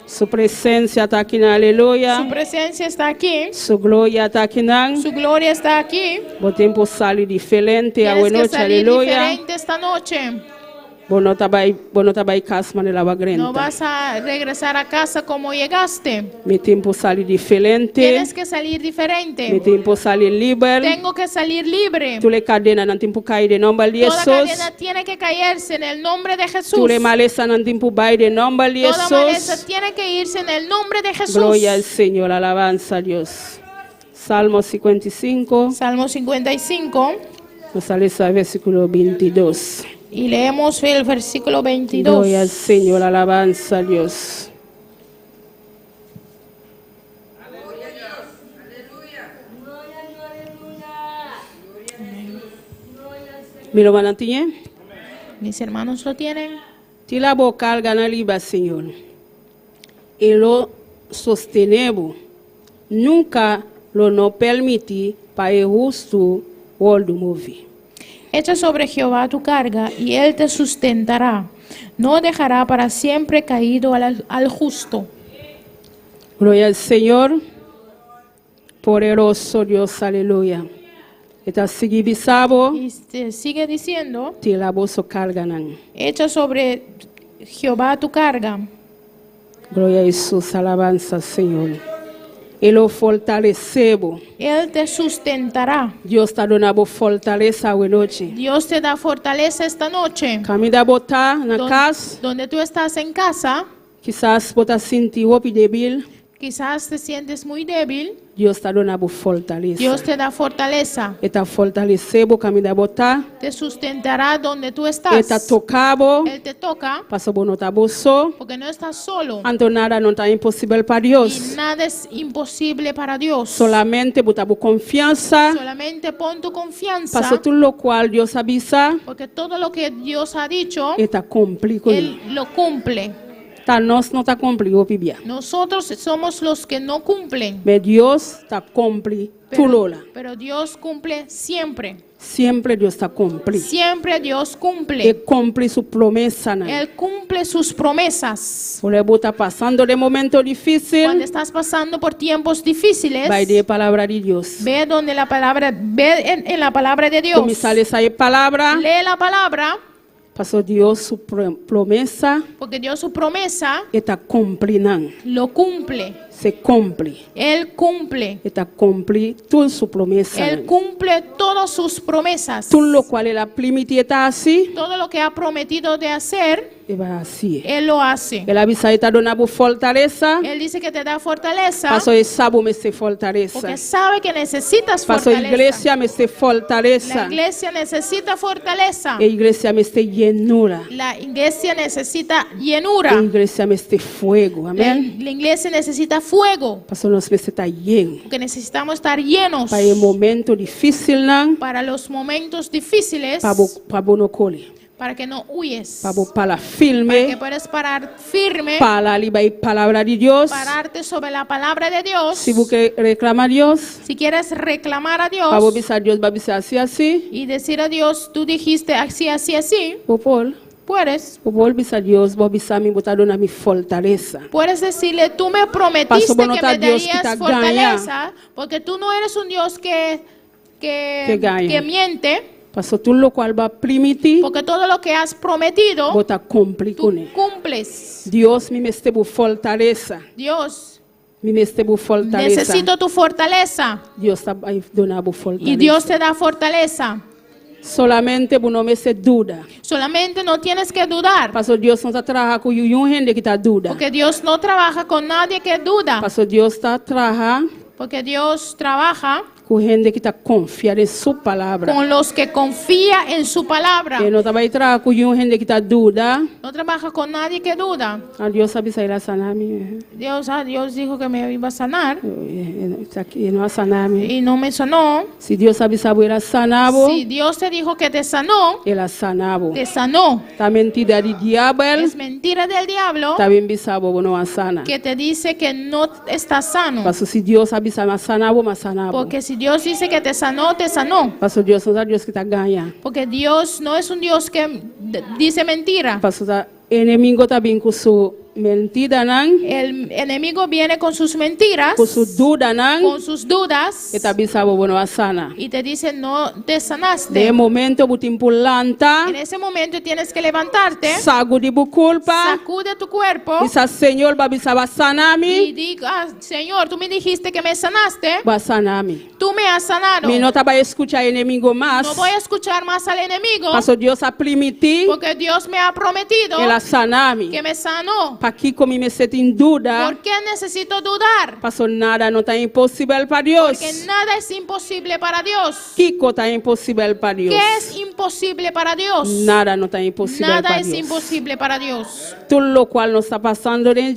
Su presencia está aquí, aleluya. Su presencia está aquí. Su gloria está aquí. Su gloria está aquí. Bom tempo sale diferente a Tienes que noite, salir aleluya. diferente esta noche. Bom trabalho casma de lava No grande. vas a regresar a casa como llegaste. Meu tempo sale diferente. Tienes que salir diferente. Meu tempo sale livre. Tengo que salir libre. Tu le cadena não tempo cair de nome de Toda Jesus. cadena tiene que caerse en el nombre de Jesús. Tu le maleza não tempo vai de nome de Toda maleza Jesus. tiene que irse en el nombre de Jesús. Glória ao Senhor, alabança a Deus. Salmo 55. Salmo 55. Vamos a leer versículo 22. Y leemos el versículo 22. Gloria al Señor, alabanza a Dios. ¿Me lo van a tener? Mis hermanos lo tienen. Ti la boca al ganar liba, Señor. Y lo sostenemos. Nunca lo no permití para el justo o el mover. Echa sobre Jehová tu carga y él te sustentará. No dejará para siempre caído al justo. Gloria al Señor. Poderoso Dios, aleluya. Está sigibisabo. Y sigue diciendo, Ti la boso carga nan. echa sobre Jehová tu carga Gloria a Jesús, alabanza, Señor. Él lo fortalecebo. Él te sustentará. Dios te dona fortaleza hoy noche. Dios te da fortaleza esta noche. Camina bota na casa. Donde tú estás en casa, Quizás bota sentir débil. quizás te sientes muy débil. Dios te dona fortaleza. Dios te da fortaleza. Eta fortalecebo camina bota. Te sustentará donde tú estás. Eta tocabo. Él te toca Paso bono taboso. porque no estás solo. Anto nada no está imposible para Y Dios. nada es imposible para Dios. Solamente botabo confianza. Solamente pon tu confianza. Paso todo lo cual Dios avisa. Porque todo lo que Dios ha dicho, Eta cumpli con Él lo cumple. Ta nos no está cumplido pibia. Nosotros somos los que no cumplen. Pero Dios está cumpli tu lola. Pero Dios cumple siempre. Siempre Dios está cumpli. Siempre Dios cumple. Él cumple su promesa. Él cumple sus promesas. Por eso está pasando de momento difícil. Cuando estás pasando por tiempos difíciles, Va de palabra de Dios. ve donde la palabra, ve en la palabra de Dios. Comienza esa palabra. Lee la palabra, Pasó Dios su promesa. porque Dios su promesa Está cumpliendo. lo cumple. Se cumple. Él cumple. Está cumple toda su promesa. Él cumple todas sus promesas. Todo lo cual él ha prometido está así. Todo lo que ha prometido de hacer, Y va así. Él lo hace. Él avisa está donando fortaleza. Él dice que te da fortaleza Pasó el sábado me se fortaleza. porque sabe que necesitas Pasó fortaleza. iglesia me se La fortaleza. iglesia necesita fortaleza. La iglesia me se llenura. La iglesia necesita La llenura. iglesia me se fuego. La, Amén. la iglesia necesita fuego. Pasó nos me se está lleno. Porque necesitamos estar llenos Para el momento difícil nan. para los momentos difíciles, Para bono cole. para que no huyes, Para la para que firme. puedas parar firme, Para la palabra de Dios. pararte sobre la palabra de Dios. Si vos querés reclamar a Dios. Si quieres reclamar a Dios Para vos a Dios va a avisar así así. y decir a Dios, tú dijiste así, así, así, Popol. puedes. Popol bisa Dios. Vos bisa mi botar dona mi fortaleza. Puedes decirle, tú me prometiste Paso que bonota me Dios darías quita fortaleza, porque tú no eres un Dios que gaña. miente, Pasó todo lo cual va a permitir. porque todo lo que has prometido, Bota cumplir tú con él. cumples. Dios me este bu fortaleza. Dios, Me este bu fortaleza. necesito tu fortaleza. Dios está ahí donando fortaleza. Y Dios te da fortaleza. Solamente bu no me se duda. Solamente no tienes que dudar, Pasó Dios no está trabajando con un gente que está duda. porque Dios no trabaja con nadie que duda, Pasó Dios está trabajando porque Dios trabaja con gente que está confiada en su palabra. con los que confía en su palabra. Que no está ahí trabajando con un gente que está duda. No trabaja con nadie que duda. A Dios sabe si irá a sanarme. Dios dijo que me iba a sanar Aquí no a sanarme. y no me sanó. Si Dios sabe si irá a sanarme. Si Dios te dijo que te sanó, Él a sanarme. te sanó. Está mentira del diablo. Es mentira del diablo Está bien bisabo no a sana. que te dice que no estás sano. Paso si Dios avisa más sanabo, más sanabo. Porque si Dios dice que te sanó, te sanó. Paso Dios no es Dios que te gana. Porque Dios no es un Dios que dice mentira. Paso enemigo también con su mentira nan, El enemigo viene con sus mentiras, con su duda nan, con sus dudas, que está bisabo bueno a sana. y te dice no te sanaste. De momento butimplanta, En ese momento tienes que levantarte, sago de bu culpa. sacude tu cuerpo Dice Señor va bisaba y sanami, diga, Señor, tú me dijiste que me sanaste, va sanami. tú me has sanado. Mi no te va a escuchar enemigo más. No voy a escuchar más al enemigo, Paso Dios a primitir, porque Dios me ha prometido el a sanami. que me sanó. Pa aquí como me set en duda. ¿Por qué necesito dudar? Paso nada no está imposible para Dios. Porque nada es imposible para Dios. Kiko está imposible para Dios. ¿Qué es imposible para Dios? Nada no está imposible Nada para es Dios. imposible para Dios. Todo lo cual nos está pasando de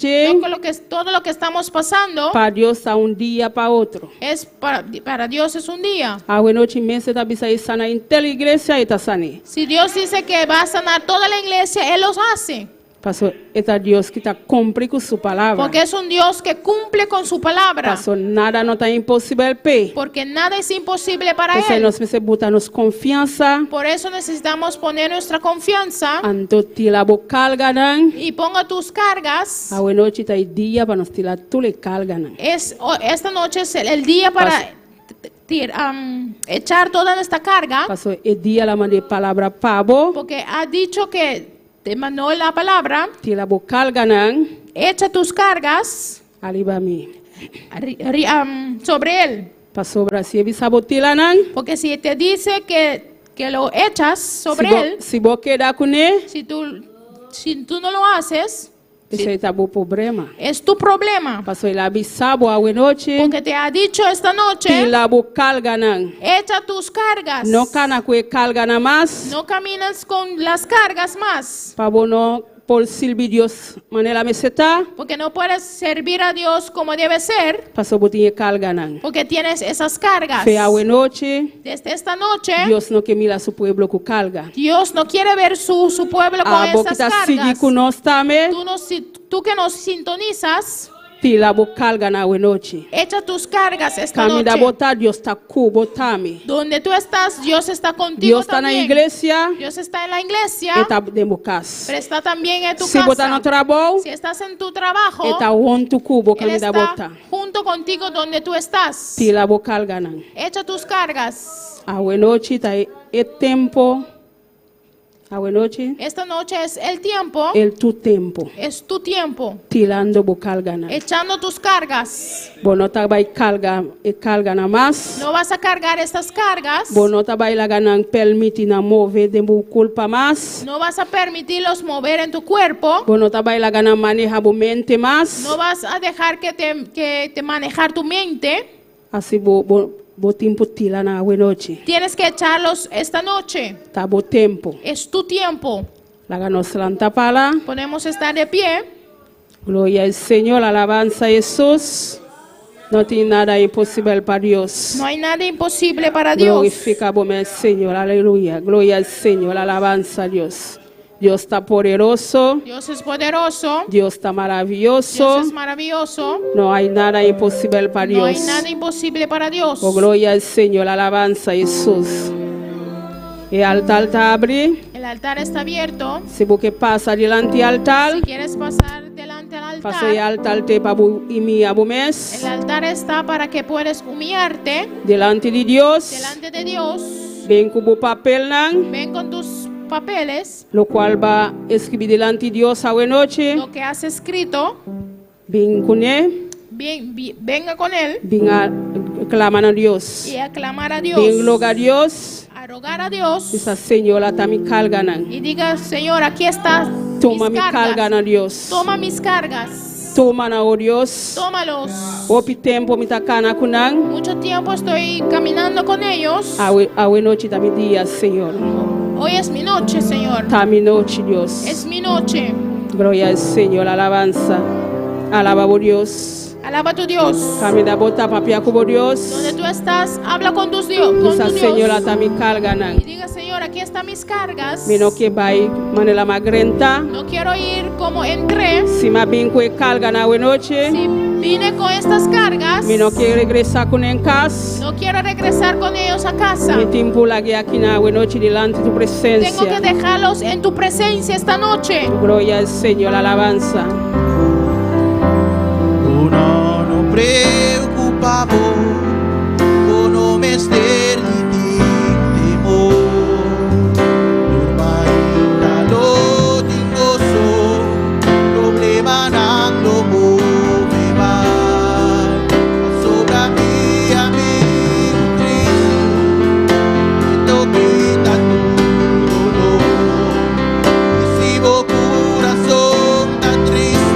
Todo lo que estamos pasando para Dios está un día para otro. es para Dios es un día. A bueno meses está bisa sana en la iglesia y está sane. Si Dios dice que va a sanar toda la iglesia, Él los hace. Paso está Dios que está cumple con su palabra. Porque es un Dios que cumple con su palabra. Paso nada no está imposible pe. Porque nada es imposible para Entonces Él. nos meses botarnos confianza. Por eso necesitamos poner nuestra confianza Anto tila bo cargan. y ponga tus cargas. A bueno está el día para nos tirar tú le cargan. Esta noche es el día para echar toda esta carga. Paso el día la mandé palabra pavo. Porque ha dicho que te mandó la palabra Tila bo cargan. echa tus cargas alibami. sobre él. Pasobra si bisabotila nan. Porque si te dice que lo echas sobre él, si vos queda con él, si tú no lo haces, ese es tu problema. Es tu problema. Paso el abisabo a noche. Porque te ha dicho esta noche, echa tus cargas. No cana que carga nada más. No caminas con las cargas más. Pavo no por servir Dios manera meseta. Porque no puedes servir a Dios como debe ser. Paso botiñe carga nan. Porque tienes esas cargas. Fe a noche. Desde esta noche, Dios no que mira a su pueblo con carga. Dios no quiere ver su pueblo con esas cargas. Tú que nos sintonizas, Tila bo carga na noche. Echa tus cargas esta Camina noche. botar Dios está botame. Donde tú estás, Dios está contigo. Dios está en la también. iglesia. Dios está en la iglesia. Está de casa. Pero está también en tu Si casa. bota no trabajo, si estás en tu trabajo, está junto cubo Él camina está bota. junto contigo donde tú estás. Tila bo carga nan. Echa tus cargas. A noche está el tiempo. A noche. Esta noche es el tiempo. Tu tiempo. Es tu tiempo. Tilando bo carga nan. Echando tus cargas. Bonota vai carga na más. No vas a cargar estas cargas. Bonota vai la ganan permiti na mover de bu culpa más. No vas a permitirlos mover en tu cuerpo. Bonota vai la ganan maneja bu mente más. No vas a dejar que te manejar tu mente. Así bo tiempo tila na noche. Tienes que echarlos esta noche. Ta bo tiempo. Es tu tiempo. La ganos lanta pala. Podemos estar de pie. Gloria al Señor, alabanza a Jesús. No tiene nada imposible para Dios. No hay nada imposible para Dios. Glorifica al Señor, aleluya. Gloria al Señor, alabanza a Dios. Dios está poderoso. Dios es poderoso. Dios está maravilloso. Dios es maravilloso. No hay nada imposible para Dios. No hay nada imposible para Dios. Oh, gloria al Señor, alabanza a Jesús. El altar está abierto. El altar está abierto. Si vos que pasa delante del altar. Si quieres pasar delante del altar. Paso el altar te para humillar a mes. El altar está para que puedas humillarte. Delante de Dios. Delante de Dios. Ven con tu papel nan. Ven con tus papeles. Lo cual va a escribir delante de Dios a noche. Lo que has escrito. Ven con él. Venga con él. Ven a clamar a Dios. Y a clamar a Dios. Ven rogar a Dios. A rogar a Dios. Esa señora está mi carga nan. Y diga, Señor, aquí está. Toma mi carga a Dios. Toma mis cargas. Toma na Dios. Tómalos. Opi tiempo mi takana kunan. Mucho tiempo estoy caminando con ellos. A noche está mi día, Señor. Hoy es mi noche, Señor. Está mi noche, Dios. Es mi noche. Gloria al Señor, alabanza. Alaba a Dios. Alaba a tu Dios. Camina bota papia como Dios. Donde tú estás, habla con tus Dios. Esa señora está mi carga nan. Y diga, Señor, aquí están mis cargas. Mi no que vai manela magrenta. No quiero ir como entré. Si me vin con carga na noche. Si vine con estas cargas. Mi no quiero regresar con en casa. No quiero regresar con ellos a casa. Mi tiempo la que aquí na noche delante de tu presencia. Tengo que dejarlos en tu presencia esta noche. Gloria al Señor, alabanza. Uno no preocupavo con no mester di temor. Ormai lo tengo so, problema nando moveva. Sopra mi mente, lo quita todo. Si vos corazón tan triste,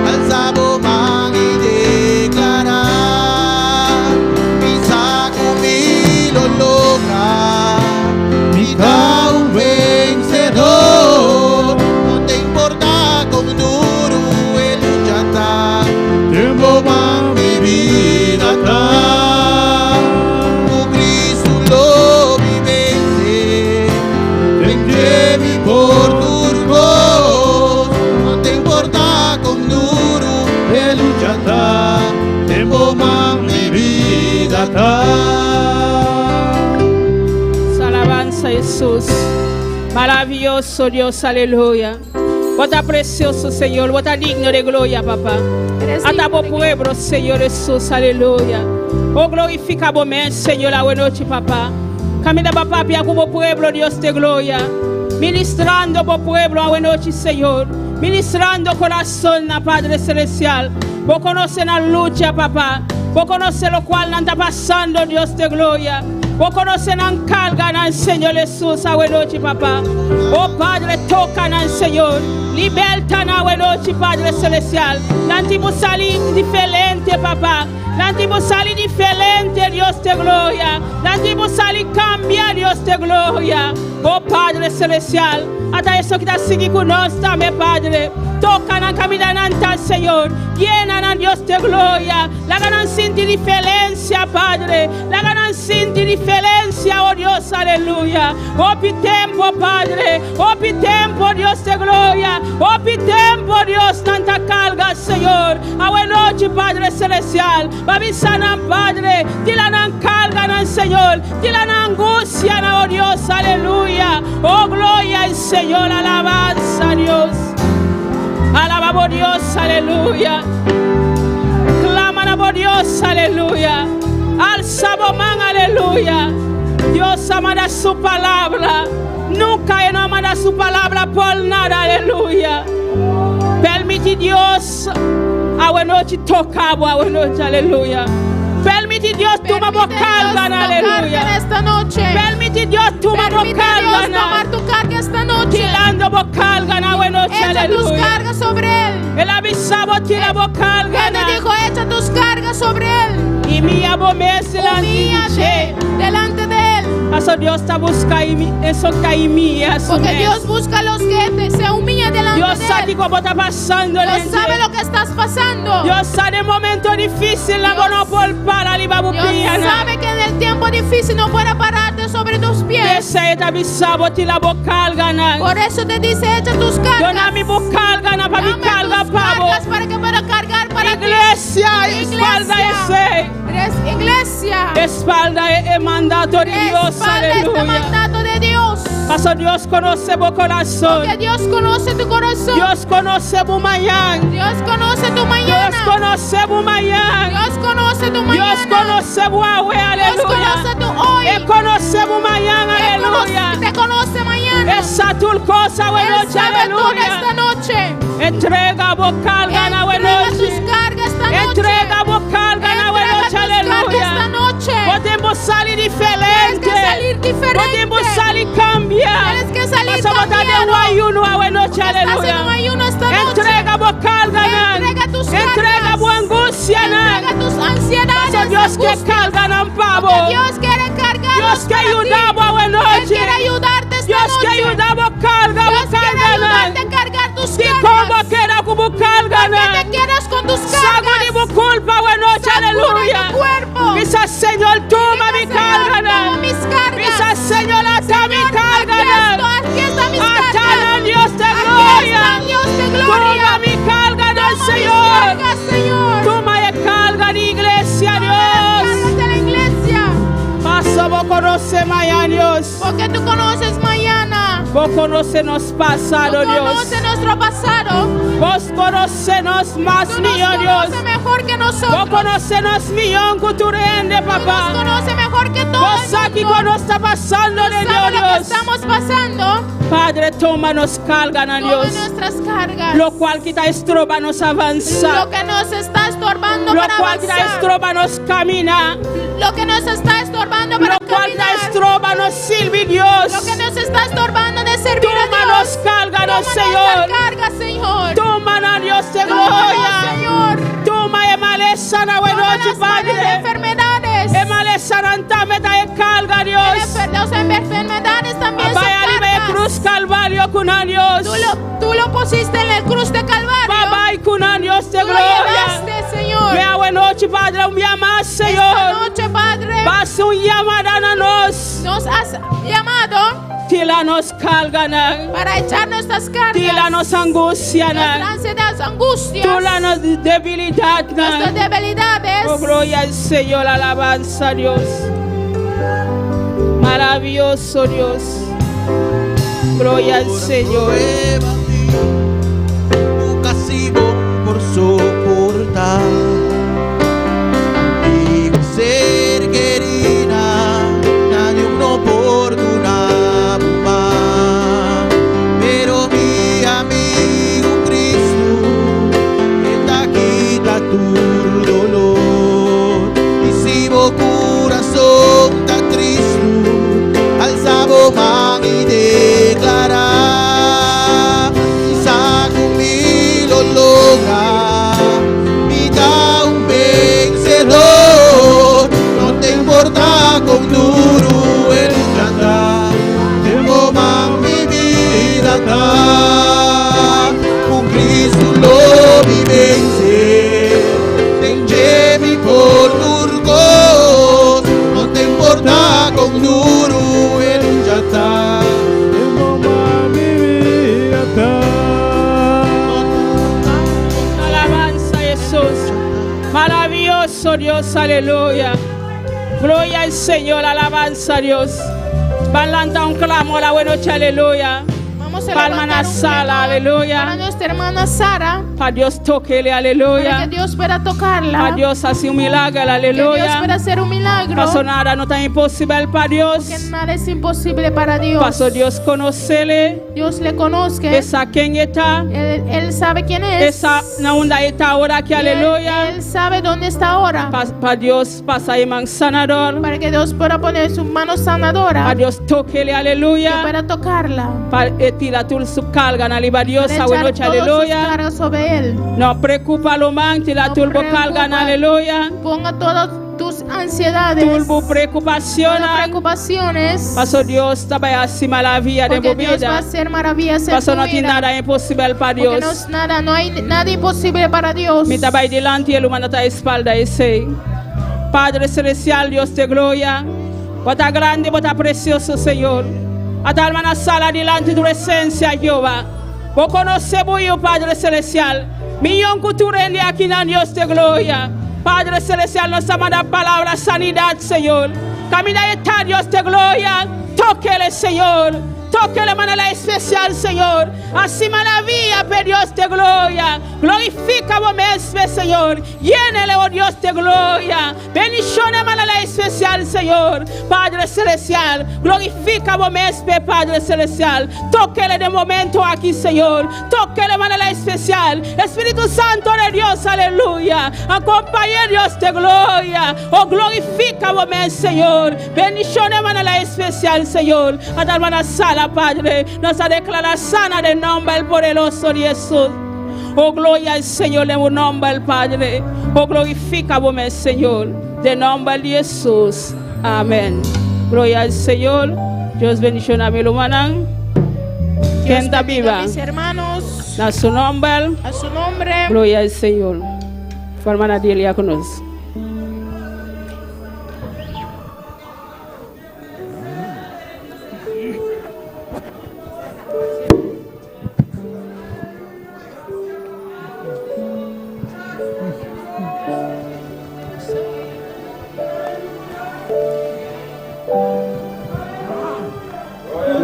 alzavo mano y declarar, quizá conmigo logra, mi da un vencedor, no te importa con duro el luchar, tiempo más mi vida está, tu Cristo lo vive, vente mi por turbo, no te importa con duro el luchar, tiempo más mi vida está. Alabanza a Jesús. Maravilloso Dios, aleluya. Bota precioso, Señor. Bota digno de gloria, papá. Hasta vos pueblo, Señor Jesús, aleluya. Oh, glorifica vos, Señor, la buena noche, papá. Camina, papá, pia como pueblo, Dios de gloria. Ministrando por pueblo a noche, Señor. Ministrando corazón, Padre Celestial. Vos conoces la lucha, papá. Vos conoces lo cual anda pasando, Dios de gloria. Vos conoces la carga, Señor Jesús, a noche, papá. Oh Padre, toca, Señor. Liberta, a noche, Padre Celestial. L'antimo salir diferente, papá. L'antimo salir diferente, Dios de gloria. L'antimo salir cambia, Dios de gloria. Oh Padre Celestial. Hasta eso que está siguiendo con nosotros también, Padre. Toca en caminante, Señor. Llena, Dios de gloria. La ganan sentir diferencia, Padre. La ganan sentir diferencia, oh Dios, aleluya. Oh, pi tiempo, Padre. Oh, pi tiempo, Dios de gloria. Oh, pi tiempo, Dios, tanta carga, Señor. A buena noche, Padre Celestial. Babisana, Padre. Dilanan carga, Señor. Dilanan angustia, oh Dios, aleluya. Oh, gloria al Señor, alabanza, Dios. Alabamos Dios, aleluya. Claman a Dios, aleluya. Alzamos man, aleluya. Dios amada su palabra. Nunca no amada su palabra por nada, aleluya. Permite Dios a buena noche tocar, a buena noche, aleluya. Permite Dios tomar carga, aleluya. Esta noche. Permite Dios tomar carga, tomar tu carga esta noche. Tirando carga, buena noche, echa aleluya. tus cargas sobre él. El avisado tira carga. Él te dijo, echa tus cargas sobre él. Y mi amo me humíllate delante de él. Eso Dios está buscando eso que hay mía. Porque Dios busca a los que se humillan delante Dios de sabe él. cómo está pasando. Dios sabe lo que estás pasando. Dios sabe el momento difícil. La no por para Dios sabe que en el tiempo difícil no puede pararte sobre tus pies. Por eso te dice, echa tus cargas. Dame tus cargas para que pueda cargar para iglesia, ti. Espalda Iglesia. Espalda es mandato de Dios. Espalda es mandato de Dios. Paso Dios conoce tu corazón. Porque Dios conoce tu corazón. Dios conoce tu mañana. Dios conoce tu mañana. Dios conoce tu mañana. Dios conoce tu mañana. Dios conoce tu hoy, aleluya. Dios conoce tu hoy. Él conoce tu mañana, aleluya. Te conoce mañana. Esa tu cosa, buena noche, aleluya. Esta noche. Entrega tu carga, buena noche. Tus cargas esta noche. Entrega tu carga, buena noche, aleluya. Esta noche. Podemos salir diferente. Podemos salir cambiar. Tienes que salir cambiado. De ayuno a buena noche, aleluya. Entrega tu carga, entrega tu angustia, entrega tus ansiedades. Dios que carga, pavo. Dios quiere cargar. Dios que ayudaba a buena noche. Él quiere ayudarte esta Dios noche. que ayudaba carga, Dios quiere ayudarte a cargar tus cargas. Como quiera como carga, porque te quedas con tus cargas. Saco de tu culpa, buena noche, aleluya. Quizás Señor toma mi carga. Quizás Señor ata mi carga. Aquí está mis cargas. cargas. Dios de gloria. Toma mi carga, Señor. Toma la carga de iglesia, Dios. De la iglesia. Paso vos conoces mañana, Dios. Porque tú conoces mañana. Vos conoces nuestro pasado, Dios. Vos conoces nuestro pasado. Vos conoces nos más mío, Dios. Mejor que nosotros. Vos conoces nos millón que tú rende, papá. Vos conoces mejor que todo. Vos aquí cuando está pasando, de Dios. Lo que estamos pasando. Padre, tómanos carga, Dios. Toma nuestras cargas. Lo cual que te estorba nos avanza. Lo que nos está estorbando lo para cual avanzar. Te estorba nos camina. Lo que nos está estorbando para lo cual caminar. Te estorba nos sirve Dios. Lo que nos está estorbando de servir a Dios. Tómanos carga, Señor. Carga, Señor. Tómanos, Dios de gloria. Señor. Toma maleza na buena noche, Padre. Enfermedades. Maleza rantame da carga, Dios. Las enfermedades también son cargas. Cruz Calvario con Dios. Tú lo pusiste en el cruz de Calvario. Bye con Dios de gloria. Lo llevaste, Señor. Vea buena noche, Padre, un llamado, Señor. Esta noche, Padre. Vas un llamado a nos. Nos has llamado. Tila nos cargan. Para echar nuestras cargas. Tila nos angustian. Nuestras angustias. Tila nos debilidad. Nuestras debilidades. Oh, gloria al Señor, alabanza a Dios. Maravilloso Dios. Gloria al Señor. Tu castigo por soportar. Y ser querida, nadie no oportuna. poderoso Dios, aleluya. Gloria al Señor, alabanza a Dios. Van a lanzar un clamor a la buena noche, aleluya. Vamos a Palma levantar na un sala, clamor aleluya. para nuestra hermana Sara, Para Dios toquele, para aleluya. que Dios pueda tocarla, Para Dios hace un milagro, que Dios aleluya. pueda hacer un milagro, Pasó nada no tan imposible para Dios. que nada es imposible para Dios. Pasó Dios conocele. Dios le conozca, Esa quien está. él sabe quién es, Esa na onda está ahora aquí, y aleluya. él sabe dónde está ahora, Para Dios pasa ahí man sanador. para que Dios pueda poner su mano sanadora, Para Dios toquele, que aleluya. pueda tocarla, Para tirar tu su carga na liba Dios, para a buena echar noche, todas sus aleluya. cargas sobre él. No preocupa lo man, tira tu carga na aleluya. Ponga todas tus ansiedades, Turbo preocupación. todas preocupaciones, Pasó Dios estaba así maravilla de porque Dios va a movida. hacer maravillas en Pasó tu no tiene vida. nada imposible para Porque Dios. no hay nada imposible para Dios. Mi tabai delante y el humano está espalda ese. Padre celestial, Dios de gloria. Bota grande, bota precioso, Señor. A tal manera sala delante de tu esencia, Jehová. Vos conocemos yo, Padre celestial. Millón cultura en aquí, Dios de gloria. Padre celestial, nos manda palabra sanidad, Señor. Camina está, Dios de gloria. Tóquele, Señor. Toque de manera especial, Señor. Así maravilla, pero Dios de gloria. Glorifica vos mismo, Señor. Llénele, oh Dios de gloria. Bendición de manera especial, Señor. Padre celestial. Glorifica vos mismo, Padre celestial. Tóquele de momento aquí, Señor. Tóquele de manera especial. Espíritu Santo de Dios, aleluya. Acompañe, Dios de gloria. Oh, glorifica vos mismo, Señor. Bendición de manera especial, Señor. A tal manera sala, Padre, nos declara sana de nombre el poderoso de Jesús. Oh, gloria al Señor en un nombre el Padre. Oh, glorifica vos, Señor, de nombre de Jesús. Amén. Gloria al Señor. Dios bendición a mi humana. Quien está viva. Mis hermanos, A su nombre. a su nombre. Gloria al Señor. Hermana Delia con nosotros.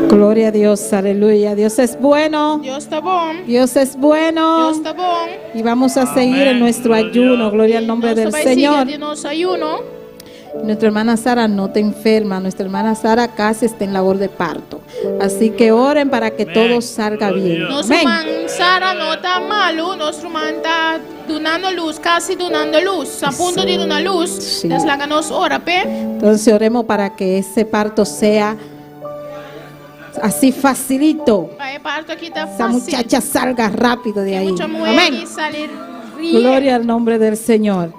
Gloria a Dios, aleluya. Dios es bueno. Dios está bon. Dios es bueno. Dios está bon. Y vamos a seguir en nuestro ayuno. Gloria al nombre del Señor. De nuestro ayuno. Nuestra hermana Sara no está enferma. Nuestra hermana Sara casi está en labor de parto. Así que oren para que todo salga bien. Nuestra Amén. hermana Sara no está malo. Nuestra hermana está donando luz, casi donando luz. A punto de donar luz. Sí. Nos la ganó hora, pe. Entonces oremos para que ese parto sea así facilito. El parto aquí está Esa fácil. muchacha salga rápido de ahí. Mucha mujer Amén. y salir bien. Gloria al nombre del Señor.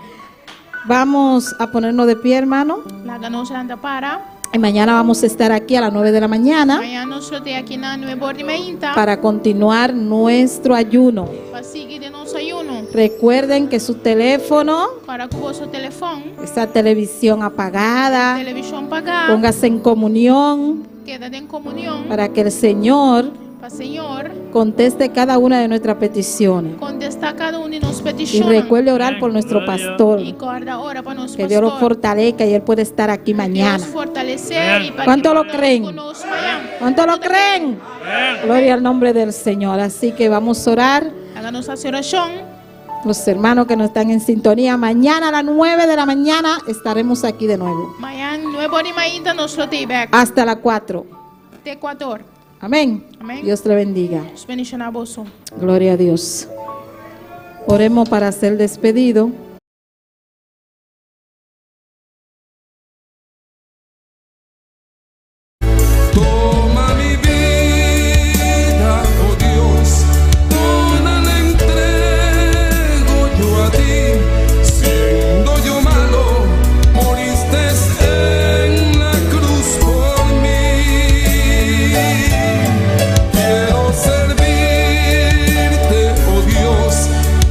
Vamos a ponernos de pie, hermano. La ganó anda para. Y mañana vamos a estar aquí a las 9 de la mañana Mañana nosotros aquí en la 9:30 para continuar nuestro ayuno. para seguir de nuestro ayuno. Recuerden que su teléfono, Para que vuestro teléfono, esa televisión apagada, televisión pagada, póngase en comunión quédate en comunión para que el Señor para Señor conteste cada una de nuestras peticiones. contesta cada uno de nuestras Y peticiones. recuerde orar por nuestro pastor, Y guarda ahora para nuestro que Dios lo pastor. fortalezca y él puede estar aquí mañana. Dios fortalecer y para ¿Cuánto que lo podamos creen? con nosotros mañana. ¿Cuánto lo creen? Gloria al nombre del Señor. Así que vamos a orar. Háganos hacer oración. Los hermanos que nos están en sintonía, mañana a las 9 de la mañana estaremos aquí de nuevo. Mañana 9:30 nosotros te back Hasta las 4. de Ecuador. Amén. Amén. Dios te bendiga. Dios bendiga a vos. Gloria a Dios. Oremos para ser despedido. Toma mi vida, oh Dios, toda la entrego yo a ti. Siendo yo malo, moriste en la cruz por mí. Quiero servirte, oh Dios,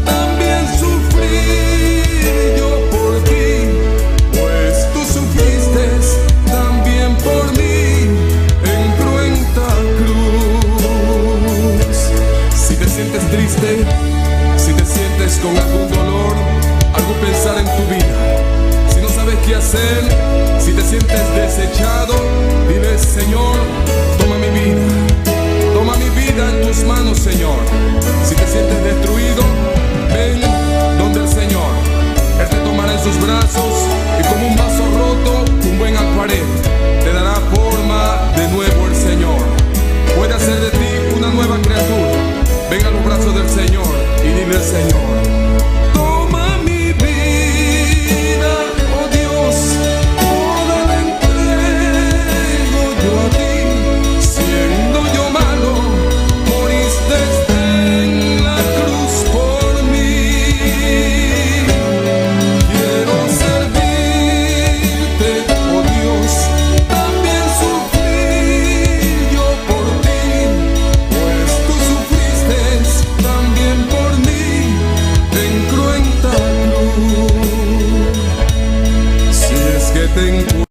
también sufrir yo por ti, pues tú sufriste también por mí. Si te sientes triste, si te sientes con algún dolor, algún pensar en tu vida, qué hacer, si te sientes desechado, dile: Señor, toma mi vida en tus manos, Señor. Si te sientes destruido, ven donde el Señor. Él te tomará en sus brazos y como un vaso roto, un buen acuarel, te dará forma de nuevo el Señor. Puede hacer de ti una nueva criatura. Ven a los brazos del Señor y dile al Señor: toma mi vida, oh Dios, toda la entrego yo a ti. Siendo yo malo, moriste en la cruz por mí. Quiero servirte, oh Dios, también sufrir yo por ti, pues tú sufriste también por mí en cruenta cruz. Si es que te encuentro